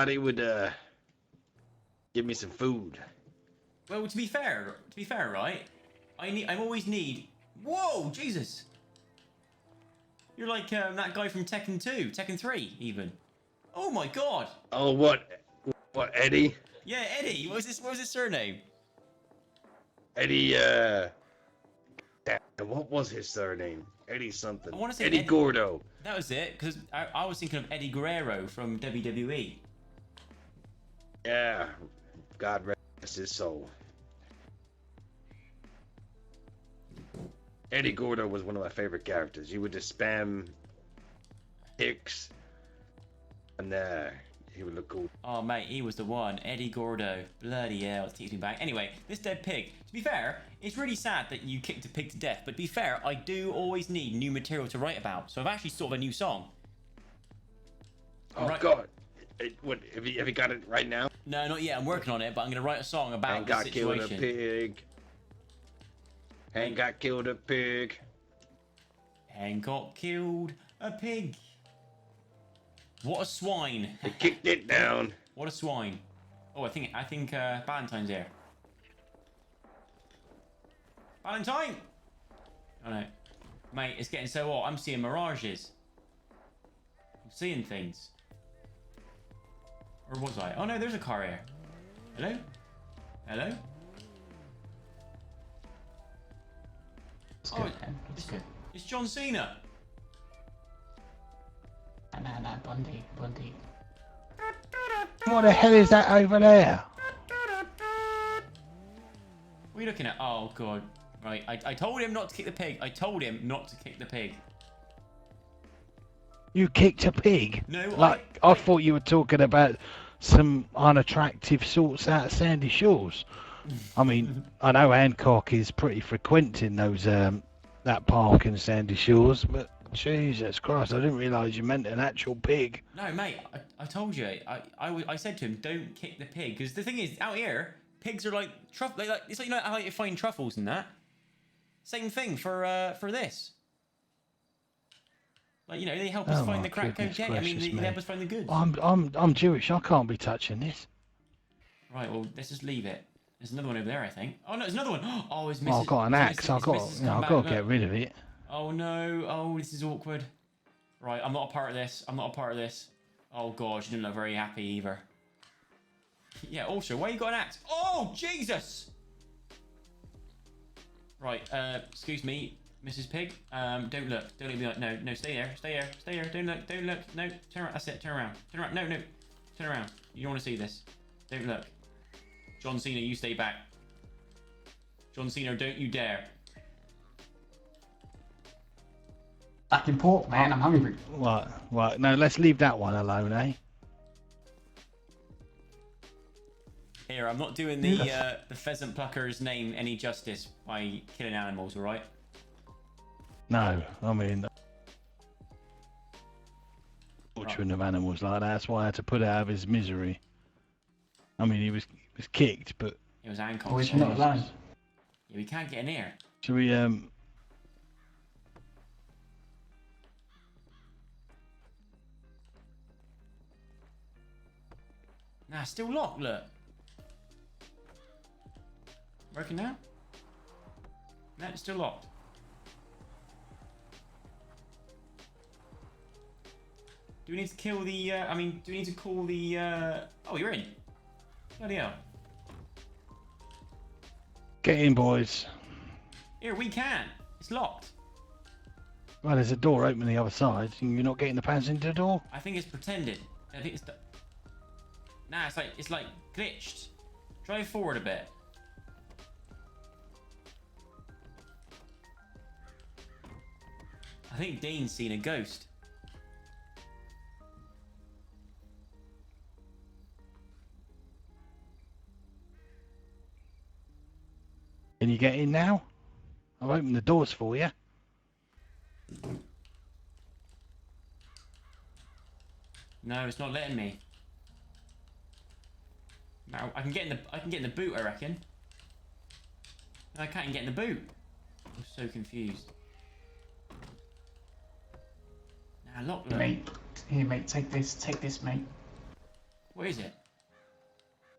S7: he would give me some food.
S1: Well, to be fair, right? I always need. Whoa, Jesus! You're like that guy from Tekken 2, Tekken 3, even. Oh my God!
S7: Oh, what, Eddie?
S1: Yeah, Eddie. What was his surname?
S7: Eddie. Damn, what was his surname? Eddie something.
S1: I want to say
S7: Eddie Gordo.
S1: That was it, because I was thinking of Eddie Guerrero from WWE.
S7: Yeah, God rest his soul. Eddie Gordo was one of my favorite characters. You would just spam Hicks, and he would look cool.
S1: Oh, mate, he was the one. Eddie Gordo. Bloody hell, it takes me back. Anyway, this dead pig. To be fair, it's really sad that you kicked a pig to death, but to be fair, I do always need new material to write about, so I've actually thought of a new song.
S7: Oh,
S1: Right.
S7: God. What, have you got it right now?
S1: No, not yet. I'm working on it, but I'm going to write a song about
S7: Hank
S1: the
S7: got killed a
S1: situation.
S7: pig. Hank got killed a pig.
S1: Hancock killed a pig. What a swine.
S7: They kicked it down.
S1: What a swine. Oh, I think Valentine's here. Valentine! Oh no. Mate, it's getting so hot. I'm seeing mirages. I'm seeing things. Or was I? Oh no, there's a car here. Hello? Hello?
S4: It's
S1: Oh,
S4: good, man. It's good.
S1: It's John Cena.
S4: Nah, Bundy.
S6: What the hell is that over there?
S1: What are you looking at? Oh, God. Right, I told him not to kick the pig. I told him not to kick the pig.
S6: You kicked a pig?
S1: No,
S6: Like, I thought you were talking about some unattractive sorts out of Sandy Shores. I mean, I know Hancock is pretty frequenting those that park in Sandy Shores, but Jesus Christ, I didn't realise you meant an actual pig.
S1: No, mate, I told you. I said to him, don't kick the pig. Because the thing is, out here, pigs are like truffle. Like, it's like, you know how you find truffles and that? Same thing for this. Like, you know, they help us
S6: Oh
S1: find
S6: my
S1: the crack
S6: goodness
S1: cocaine. I mean,
S6: gracious
S1: they
S6: me.
S1: help us find the goods.
S6: I'm Jewish. I can't be touching this.
S1: Right, well, let's just leave it. There's another one over there, I think. Oh, no, there's another one. Oh, it's Mrs.
S6: Well, I've got an axe. I've got to get rid of it.
S1: Oh, no. Oh, this is awkward. Right, I'm not a part of this. I'm not a part of this. Oh, God, she didn't look very happy either. Yeah, also, why you got an axe? Oh, Jesus! Right, excuse me, Mrs. Pig. Don't look. Don't leave me like, no, stay there. Stay there. Don't look. No, turn around. That's it, turn around. No. Turn around. You don't want to see this. Don't look. John Cena, you stay back. John Cena, don't you dare.
S4: Back in port, man. I'm hungry.
S6: Right. No, let's leave that one alone, eh?
S1: Here, I'm not doing the pheasant plucker's name any justice by killing animals, alright?
S6: No, I mean, torturing of animals like that. That's why I had to put it out of his misery. I mean, he was kicked, but
S1: It was Hancock.
S4: Boys, not alone.
S1: Yeah, we can't get in here.
S6: should we
S1: Nah, still locked, look. Working now? No, it's still locked. Do we need to kill the, do we need to call the, oh, you're in. Bloody hell.
S6: get in, boys?
S1: Here, we can. It's locked.
S6: Well, there's a door open the other side. You're not getting the passenger door?
S1: I think it's pretended. I think it's... Nah, it's like glitched. Drive forward a bit. I think Dean's seen a ghost.
S6: Can you get in now? I've opened the doors for you.
S1: No, it's not letting me. No, I can get in the boot, I reckon. No, I can't even get in the boot. I'm so confused. Nah, lock them.
S4: Mate, here, mate. Take this, mate.
S1: What is it?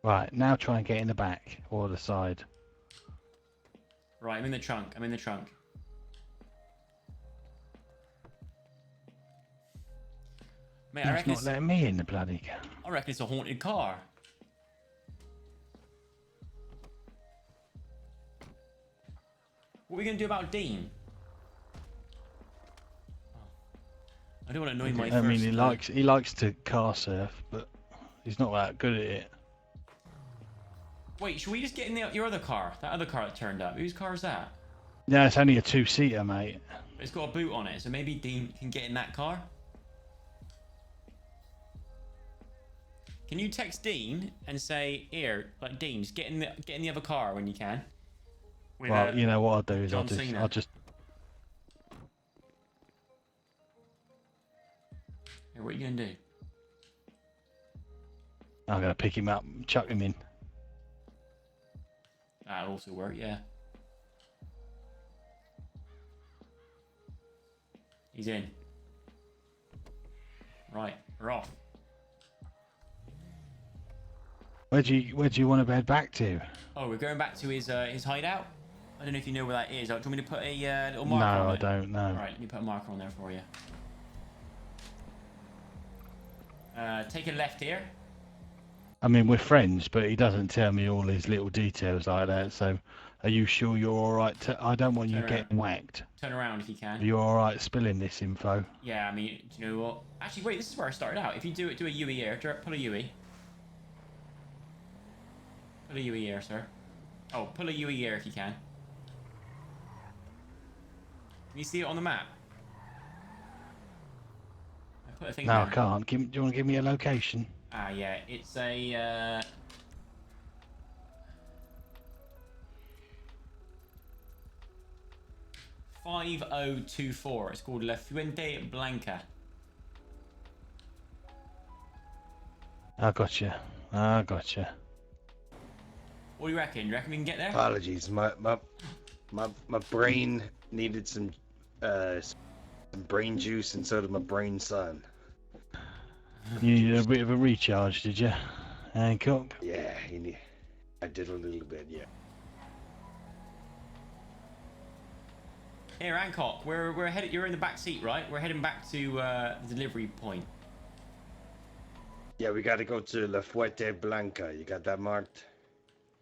S6: Right, now try and get in the back or the side.
S1: Right, I'm in the trunk. Mate,
S6: It's not letting me in the bloody car.
S1: I reckon it's a haunted car. What are we going to do about Dean? Oh. I don't want to annoy my
S6: I mean,
S1: first...
S6: he likes to car surf, but he's not that good at it.
S1: Wait, should we just get in your other car? That other car that turned up. Whose car is that?
S6: Yeah, it's only a two-seater, mate.
S1: It's got a boot on it, so maybe Dean can get in that car? Can you text Dean and say, here, like, Dean, just get in the other car when you can? With,
S6: Well, you know what I'll do is
S1: John Cena.
S6: I'll just
S1: Here, what are you going to do?
S6: I'm gonna pick him up and chuck him in.
S1: That'll also work, yeah. He's in. Right, we're off.
S6: Where do you want to head back to?
S1: Oh, we're going back to his hideout. I don't know if you know where that is. Do you want me to put a little marker on
S6: No, I
S1: it?
S6: don't know.
S1: Right, let me put a marker on there for you. Take a left here.
S6: I mean, we're friends, but he doesn't tell me all his little details like that. So, are you sure you're all right? I don't want you
S1: Turn around.
S6: getting whacked.
S1: Turn around if you
S6: Are
S1: can.
S6: you all right spilling this info?
S1: Yeah, I mean, do you know what? Actually, wait, this is where I started out. If you do a UE here, pull a UE. Pull a UE here, sir. Oh, pull a UE here if you can. Can you see it on the map? I put a thing
S6: No,
S1: there.
S6: I can't. Do you want to give me a location?
S1: Ah, yeah, it's a, 5024. It's called La Fuente Blanca.
S6: I gotcha. I gotcha.
S1: What do you reckon? You reckon we can get there?
S7: Apologies, my brain needed some brain juice, and so did my brain son.
S6: You needed a bit of a recharge, did you, Hancock?
S7: Yeah, I did a little bit, yeah.
S1: Here, Hancock, we're headed. You're in the back seat, right? We're heading back to the delivery point.
S7: Yeah, we got to go to La Fuente Blanca. You got that marked?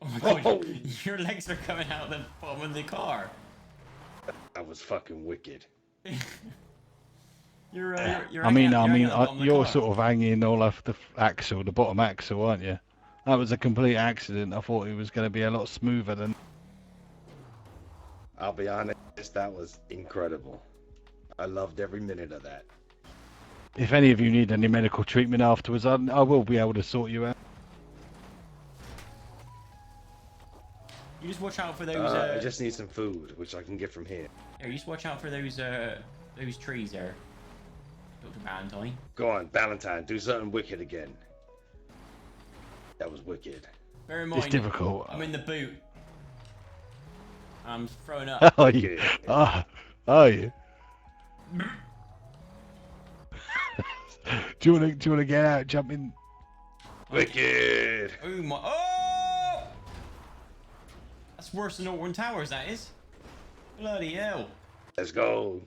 S1: Oh my god,
S7: Oh!
S1: your legs are coming out the bottom of the car.
S7: That was fucking wicked.
S1: You're
S6: you're sort of hanging all off the axle, the bottom axle, aren't you? That was a complete accident. I thought it was going to be a lot smoother than.
S7: I'll be honest, that was incredible. I loved every minute of that.
S6: If any of you need any medical treatment afterwards, I will be able to sort you out.
S1: You just watch out for those.
S7: I just need some food, which I can get from here.
S1: Here, you just watch out for those trees there, Dr. Valentine.
S7: Go on, Valentine, do something wicked again. That was wicked.
S1: Bear in mind,
S6: It's difficult.
S1: I'm in the boot. I'm throwing up.
S6: Are you? Are you? Do you want to get out, jump in?
S7: Wicked.
S1: Oh my! Oh! That's worse than Northern Towers. That is. Bloody hell!
S7: Let's go.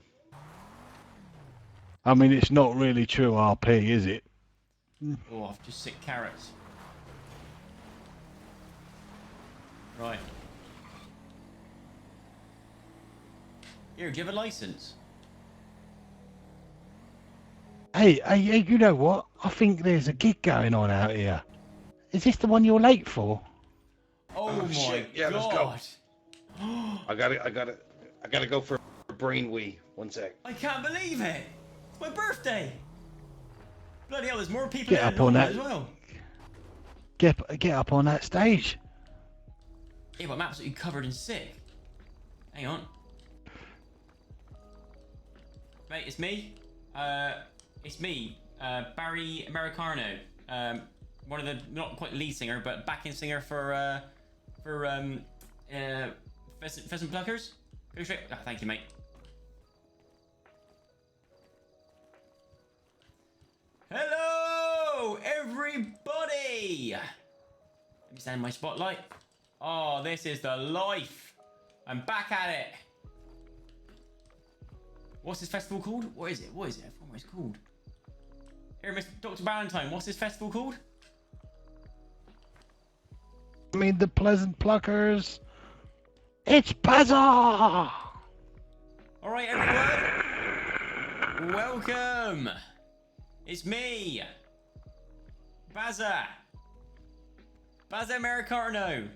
S6: I mean, it's not really true RP, is it?
S1: Oh, I've just sick carrots. Right. Here, do you have a license?
S6: Hey, you know what? I think there's a gig going on out here. Is this the one you're late for?
S1: Oh my
S7: shit. Yeah,
S1: god!
S7: let's go. I gotta go for a brain wee. 1 sec.
S1: I can't believe it! It's my birthday! Bloody hell, there's more people
S6: Get
S1: there
S6: up
S1: than
S6: on
S1: normal
S6: that.
S1: as well.
S6: Get up on that stage.
S1: Yeah, but I'm absolutely covered in sick. Hang on. Mate, it's me. Barry Americano. One of the, not quite lead singer, but backing singer for Pheasant Pluckers. Go straight. Oh, thank you, mate. Hello, everybody. Let me stand in my spotlight. Oh, this is the life. I'm back at it. What's this festival called? What is it? What is it? I forgot what it's called. Here, Mr. Dr. Valentine, what's this festival called?
S6: I mean, the Pleasant Pluckers. It's Buzzer!
S1: All right, everyone. Welcome. It's me, Bazza Americano,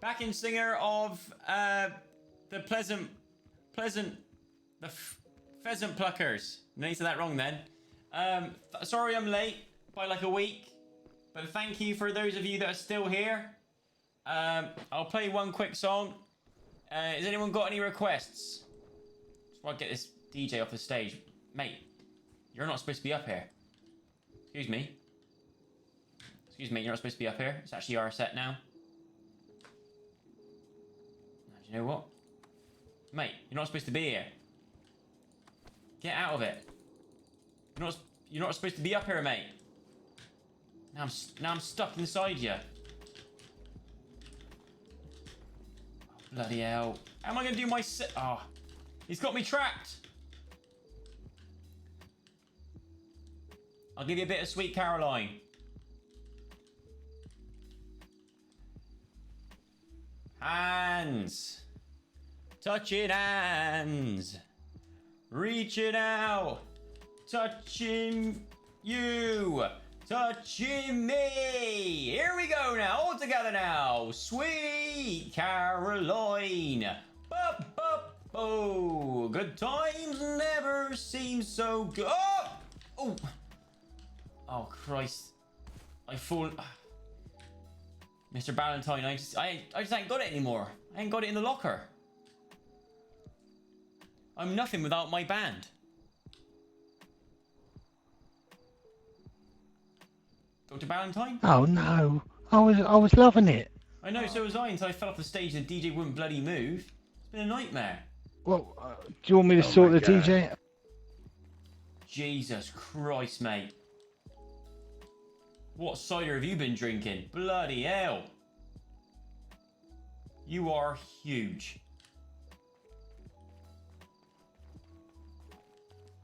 S1: backing singer of the Pheasant Pluckers. No, you said that wrong then. Sorry I'm late by like a week, but thank you for those of you that are still here. I'll play one quick song. Has anyone got any requests? Just want to get this DJ off the stage. Mate, you're not supposed to be up here. Excuse me. Excuse me, you're not supposed to be up here. It's actually our set now. Do you know what? Mate, you're not supposed to be here. Get out of it. You're not supposed to be up here, mate. Now I'm stuck inside you. Oh, bloody hell. How am I going to do my set? Oh, he's got me trapped. I'll give you a bit of Sweet Caroline. Hands. Touching hands. Reaching out. Touching you. Touching me. Here we go now. All together now. Sweet Caroline. Bup, bup, oh. Good times never seem so good. Oh! Oh! Oh, Christ. I fall. Mr. Valentine, I just ain't got it anymore. I ain't got it in the locker. I'm nothing without my band. Dr. Valentine?
S6: Oh no, I was loving it.
S1: I know, so was I, until I fell off the stage and the DJ wouldn't bloody move. It's been a nightmare.
S6: Well, do you want me to sort the
S7: God.
S6: DJ?
S1: Jesus Christ, mate. What cider have you been drinking? Bloody hell. You are huge.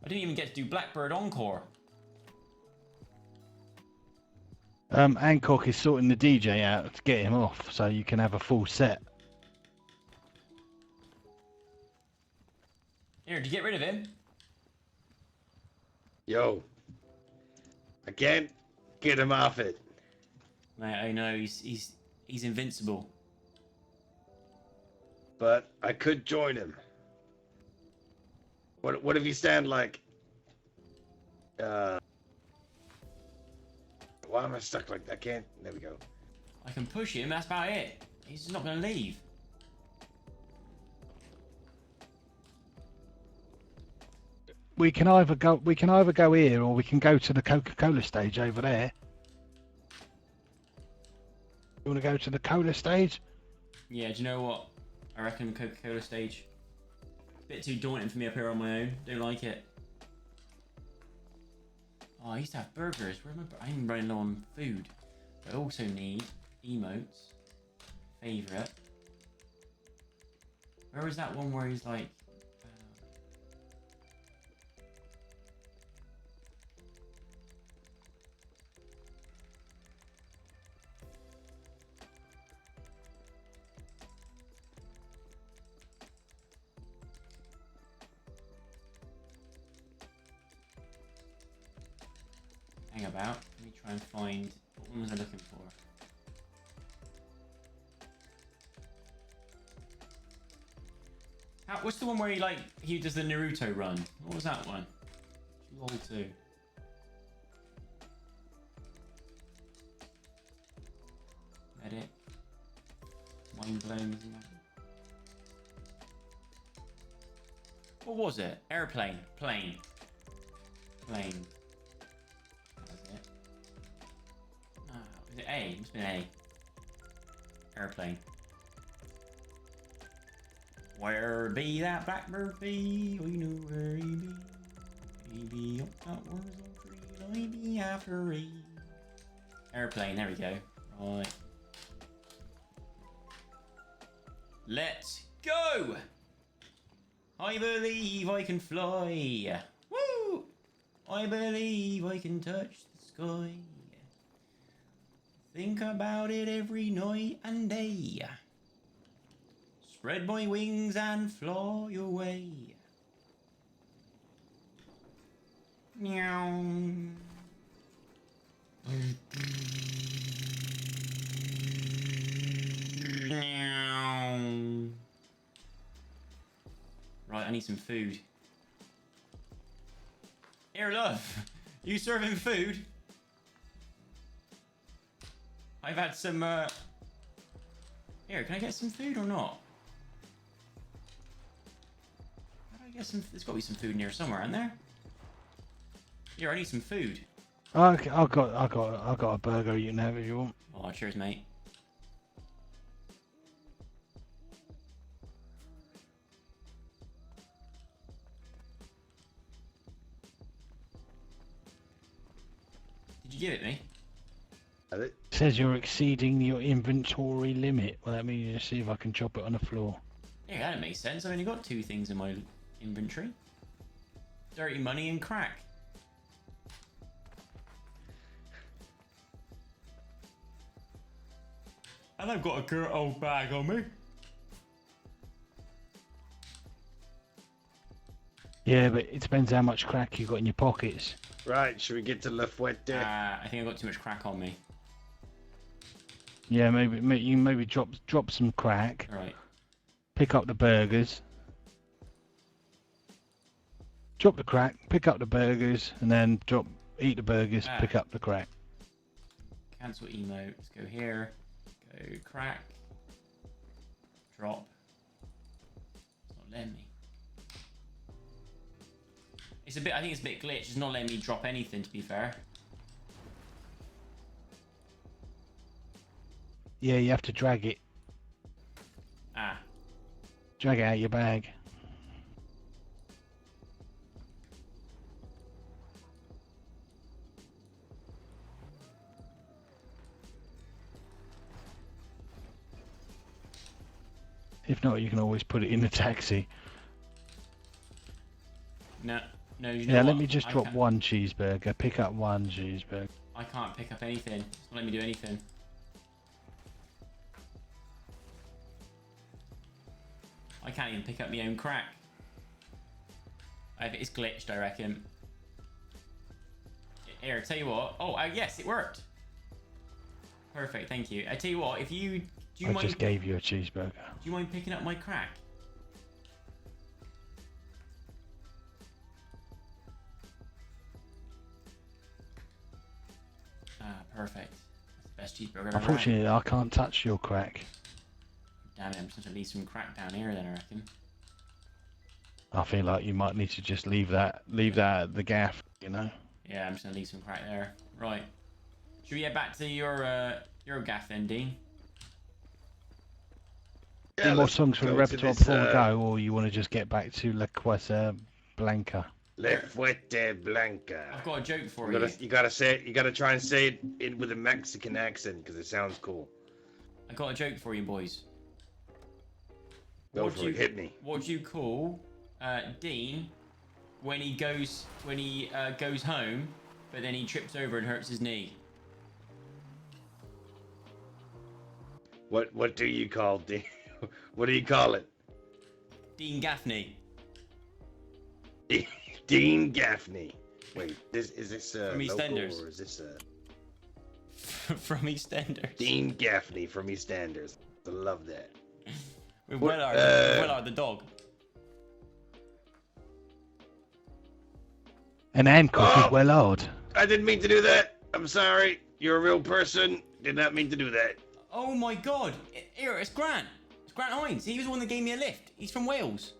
S1: I didn't even get to do Blackbird Encore.
S6: Hancock is sorting the DJ out to get him off, so you can have a full set.
S1: Here, did you get rid of him?
S7: Yo, I can't get him off it.
S1: Mate, I know, he's invincible.
S7: But I could join him. What if you stand like why am I stuck like that? Can't there we go.
S1: I can push him, that's about it. He's just not gonna leave.
S6: We can either go here or we can go to the Coca-Cola stage over there. You want to go to the cola stage?
S1: Yeah, do you know what? I reckon the Coca-Cola stage. It's a bit too daunting for me up here on my own. Don't like it. Oh, I used to have burgers. Where am I? I'm running low on food. I also need emotes. Favorite. Where was that one where he's like... hang about. Let me try and find what one was I looking for. What's the one where he does the Naruto run? What was that one? LOL 2. Medic. Mind blown, isn't it? What was it? Airplane. Plane. Plane. Is it A? It must have been A. Airplane. Where be that blackbird be? We know where he be. He be up that words on tree. I be after he. Airplane, there we go. Right. Let's go! I believe I can fly. Woo! I believe I can touch the sky. Think about it every night and day. Spread my wings and fly away. Meow. Meow. Right, I need some food. Here, love. You serving food? I've had some, Here, can I get some food or not? How do I get some... There's got to be some food in here somewhere, isn't there? Here, I need some food.
S6: Okay, I got a burger you can have if you want.
S1: Oh, cheers, mate. Did you give it me?
S6: It says you're exceeding your inventory limit. Well, let me just see if I can chop it on the floor.
S1: Yeah, that makes sense. I've only got 2 things in my inventory. Dirty money and crack. And I've got a good old bag on me.
S6: Yeah, but it depends how much crack you got in your pockets.
S7: Right, should we get to La Fuente?
S1: I think I got too much crack on me.
S6: Yeah, you maybe drop some crack.
S1: All right.
S6: Pick up the burgers. Drop the crack, pick up the burgers, and then eat the burgers, pick up the crack.
S1: Cancel emote. Let's go here. Go crack. Drop. It's not letting me. It's a bit. I think it's a bit glitched. It's not letting me drop anything. To be fair.
S6: Yeah, you have to drag it.
S1: Ah.
S6: Drag it out of your bag. If not, you can always put it in the taxi.
S1: No. No. You know
S6: Yeah,
S1: what?
S6: let me just drop one cheeseburger. Pick up one cheeseburger.
S1: I can't pick up anything. It's not letting me do anything. I can't even pick up my own crack. It's glitched, I reckon. Here, tell you what. Oh, yes, it worked. Perfect, thank you. I tell you what, do you mind?
S6: I just gave you a cheeseburger.
S1: Do you mind picking up my crack? Perfect. That's the best cheeseburger I've ever had.
S6: Unfortunately, I can't touch your crack.
S1: Damn it, I'm just gonna leave some crack down here then, I reckon.
S6: I feel like you might need to just leave that at the gaff, you know?
S1: Yeah, I'm just gonna leave some crack there. Right. Should we get back to your gaff then, Dean?
S7: Yeah,
S6: Any more
S7: let's
S6: songs for the
S7: go to
S6: repertoire
S7: this,
S6: before we go, or you want to just get back to La Casa Blanca?
S7: La Fuente Blanca.
S1: I've got a joke for you.
S7: You gotta say it. You gotta try and say it with a Mexican accent because it sounds cool.
S1: I got a joke for you, boys.
S7: Go for it. Hit me.
S1: What do you call Dean when he goes home, but then he trips over and hurts his knee?
S7: What do you call Dean? What do you call it?
S1: Dean Gaffney.
S7: Dean Gaffney. Wait, is this
S1: From
S7: local
S1: EastEnders.
S7: or is this
S1: From EastEnders.
S7: Dean Gaffney from EastEnders? I love that.
S1: With
S7: What,
S1: Willard the dog.
S6: And Hancock is well odd.
S7: I didn't mean to do that. I'm sorry. You're a real person. Did not mean to do that.
S1: Oh my God! Here, it's Grant. It's Grant Hines. He was the one that gave me a lift. He's from Wales.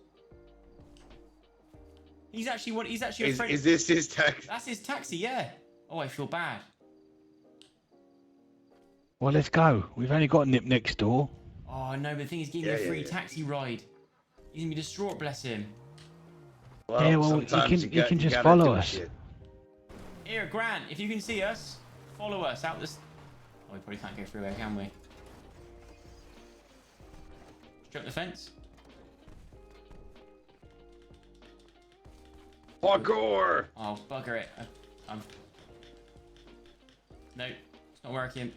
S1: He's actually a friend.
S7: Is this his taxi?
S1: That's his taxi, yeah. Oh, I feel bad.
S6: Well, let's go. We've only got Nip next door.
S1: Oh no, but the thing is, giving me a free taxi ride. He's gonna be distraught, bless him.
S7: Well,
S6: Yeah, well,
S7: sometimes
S6: you can just
S7: gotta
S6: follow
S7: do
S6: us.
S7: shit.
S1: Here, Grant, if you can see us, follow us out this. Oh, we probably can't go through there, can we? Jump the fence.
S7: Parkour!
S1: Oh, bugger it. No, it's not working.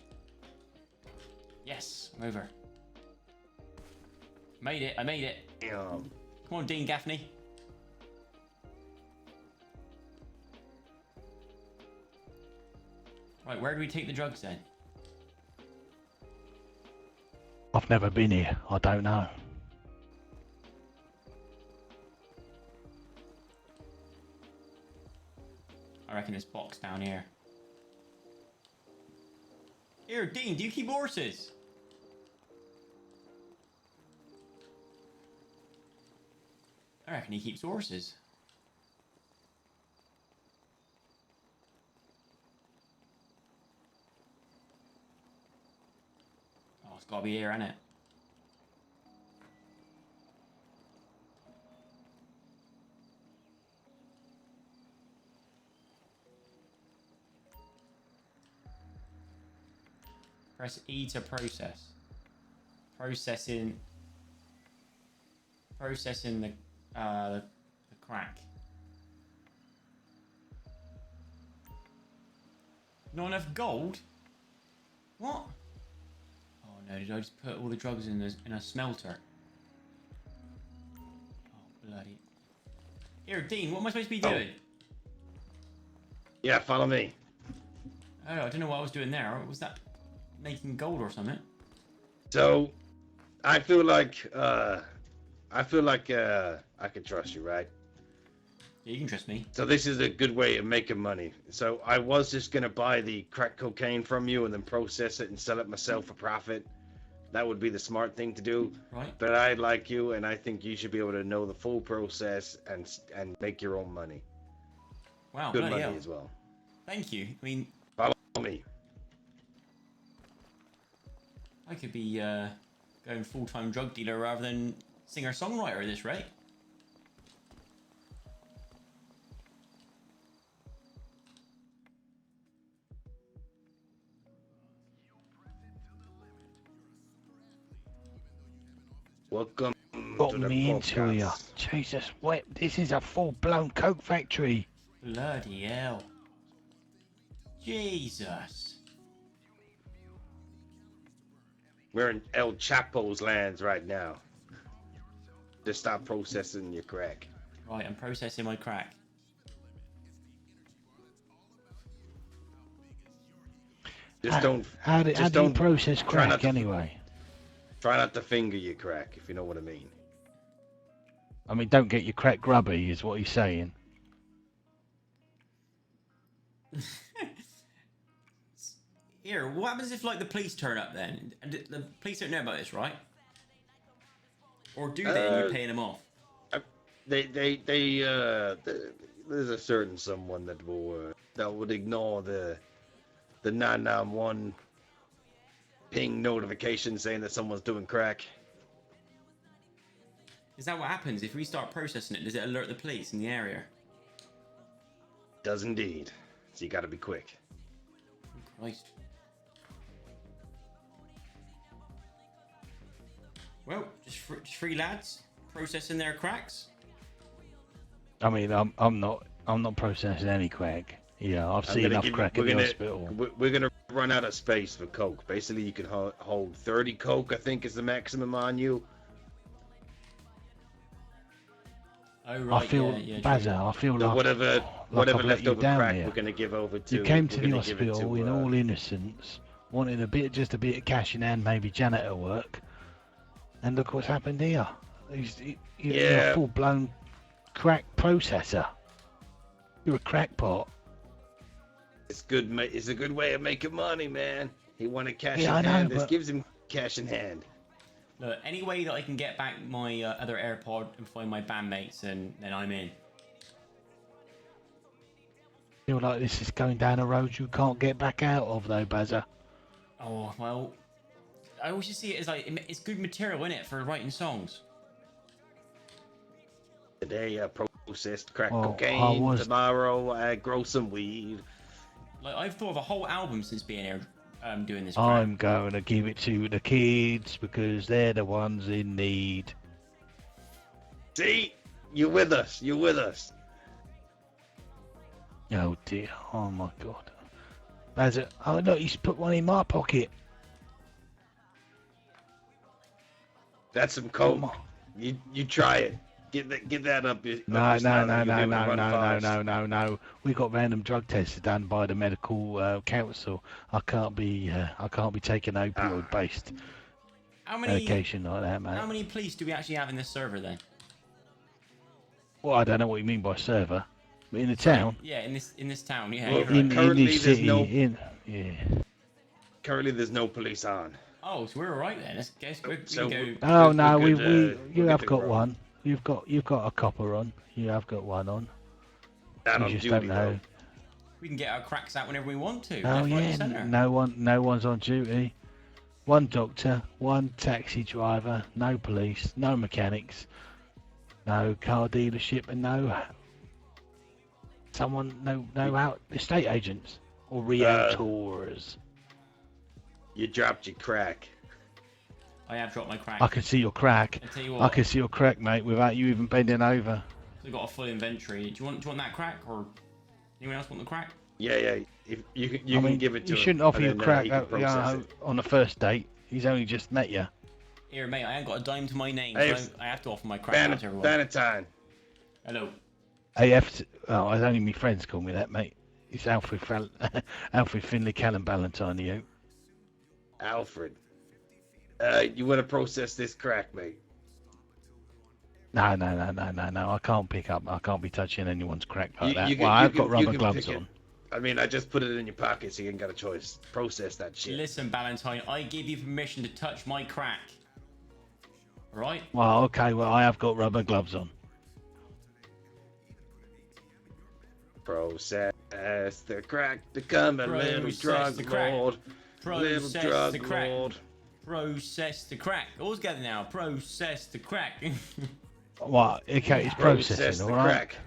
S1: Yes, I'm over. Made it, I made it.
S7: Damn.
S1: Come on, Dean Gaffney. Right, where do we take the drugs then?
S6: I've never been here. I don't know.
S1: I reckon this box down here. Here, Dean, do you keep horses? I reckon he keeps horses. Oh, it's gotta be here, ain't it? Press E to process. Processing the crack. Not enough gold? What? Oh no, did I just put all the drugs in a smelter? Oh bloody. Here, Dean, what am I supposed to be
S7: Oh.
S1: doing?
S7: Yeah, follow me.
S1: Oh, I don't know what I was doing there. Was that making gold or something?
S7: So, I feel like I can trust you, right?
S1: Yeah, you can trust me.
S7: So this is a good way of making money. So I was just gonna buy the crack cocaine from you and then process it and sell it myself for profit. That would be the smart thing to do.
S1: Right.
S7: But I like you, and I think you should be able to know the full process and make your own money.
S1: Wow,
S7: Good
S1: bloody
S7: money
S1: hell.
S7: as well.
S1: Thank you. I mean,
S7: Follow me.
S1: I could be going full-time drug dealer rather than singer-songwriter at this rate.
S7: Welcome
S6: Got
S7: to the
S6: me into you.
S7: podcast.
S6: Jesus, what? This is a full-blown coke factory.
S1: Bloody hell. Jesus.
S7: We're in El Chapo's lands right now. Just stop processing your crack.
S1: Right, I'm processing my crack.
S7: Just don't
S6: How do you
S7: don't
S6: process
S7: try not
S6: crack
S7: to-
S6: anyway?
S7: try not to finger your crack, if you know what I mean.
S6: I mean, don't get your crack grubby, is what he's saying.
S1: Here, what happens if, like, the police turn up then? And the police don't know about this, right? Or do they and you're paying them off?
S7: There's a certain someone that would ignore the 991 ping notification saying that someone's doing crack.
S1: Is that what happens? If we start processing it, does it alert the police in the area?
S7: Does indeed. So you gotta be quick.
S1: Oh, Christ. Well, just three lads processing their cracks.
S6: I mean, I'm not processing any crack. Yeah, I've seen enough crack in the hospital.
S7: We're gonna run out of space for coke. Basically, you can hold 30 coke. I think is the maximum on you.
S1: Oh right,
S6: I feel,
S1: yeah,
S6: Bazza, I feel
S7: So
S6: like
S7: whatever
S6: I've let you
S7: leftover
S6: down
S7: crack
S6: here.
S7: we're gonna give over to.
S6: You came to
S7: we're
S6: the
S7: gonna give it
S6: hospital
S7: to,
S6: in all innocence, wanting just a bit of cash in hand, maybe janitor work, and look what's happened here. You're
S7: Yeah.
S6: a full-blown crack processor. You're a crackpot.
S7: It's good. It's a good way of making money, man. He wanted cash
S6: Yeah, I
S7: in
S6: know,
S7: hand. This
S6: but-
S7: gives him cash in hand.
S1: Look, any way that I can get back my other AirPod and find my bandmates, and then I'm in.
S6: Feel like this is going down a road you can't get back out of, though, Bazza.
S1: Oh well, I always just see it as like it's good material in it for writing songs.
S7: Today I processed crack
S6: Oh,
S7: cocaine. Tomorrow I grow some weed.
S1: Like I've thought of a whole album since being here, doing this. Crap.
S6: I'm going to give it to the kids because they're the ones in need.
S7: See, you're with us. You're with us.
S6: Oh dear, oh my god. Bazza, oh look, he's put one in my pocket.
S7: That's some
S6: Oh,
S7: coke.
S6: my-
S7: You try it. Get that up.
S6: No,
S7: your
S6: no,
S7: snout.
S6: no,
S7: You'll be
S6: no,
S7: able to
S6: no,
S7: run
S6: no,
S7: fast.
S6: no. We got random drug tests done by the medical council. I can't be taking opioid based
S1: How many
S6: medication like that,
S1: How
S6: mate.
S1: many police do we actually have in this server then?
S6: Well, I don't know what you mean by server, but in the town,
S1: Yeah, in this town. Yeah.
S7: Well,
S1: you're
S6: in,
S1: right.
S7: Currently,
S6: this
S7: there's
S6: city,
S7: no-
S6: yeah.
S7: Currently, there's no police on.
S1: Oh, so we're all right then. Let's guess we
S7: So
S1: can go.
S6: Oh
S7: We're
S6: no,
S7: good,
S6: you
S7: we're
S6: have
S7: good to
S6: got
S7: roll.
S6: one. You've got a copper on. You have got one on.
S7: Not
S6: You
S7: on
S6: just
S7: duty
S6: don't know.
S7: though.
S1: We can get our cracks out whenever we want to.
S6: Oh
S1: left, right,
S6: yeah,
S1: and centre.
S6: no one's on duty. One doctor, one taxi driver, no police, no mechanics, no car dealership, and no out estate agents or realtors.
S7: You dropped your crack.
S1: I have dropped my crack.
S6: I can see your crack.
S1: I tell you
S6: I
S1: what,
S6: can see your crack, mate, without you even bending over.
S1: I've got a full inventory. Do you want that crack, or anyone else want the crack?
S7: Yeah. If you
S6: I
S7: can
S6: mean,
S7: give it to
S6: you
S7: him,
S6: shouldn't offer
S7: and
S6: your
S7: then,
S6: crack
S7: he can process it.
S6: on the first date. He's only just met you.
S1: Here, mate, I ain't got a dime to my name,
S7: Hey,
S1: so I have to offer my crack out to everyone.
S7: Valentine.
S1: Hello.
S6: AF. Oh, I only my friends call me that, mate. It's Alfred Alfred Finley Callum Ballantyne. You.
S7: Alfred. You want to process this crack, mate?
S6: No. I can't pick up. I can't be touching anyone's crack like that.
S7: can-
S6: Well,
S7: you
S6: I've
S7: can-
S6: got
S7: you
S6: rubber
S7: can
S6: gloves
S7: pick it.
S6: on.
S7: I mean, I just put it in your pocket, so you ain't got a choice. Process that shit.
S1: Listen, Valentine, I give you permission to touch my crack. Alright?
S6: Well, okay. Well, I have got rubber gloves on.
S7: Process the crack, become a little
S1: Process
S7: drug
S1: the crack.
S7: lord. Little
S1: Process
S7: drug
S1: the crack.
S7: lord.
S1: Process the crack. All together now. Process the crack.
S6: Well, okay, it's
S7: Process
S6: processing,
S7: the
S6: all right.
S7: crack.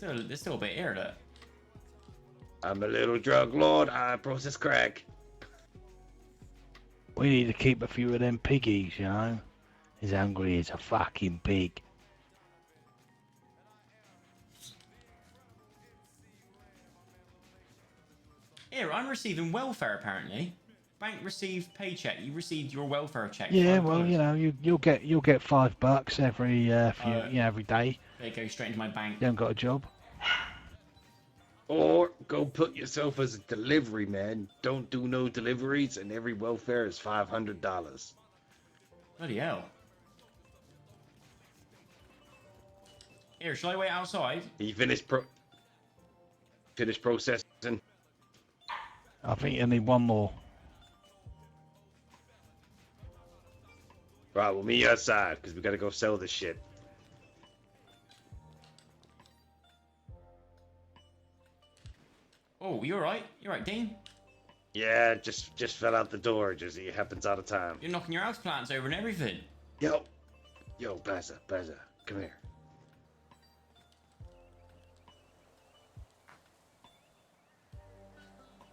S1: There's still a bit here, look.
S7: I'm a little drug lord. I process crack.
S6: We need to keep a few of them piggies, you know. He's hungry as a fucking pig.
S1: Here, I'm receiving welfare apparently. Bank received paycheck. You received your welfare check.
S6: Yeah,
S1: $5.
S6: well, you know, you'll get $5 every every day.
S1: They go straight into my bank.
S6: You haven't got a job.
S7: Or go put yourself as a delivery man. Don't do no deliveries, and every welfare is $500.
S1: Bloody hell. Here, shall I wait outside?
S7: You finish processing.
S6: I think you need one more.
S7: Right, we'll meet you outside because we gotta go sell this shit.
S1: Oh, you alright? You alright, Dean?
S7: Yeah, just fell out the door. Just it happens all the time.
S1: You're knocking your house plants over and everything.
S7: Yo, Baza, come here.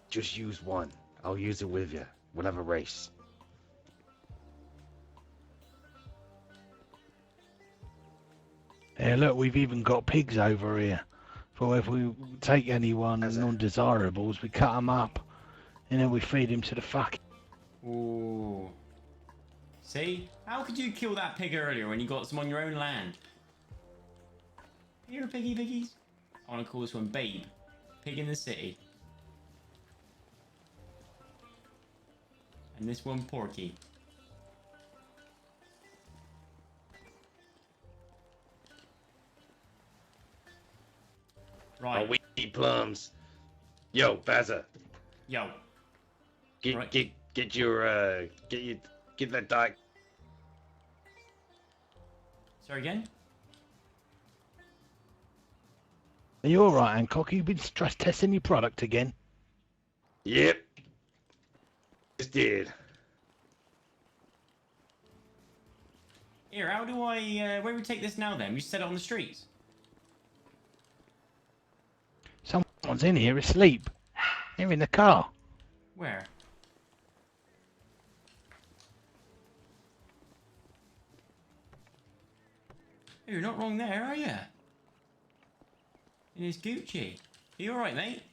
S7: Just use one. I'll use it with you. We'll have a race.
S6: Yeah, look, we've even got pigs over here. For if we take anyone undesirables, we cut them up, and then we feed them to the fuck.
S1: Ooh. See? How could you kill that pig earlier when you got some on your own land? Here, piggies. I want to call this one Babe. Pig in the city. And this one Porky. Right.
S7: Oh, we eat plums. Yo, Baza,
S1: Yo.
S7: get
S1: Right.
S7: get that dike.
S1: Sorry again?
S6: Are you alright, Hancock? You've been stress testing your product again?
S7: Yep. Just did.
S1: Here, how do I, where do we take this now then? We set it on the streets.
S6: Someone's in here asleep. They're in the car.
S1: Where? You're not wrong there, are you? In his Gucci. Are you alright, mate?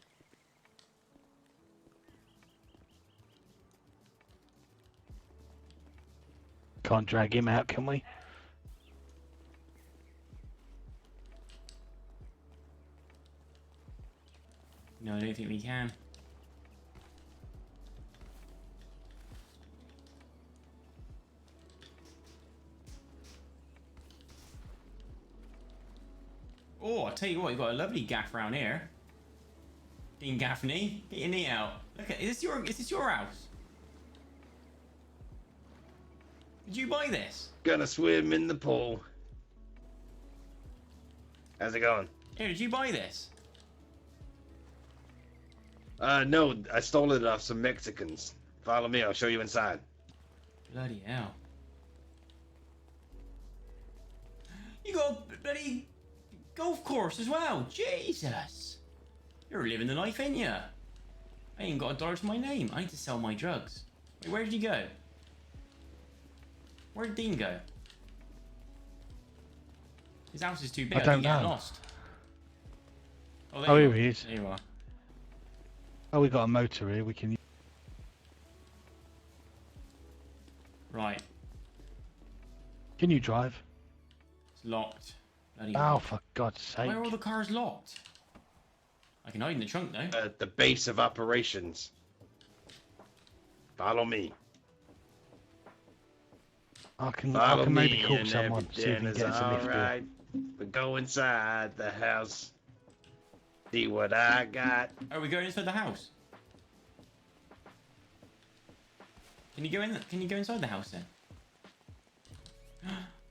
S6: Can't drag him out, can we?
S1: No, I don't think we can. Oh, I'll tell you what, you've got a lovely gaff around here. Dean Gaffney, get your knee out. Look at, is this your house? Did you buy this?
S7: Gonna swim in the pool. How's it going?
S1: Here, did you buy this?
S7: No, I stole it off some Mexicans. Follow me, I'll show you inside.
S1: Bloody hell. You got a bloody golf course as well. Jesus. You're living the life, ain't ya? I ain't got $1 to my name. I need to sell my drugs. Wait, where did you go? Where did Dean go? His house is too big.
S6: I don't
S1: think he got
S6: know.
S1: lost. Oh,
S6: Oh,
S1: you
S6: here
S1: are.
S6: he is.
S1: There you are.
S6: Oh, we got a motor here. We can. Can you drive?
S1: It's locked. Bloody
S6: Oh,
S1: hell.
S6: for God's sake.
S1: Why are all the cars locked? I can hide in the trunk though.
S7: At the base of operations. Follow me.
S6: I can
S7: Follow
S6: maybe
S7: me
S6: call
S7: and
S6: someone, see if he
S7: everything
S6: can
S7: is
S6: get us a lift here.
S7: alright. We go inside the house. See what I got.
S1: Are we going inside the house? Can you go in? Can you go inside the house then?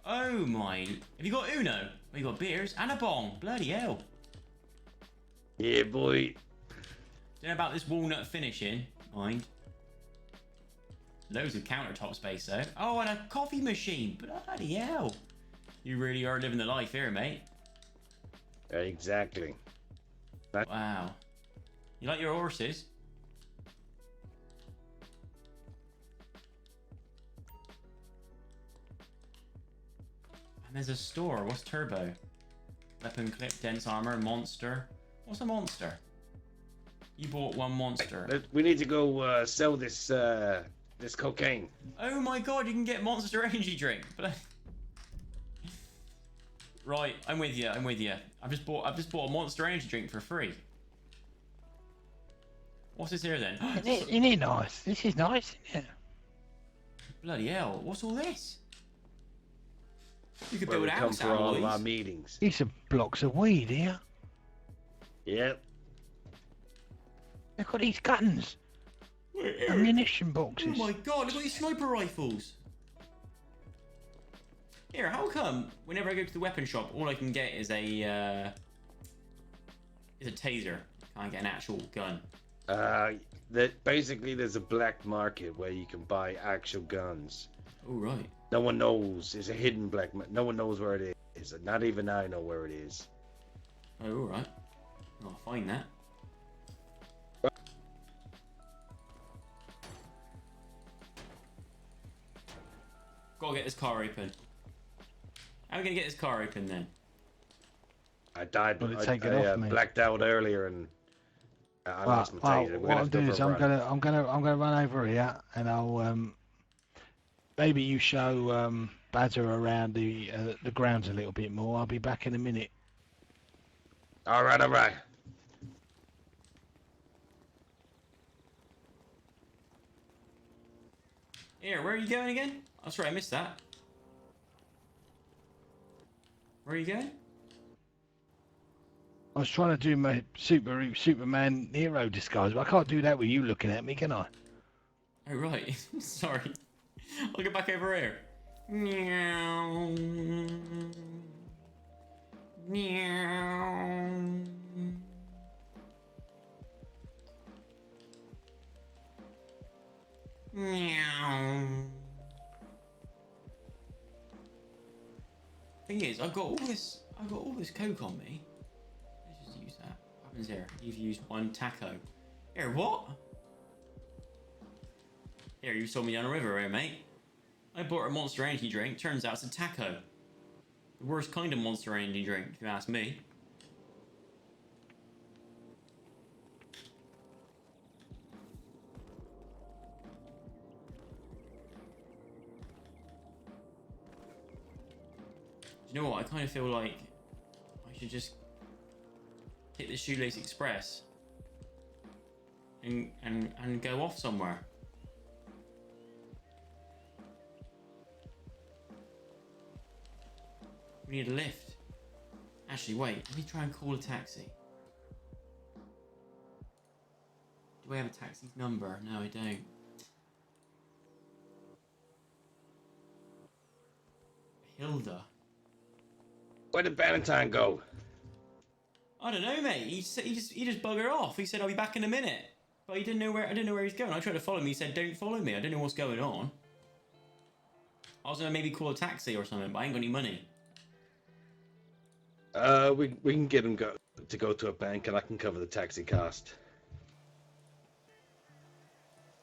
S1: Oh my! Have you got Uno? Oh, you got beers and a bong. Bloody hell!
S7: Yeah, boy.
S1: Don't know about this walnut finishing. Mind. Loads of countertop space though. Oh, and a coffee machine. Bloody hell! You really are living the life here, mate.
S7: Exactly.
S1: Wow. You like your horses? And there's a store. What's turbo? Weapon clip, dense armor, monster. What's a monster? You bought one monster.
S7: We need to go sell this this cocaine.
S1: Oh my god, you can get Monster Energy drink. Right, I'm with you. I'm with you. I've just bought a Monster Energy drink for free. What's this here then?
S6: Isn't it nice? This is nice, isn't it?
S1: Bloody hell! What's all this? You could
S7: Where
S1: build
S7: we
S1: a
S7: come
S1: house
S7: for
S1: out of all
S7: all of our
S1: these.
S7: meetings.
S6: These are blocks of weed here.
S7: Yep.
S6: Look at these guns. Ammunition boxes.
S1: Oh my god! Look at these sniper rifles. Here, how come whenever I go to the weapon shop, all I can get is a taser? Can't get an actual gun.
S7: That basically there's a black market where you can buy actual guns.
S1: Oh right.
S7: No one knows. It's a hidden black market. No one knows where it is. Not even I know where it is.
S1: Oh all right. I'll find that. Gotta get this car open. How are we gonna get this car open then?
S7: I died.
S6: Well,
S7: I,
S6: take it
S7: I
S6: off me.
S7: blacked out earlier and I lost my taser. We're
S6: what
S7: gonna
S6: I'll
S7: have to
S6: do
S7: go
S6: is
S7: for a run.
S6: I'm gonna run over here and I'll maybe you show Badger around the grounds a little bit more. I'll be back in a minute.
S7: All right, all right.
S1: Here, where are you going again? Oh, sorry, I missed that. Where are you going?
S6: I was trying to do my Superman hero disguise, but I can't do that with you looking at me, can I?
S1: Oh right, sorry. I'll get back over here. Meow. Meow. Meow. Thing is, I've got all this coke on me. Let's just use that. What happens here? You've used one taco. Here, what? Here, you saw me down the river here, mate. I bought a Monster Energy drink. Turns out it's a taco. The worst kind of Monster Energy drink, if you ask me. Do you know what? I kind of feel like I should just hit the Shoelace Express and go off somewhere. We need a lift. Actually, wait. Let me try and call a taxi. Do I have a taxi's number? No, I don't. Hilda.
S7: Where did Valentine go?
S1: I don't know, mate. He just buggered off. He said I'll be back in a minute, but he didn't know where. I didn't know where he's going. I tried to follow him. He said don't follow me. I don't know what's going on. I was gonna maybe call a taxi or something, but I ain't got any money.
S7: We can get him to go to a bank, and I can cover the taxi cost.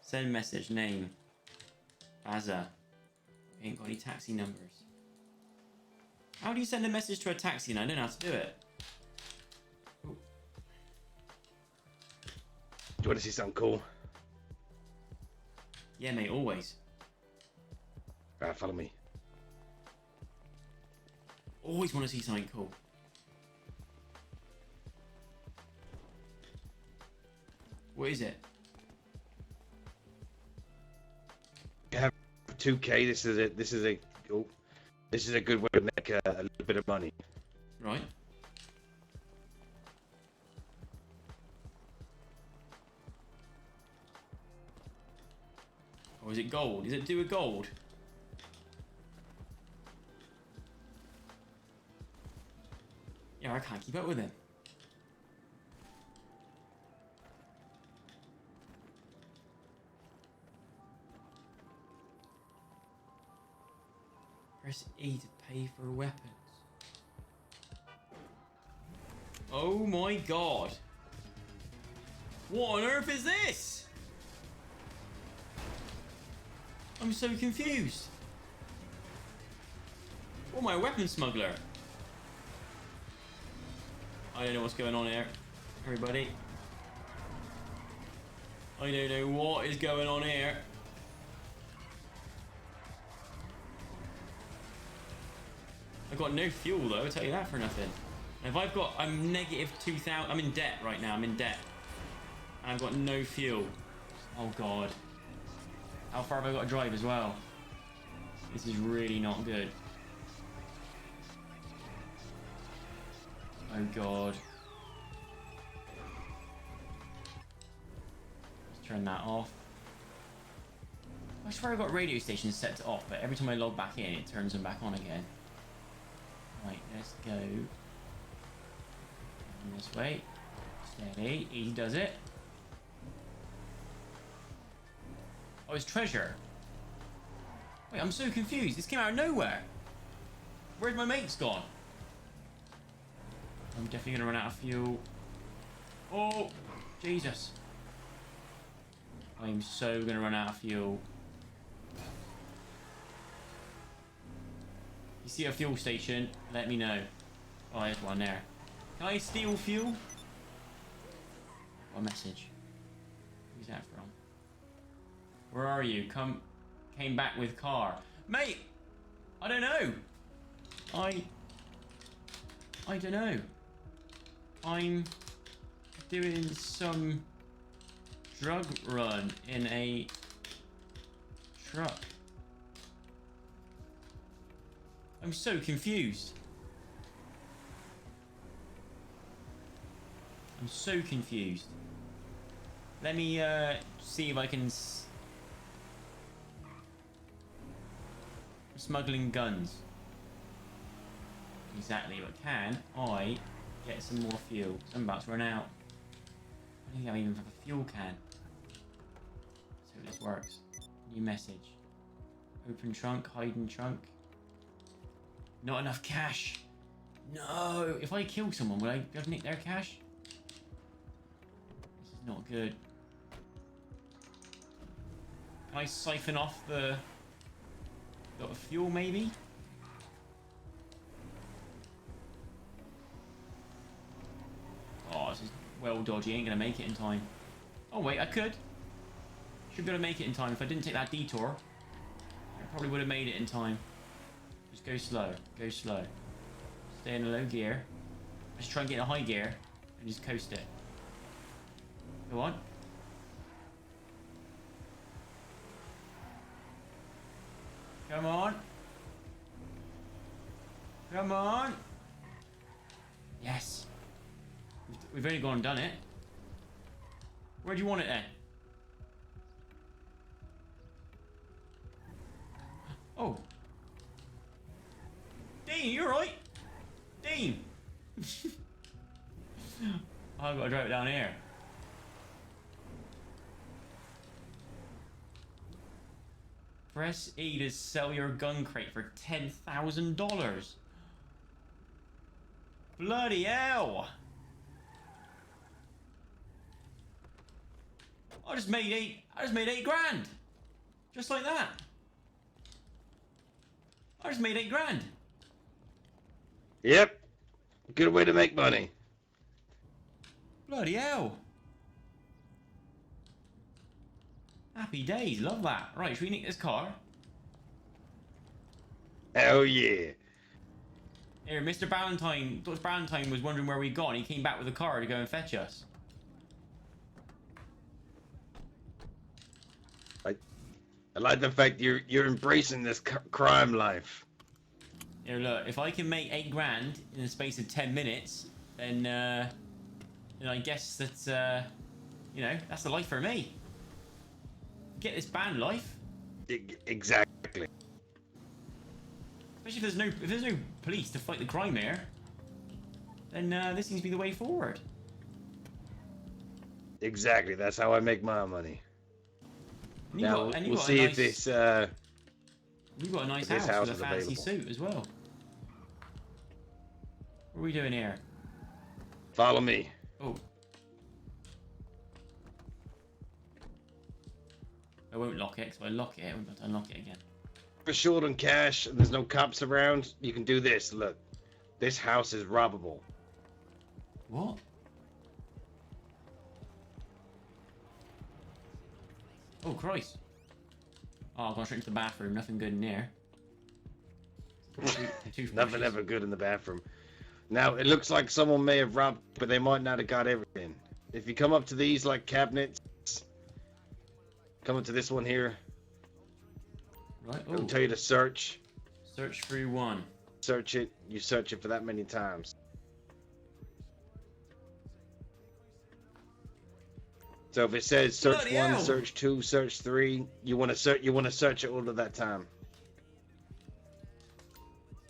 S1: Send message name. Bazza. Ain't got any taxi numbers. How do you send a message to a taxi? And I don't know how to do it. Ooh.
S7: Do you want to see something cool?
S1: Yeah, mate. Always.
S7: Alright, follow me.
S1: Always want to see something cool. What is it?
S7: You have 2K. This is a good way to make a little bit of money.
S1: Right. Or is it gold? Is it do with gold? Yeah, I can't keep up with him. Press E to pay for weapons. Oh my god. What on earth is this? I'm so confused. Oh, my weapon smuggler. I don't know what's going on here, everybody. I don't know what is going on here. I've got no fuel though, I'll tell you that for nothing. And if I'm negative 2,000, I'm in debt right now, I'm in debt. And I've got no fuel. Oh god. How far have I got to drive as well? This is really not good. Oh god. Let's turn that off. I swear I got radio stations set to off, but every time I log back in, it turns them back on again. Right, let's go. This way. Steady. Easy does it. Oh, it's treasure. Wait, I'm so confused. This came out of nowhere. Where's my mates gone? I'm definitely gonna run out of fuel. Oh, Jesus. I'm so gonna run out of fuel. You see a fuel station, let me know. Oh, there's one there. Can I steal fuel? What message? Who's that from? Where are you? Came back with car. Mate! I don't know. I don't know. I'm doing some drug run in a truck. I'm so confused. I'm so confused. Let me see if I can smuggling guns. Exactly, but can I get some more fuel? I'm about to run out. I don't think I even have a fuel can. Let's see if this works. New message. Open trunk, hiding trunk. Not enough cash. No! If I kill someone, will I be able to nick their cash? This is not good. Can I siphon off the fuel, maybe? Oh, this is well dodgy. Ain't gonna make it in time. Oh wait, I could. Should be able to make it in time. If I didn't take that detour, I probably would have made it in time. Just go slow. Go slow. Stay in a low gear. Just try and get in a high gear and just coast it. Go on. Come on. Come on. Yes. We've only gone and done it. Where do you want it then? Oh. Dean, you alright? Dean! I've got to drive it down here. Press E to sell your gun crate for $10,000. Bloody hell! I just made eight grand. Just like that. I just made 8 grand.
S7: Yep. Good way to make money.
S1: Bloody hell. Happy days, love that. Right, should we nick this car?
S7: Hell yeah.
S1: Here, Mr. Ballantyne. Dr. Ballantyne was wondering where we'd gone. He came back with a car to go and fetch us.
S7: I like the fact you're embracing this crime life.
S1: Here, look. If I can make 8 grand in the space of 10 minutes, then I guess that's you know, that's the life for me. Get this band life.
S7: Exactly.
S1: Especially if there's no police to fight the crime here, then this seems to be the way forward.
S7: Exactly. That's how I make my money.
S1: And
S7: Now
S1: got,
S7: we'll see if this.
S1: You've got a nice
S7: this
S1: house
S7: house
S1: with a
S7: is
S1: fancy
S7: available.
S1: suit as well. What are we doing here?
S7: Follow me.
S1: Oh. I won't lock it, because if I lock it, I won't be able to unlock it again.
S7: For short on cash, and there's no cops around, you can do this. Look, this house is robbable.
S1: What? Oh, Christ. Oh, I've gone straight into the bathroom. Nothing good in there.
S7: Nothing ever good in the bathroom. Now, it looks like someone may have robbed, but they might not have got everything. If you come up to these, like, cabinets, come up to this one here.
S1: Right.
S7: It'll
S1: Oh.
S7: tell you to search.
S1: Search through one.
S7: Search it. You search it for that many times. So if it says search
S1: Bloody
S7: 1,
S1: hell.
S7: search 2, search 3, you want to search. You want to search it all of that time.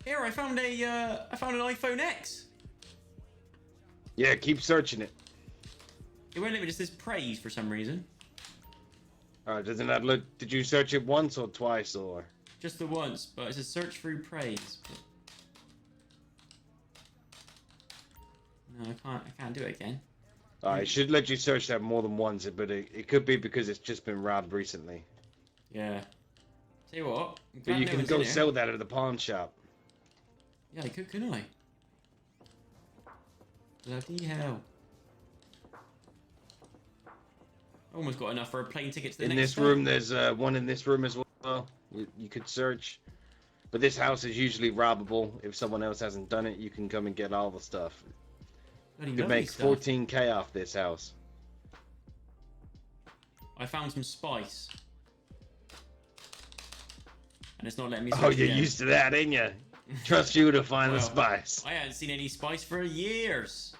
S1: Here, I found an iPhone X.
S7: Yeah, keep searching it.
S1: It won't let me. Just says praise for some reason.
S7: Alright, doesn't that look? Did you search it once or twice or?
S1: Just the once, but it says search through praise. But... No, I can't do it again.
S7: It should let you search that more than once, but it could be because it's just been robbed recently.
S1: Yeah. Tell you what. I'm
S7: But
S1: glad
S7: you
S1: no
S7: can
S1: one's
S7: go
S1: in here.
S7: sell that at the pawn shop.
S1: Yeah, I could, couldn't I? Bloody hell. Almost got enough for a plane ticket to the
S7: In
S1: next
S7: this
S1: stop.
S7: room, there's one in this room as well. You could search. But this house is usually robbable. If someone else hasn't done it, you can come and get all the stuff.
S1: Bloody
S7: You could
S1: lovely
S7: make
S1: stuff.
S7: 14k off this house.
S1: I found some spice. And it's not letting me
S7: Oh,
S1: search
S7: you're
S1: again.
S7: used to that, ain't you? Trust you to find the
S1: Well,
S7: spice.
S1: I hadn't seen any spice for years.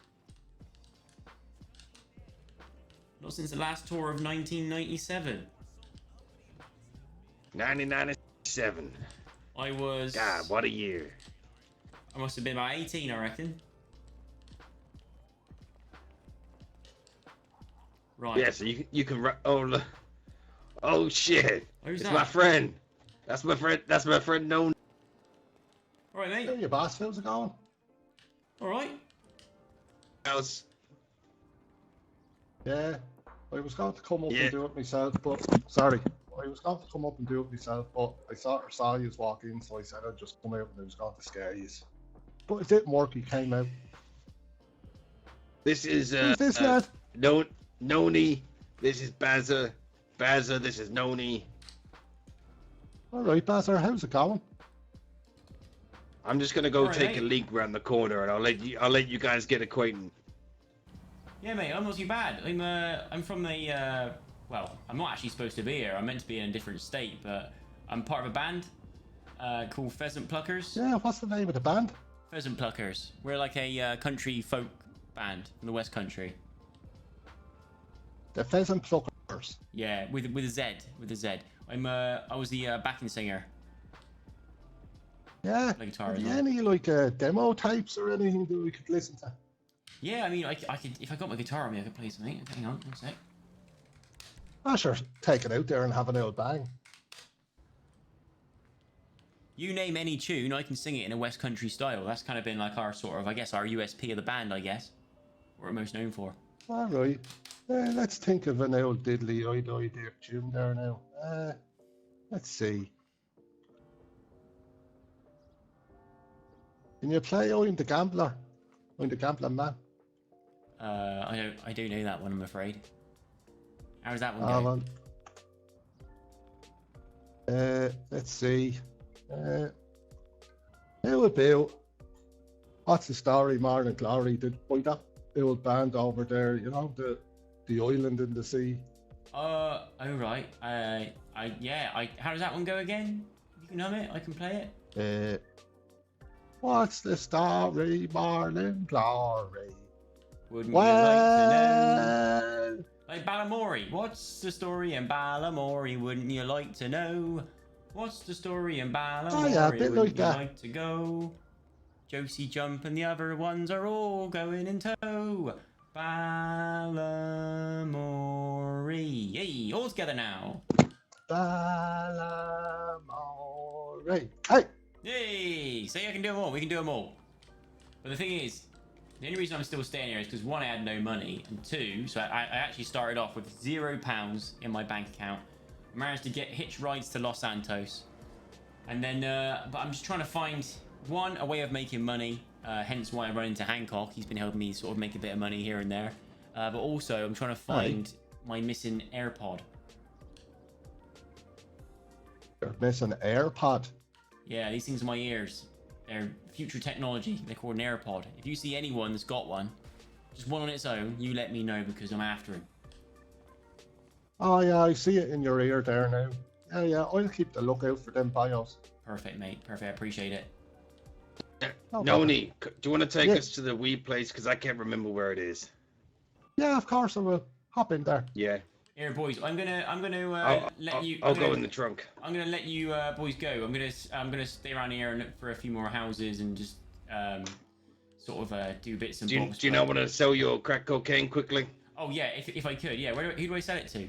S1: Not since the last tour of 1997.
S7: 1997.
S1: I was...
S7: God, what a year.
S1: I must have been about 18, I reckon. Right.
S7: Yeah, so you can oh look. Oh shit.
S1: Who's
S7: It's
S1: that?
S7: my friend. That's my friend. That's my friend. No.
S1: Alright, mate.
S9: Hey, your boss, how's it going?
S1: Alright.
S7: House.
S9: Yeah, I was going to come up
S7: Yeah.
S9: and do it myself, but sorry, I was going to come up and do it myself, but I saw you walk in, so I said I'd just come out and I was going to scare you. But it didn't work. He came out.
S7: This is
S9: Who's this lad?
S7: Noni. This is Bazza. Bazza. This is Noni.
S9: All right, Bazzer, how's it going?
S7: I'm just gonna go
S1: Alright,
S7: take a
S1: mate.
S7: leak around the corner, and I'll let you guys get acquainted.
S1: Yeah, mate, I'm not too bad. I'm from the, well, I'm not actually supposed to be here. I'm meant to be in a different state, but I'm part of a band called Pheasant Pluckers.
S9: Yeah, what's the name of the band?
S1: Pheasant Pluckers. We're like a country folk band from the West Country.
S9: The Pheasant Pluckers.
S1: Yeah, with a Z, with a Z. I was the backing singer.
S9: Yeah.
S1: Play guitar
S9: Have
S1: as
S9: you
S1: well.
S9: any like demo tapes or anything that we could listen to?
S1: Yeah, I mean, I could, if I got my guitar on me, I could play something. Hang on, one sec.
S9: Ah, sure, take it out there and have an old bang.
S1: You name any tune, I can sing it in a West Country style. That's kind of been like our sort of, I guess, our USP of the band, I guess. What we're most known for.
S9: All right. Let's think of an old diddly idea tune there now. Let's see. Can you play I'm the Gambler? I'm the Gambling Man.
S1: I do know that one, I'm afraid. How's that one
S9: Hold
S1: going?
S9: on. Let's see. How about What's the story, Marlon Glory? Did by that old band over there, you know, the island in the sea.
S1: Oh right. How does that one go again? You can hum it. I can play it.
S9: What's the story, Marlon Glory?
S1: Wouldn't you like to know? Like Balamori. What's the story in Balamori? Wouldn't you like to know? What's the story in Balamori?
S9: Oh, yeah, a bit
S1: Wouldn't
S9: like that.
S1: you like to go? Josie Jump and the other ones are all going in tow. Balamori. Hey, all together now.
S9: Balamori. Hey!
S1: Yay! See, I can do them all. We can do them all. But the thing is, the only reason I'm still staying here is because one, I had no money, and two, so I actually started off with £0 in my bank account. I managed to get hitch rides to Los Santos, and then, but I'm just trying to find one, a way of making money. Hence why I run into Hancock. He's been helping me sort of make a bit of money here and there. But also, I'm trying to find my missing AirPod.
S9: You're missing AirPod.
S1: Yeah, these things are my ears. They're future technology. They're called an AirPod. If you see anyone that's got one, just one on its own, you let me know because I'm after him.
S9: Oh yeah, I see it in your ear there now. Yeah, I'll keep the lookout for them bios.
S1: Perfect, mate. Perfect. I appreciate it.
S7: Noni, do you want to take
S9: Yeah.
S7: us to the wee place? Because I can't remember where it is.
S9: Yeah, of course I will. Hop in there.
S7: Yeah.
S1: Here, boys. I'm gonna let you.
S7: I'll go in the trunk.
S1: I'm gonna let you boys go. I'm gonna stay around here and look for a few more houses and just sort of do bits and bobs.
S7: Do you know when to sell your crack cocaine quickly?
S1: Oh yeah, if I could, yeah. Who do I sell it to?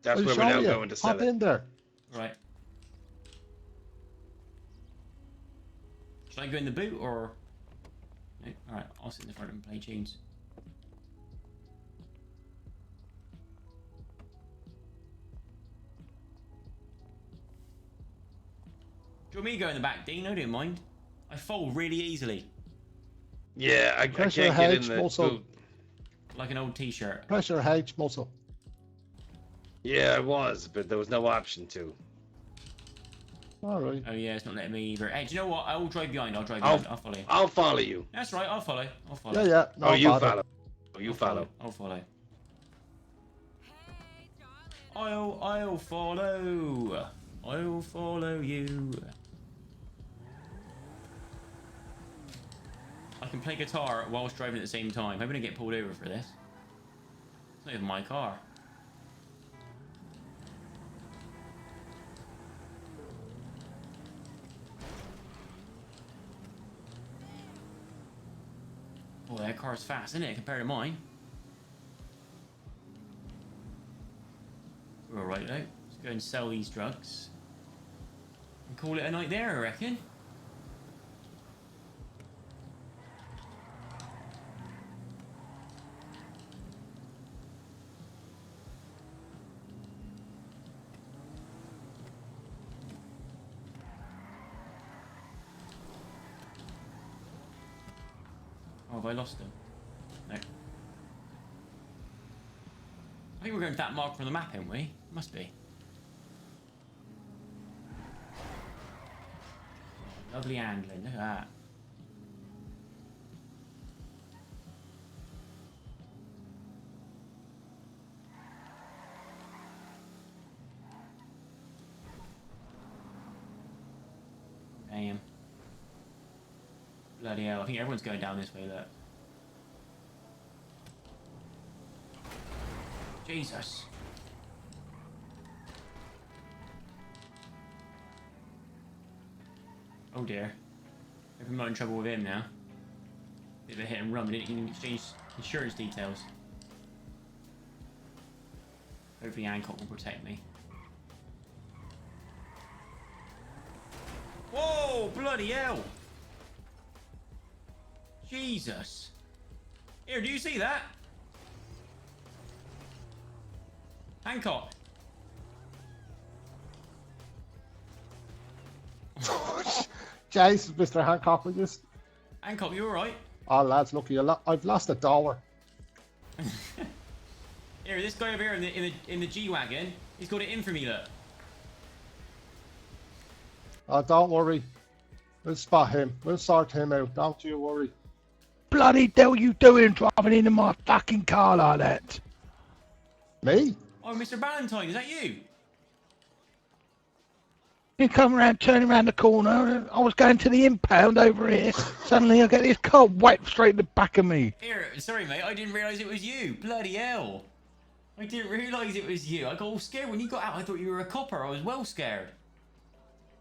S7: That's
S9: I'll
S7: where
S9: show
S7: we're now
S9: you.
S7: going to sell
S9: Hop
S7: it.
S9: in there.
S1: Right. Should I go in the boot or? No? All right. I'll sit in the front and play tunes. Do you want me to go in the back, Dean? I don't mind. I fold really easily.
S7: Yeah, I
S9: Press
S7: can't
S9: your
S7: get in
S9: hedge
S7: the
S9: muscle.
S7: boot.
S1: Like an old t-shirt.
S9: Press your H muscle.
S7: Yeah, I was, but there was no option to.
S9: Alright.
S1: Oh yeah, it's not letting me either. Hey, do you know what? I will drive behind. I'll drive behind. I'll follow you.
S7: I'll follow you.
S1: That's right. I'll follow. I'll follow.
S9: Yeah. No
S7: Oh, you
S9: bother.
S7: follow. Oh, you follow.
S1: I'll follow. I'll follow. I'll follow you. I can play guitar whilst driving at the same time. I'm gonna get pulled over for this. It's not even my car. Oh, that car's fast, isn't it, compared to mine? We're alright though. Let's go and sell these drugs. And call it a night there, I reckon. Oh, have I lost them? No. I think we're going to that mark on the map, aren't we? Must be. Lovely angling, look at that. Damn. Bloody hell, I think everyone's going down this way, look. Jesus. Oh dear. If I'm not in trouble with him now. Bit of a hit and run, but he can exchange insurance details. Hopefully Hancock will protect me. Whoa! Bloody hell! Jesus! Here, do you see that? Hancock!
S9: Jesus, Mr. Hancock, will you?
S1: Hancock, you alright?
S9: Oh, lads, look, I've lost $1.
S1: Here, this guy over here in the G-Wagon, he's got it in for me, look.
S9: Oh, don't worry. We'll spot him. We'll sort him out. Don't you worry.
S6: Bloody hell you doing driving into my fucking car like that?
S9: Me?
S1: Oh, Mr. Valentine, is that you?
S6: You come around, turning around the corner, I was going to the impound over here. Suddenly I get this car whacked straight in the back of me.
S1: Here, sorry, mate. I didn't realise it was you. Bloody hell. I didn't realise it was you. I got all scared when you got out. I thought you were a copper. I was well scared.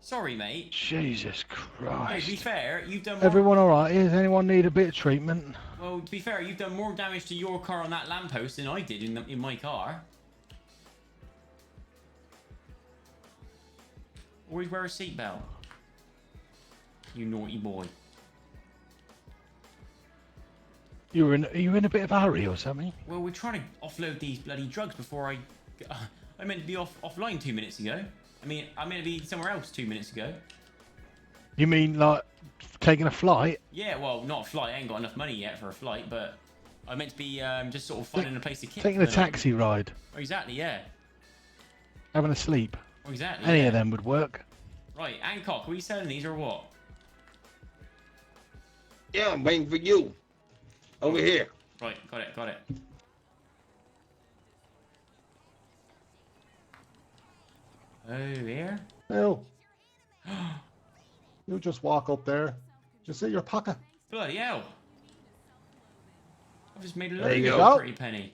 S1: Sorry, mate.
S6: Jesus
S1: Hey,
S6: Christ.
S1: to be fair, you've done more...
S6: Everyone alright? Does anyone need a bit of treatment?
S1: Well, to be fair, you've done more damage to your car on that lamppost than I did in my car. Always wear a seatbelt. You naughty boy.
S6: Are you in a bit of a hurry or something?
S1: Well, we're trying to offload these bloody drugs before I meant to be offline 2 minutes ago. I mean, I meant to be somewhere else 2 minutes ago.
S6: You mean like taking a flight?
S1: Yeah, well, not a flight. I ain't got enough money yet for a flight, but I meant to be just sort of finding a place to kick.
S6: Taking a taxi ride?
S1: Oh, exactly, yeah.
S6: Having a sleep?
S1: Oh, exactly.
S6: Any
S1: yeah.
S6: of them would work.
S1: Right, Hancock, are we selling these or what?
S7: Yeah, I'm waiting for you. Over here.
S1: Right, got it. Oh, here?
S9: No. You just walk up there. Just see your pocket.
S1: Bloody hell. I've just made a
S7: There you
S1: lovely
S7: go.
S1: little pretty penny.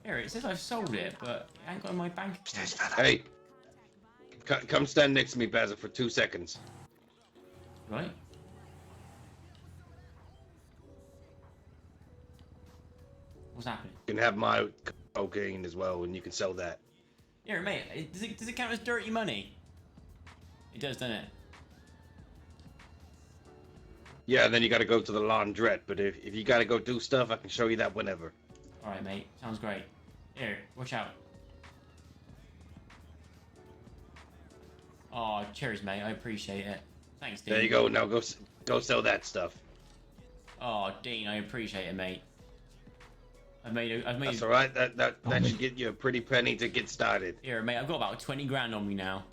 S1: Here, it says I've sold it, but it ain't got in my bank account.
S7: Hey. Come stand next to me, Basil, for 2 seconds.
S1: Right? What's happening?
S7: You can have my cocaine as well, and you can sell that.
S1: Here, mate, does it count as dirty money? It does, doesn't it?
S7: Yeah, and then you gotta go to the laundrette, but if you gotta go do stuff, I can show you that whenever.
S1: Alright, mate. Sounds great. Here, watch out. Oh, cheers, mate. I appreciate it. Thanks, Dean.
S7: There you go. Now go sell that stuff.
S1: Oh, Dean, I appreciate it, mate. I've made
S7: That's all right. That should get you a pretty penny to get started.
S1: Here, mate. I've got about 20 grand on me now.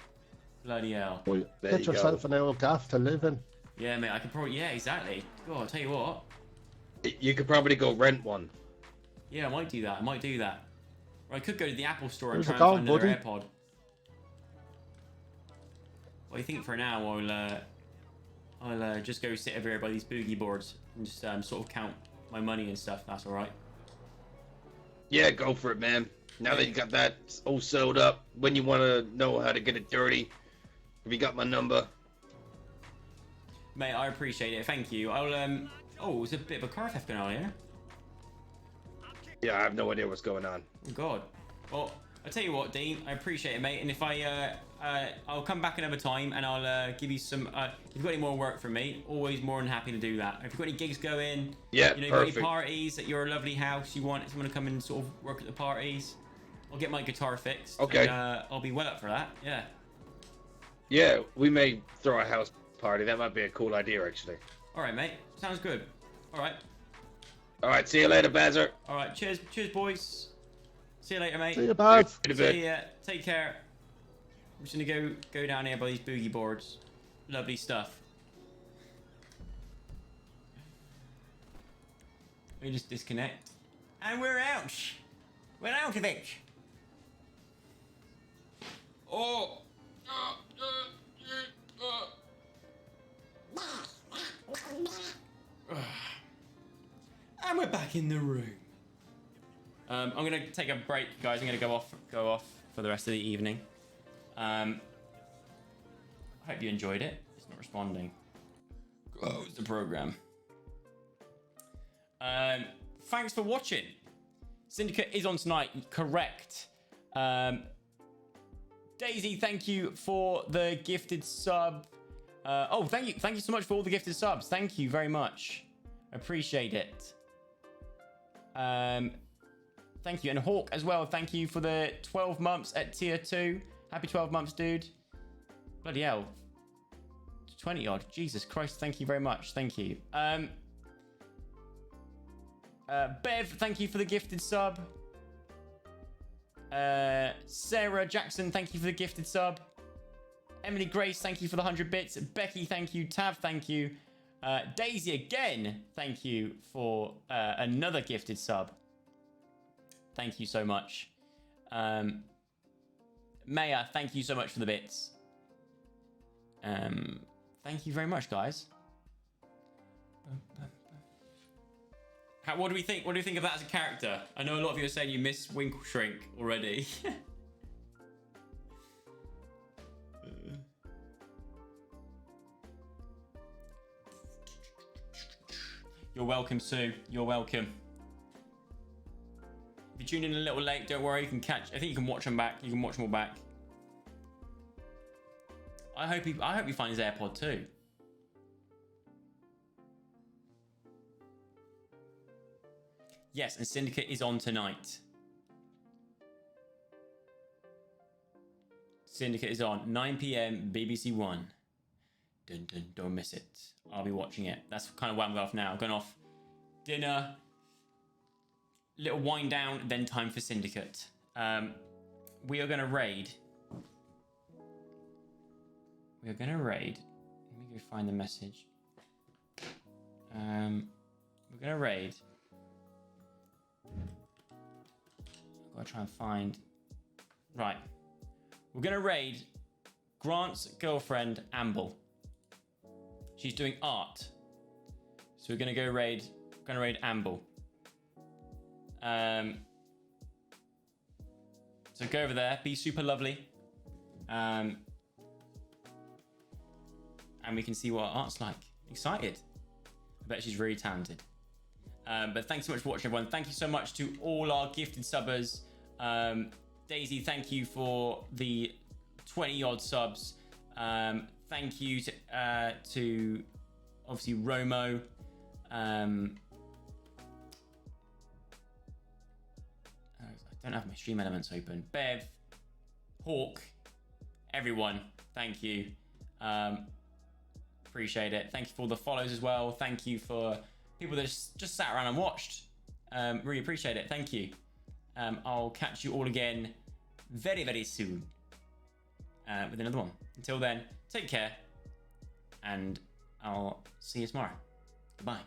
S1: Bloody hell.
S9: Well,
S7: There
S9: get
S7: you
S9: yourself
S7: go.
S9: an old gaff to live in.
S1: Yeah, mate. I could probably. Yeah, exactly. God, I'll tell you what.
S7: You could probably go rent one.
S1: Yeah, I might do that. Or I could go to the Apple store and
S9: Where's
S1: try
S9: the
S1: and find
S9: gold,
S1: another
S9: buddy?
S1: AirPod. Well, I think for now I'll just go sit over here by these boogie boards and just sort of count my money and stuff. That's all right.
S7: Yeah, go for it, man. Now that you got that all sewed up, when you want to know how to get it dirty, have you got my number?
S1: Mate, I appreciate it. Thank you. I'll Oh, there's a bit of a car theft going on here.
S7: Yeah, I have no idea what's going on.
S1: Oh God. Well, I'll tell you what, Dean. I appreciate it, mate. And if I'll come back another time and I'll give you some. If you've got any more work from me, always more than happy to do that. If you've got any gigs going,
S7: Yeah,
S1: you know, you've got any
S7: perfect.
S1: parties at your lovely house, you want someone to come and sort of work at the parties, I'll get my guitar fixed.
S7: Okay.
S1: And, I'll be well up for that. Yeah.
S7: Yeah, we may throw a house party. That might be a cool idea, actually.
S1: All right, mate. Sounds good. All right.
S7: All right, see you later, Bazzer.
S1: All right. Cheers, boys. See you later, mate.
S9: See you, Baz.
S7: In a bit.
S1: See ya. Take care. I'm just gonna go down here by these boogie boards. Lovely stuff. We just disconnect. And we're out. We're out of it. Oh. And we're back in the room. I'm gonna take a break, guys. I'm gonna go off for the rest of the evening. I hope you enjoyed it. It's not responding. Close the program. Thanks for watching. Syndicate is on tonight, correct. Daisy, thank you for the gifted sub. Oh, thank you so much for all the gifted subs. Thank you very much. Appreciate it. Thank you. And Hawk as well, thank you for the 12 months at tier 2. Happy 12 months, dude. Bloody hell. 20 odd. Jesus Christ, thank you very much. Thank you. Bev, thank you for the gifted sub. Sarah Jackson, thank you for the gifted sub. Emily Grace, thank you for the 100 bits. Becky, thank you. Tav, thank you. Daisy again, thank you for another gifted sub. Thank you so much. Maya, thank you so much for the bits. Thank you very much, guys. What do we think? What do you think of that as a character? I know a lot of you are saying you miss Winkle Shrink already. You're welcome, Sue. You're welcome. If you tuned in a little late, don't worry. You can catch. I think you can watch them back. You can watch them all back. I hope he finds his AirPod too. Yes, and Syndicate is on tonight. Syndicate is on 9 p.m. BBC One. Dun, dun, don't miss it. I'll be watching it. That's kind of where I'm going off now. I'm going off dinner, little wind down, then time for Syndicate. We are going to raid. We are going to raid. Let me go find the message. We're going to raid. I've got to try and find... Right. We're going to raid Grant's girlfriend, Amble. She's doing art. So we're going to go raid... We're going to raid Amble. So go over there. Be super lovely. And we can see what art's like. Excited. I bet she's really talented. But thanks so much for watching, everyone. Thank you so much to all our gifted subbers. Daisy, thank you for the 20-odd subs. Thank you to obviously Romo. I don't have my stream elements open. Bev, Hawk, everyone, thank you. Appreciate it. Thank you for all the follows as well. Thank you for people that just sat around and watched. Really appreciate it. Thank you. I'll catch you all again very, very soon with another one. Until then, take care, and I'll see you tomorrow. Goodbye.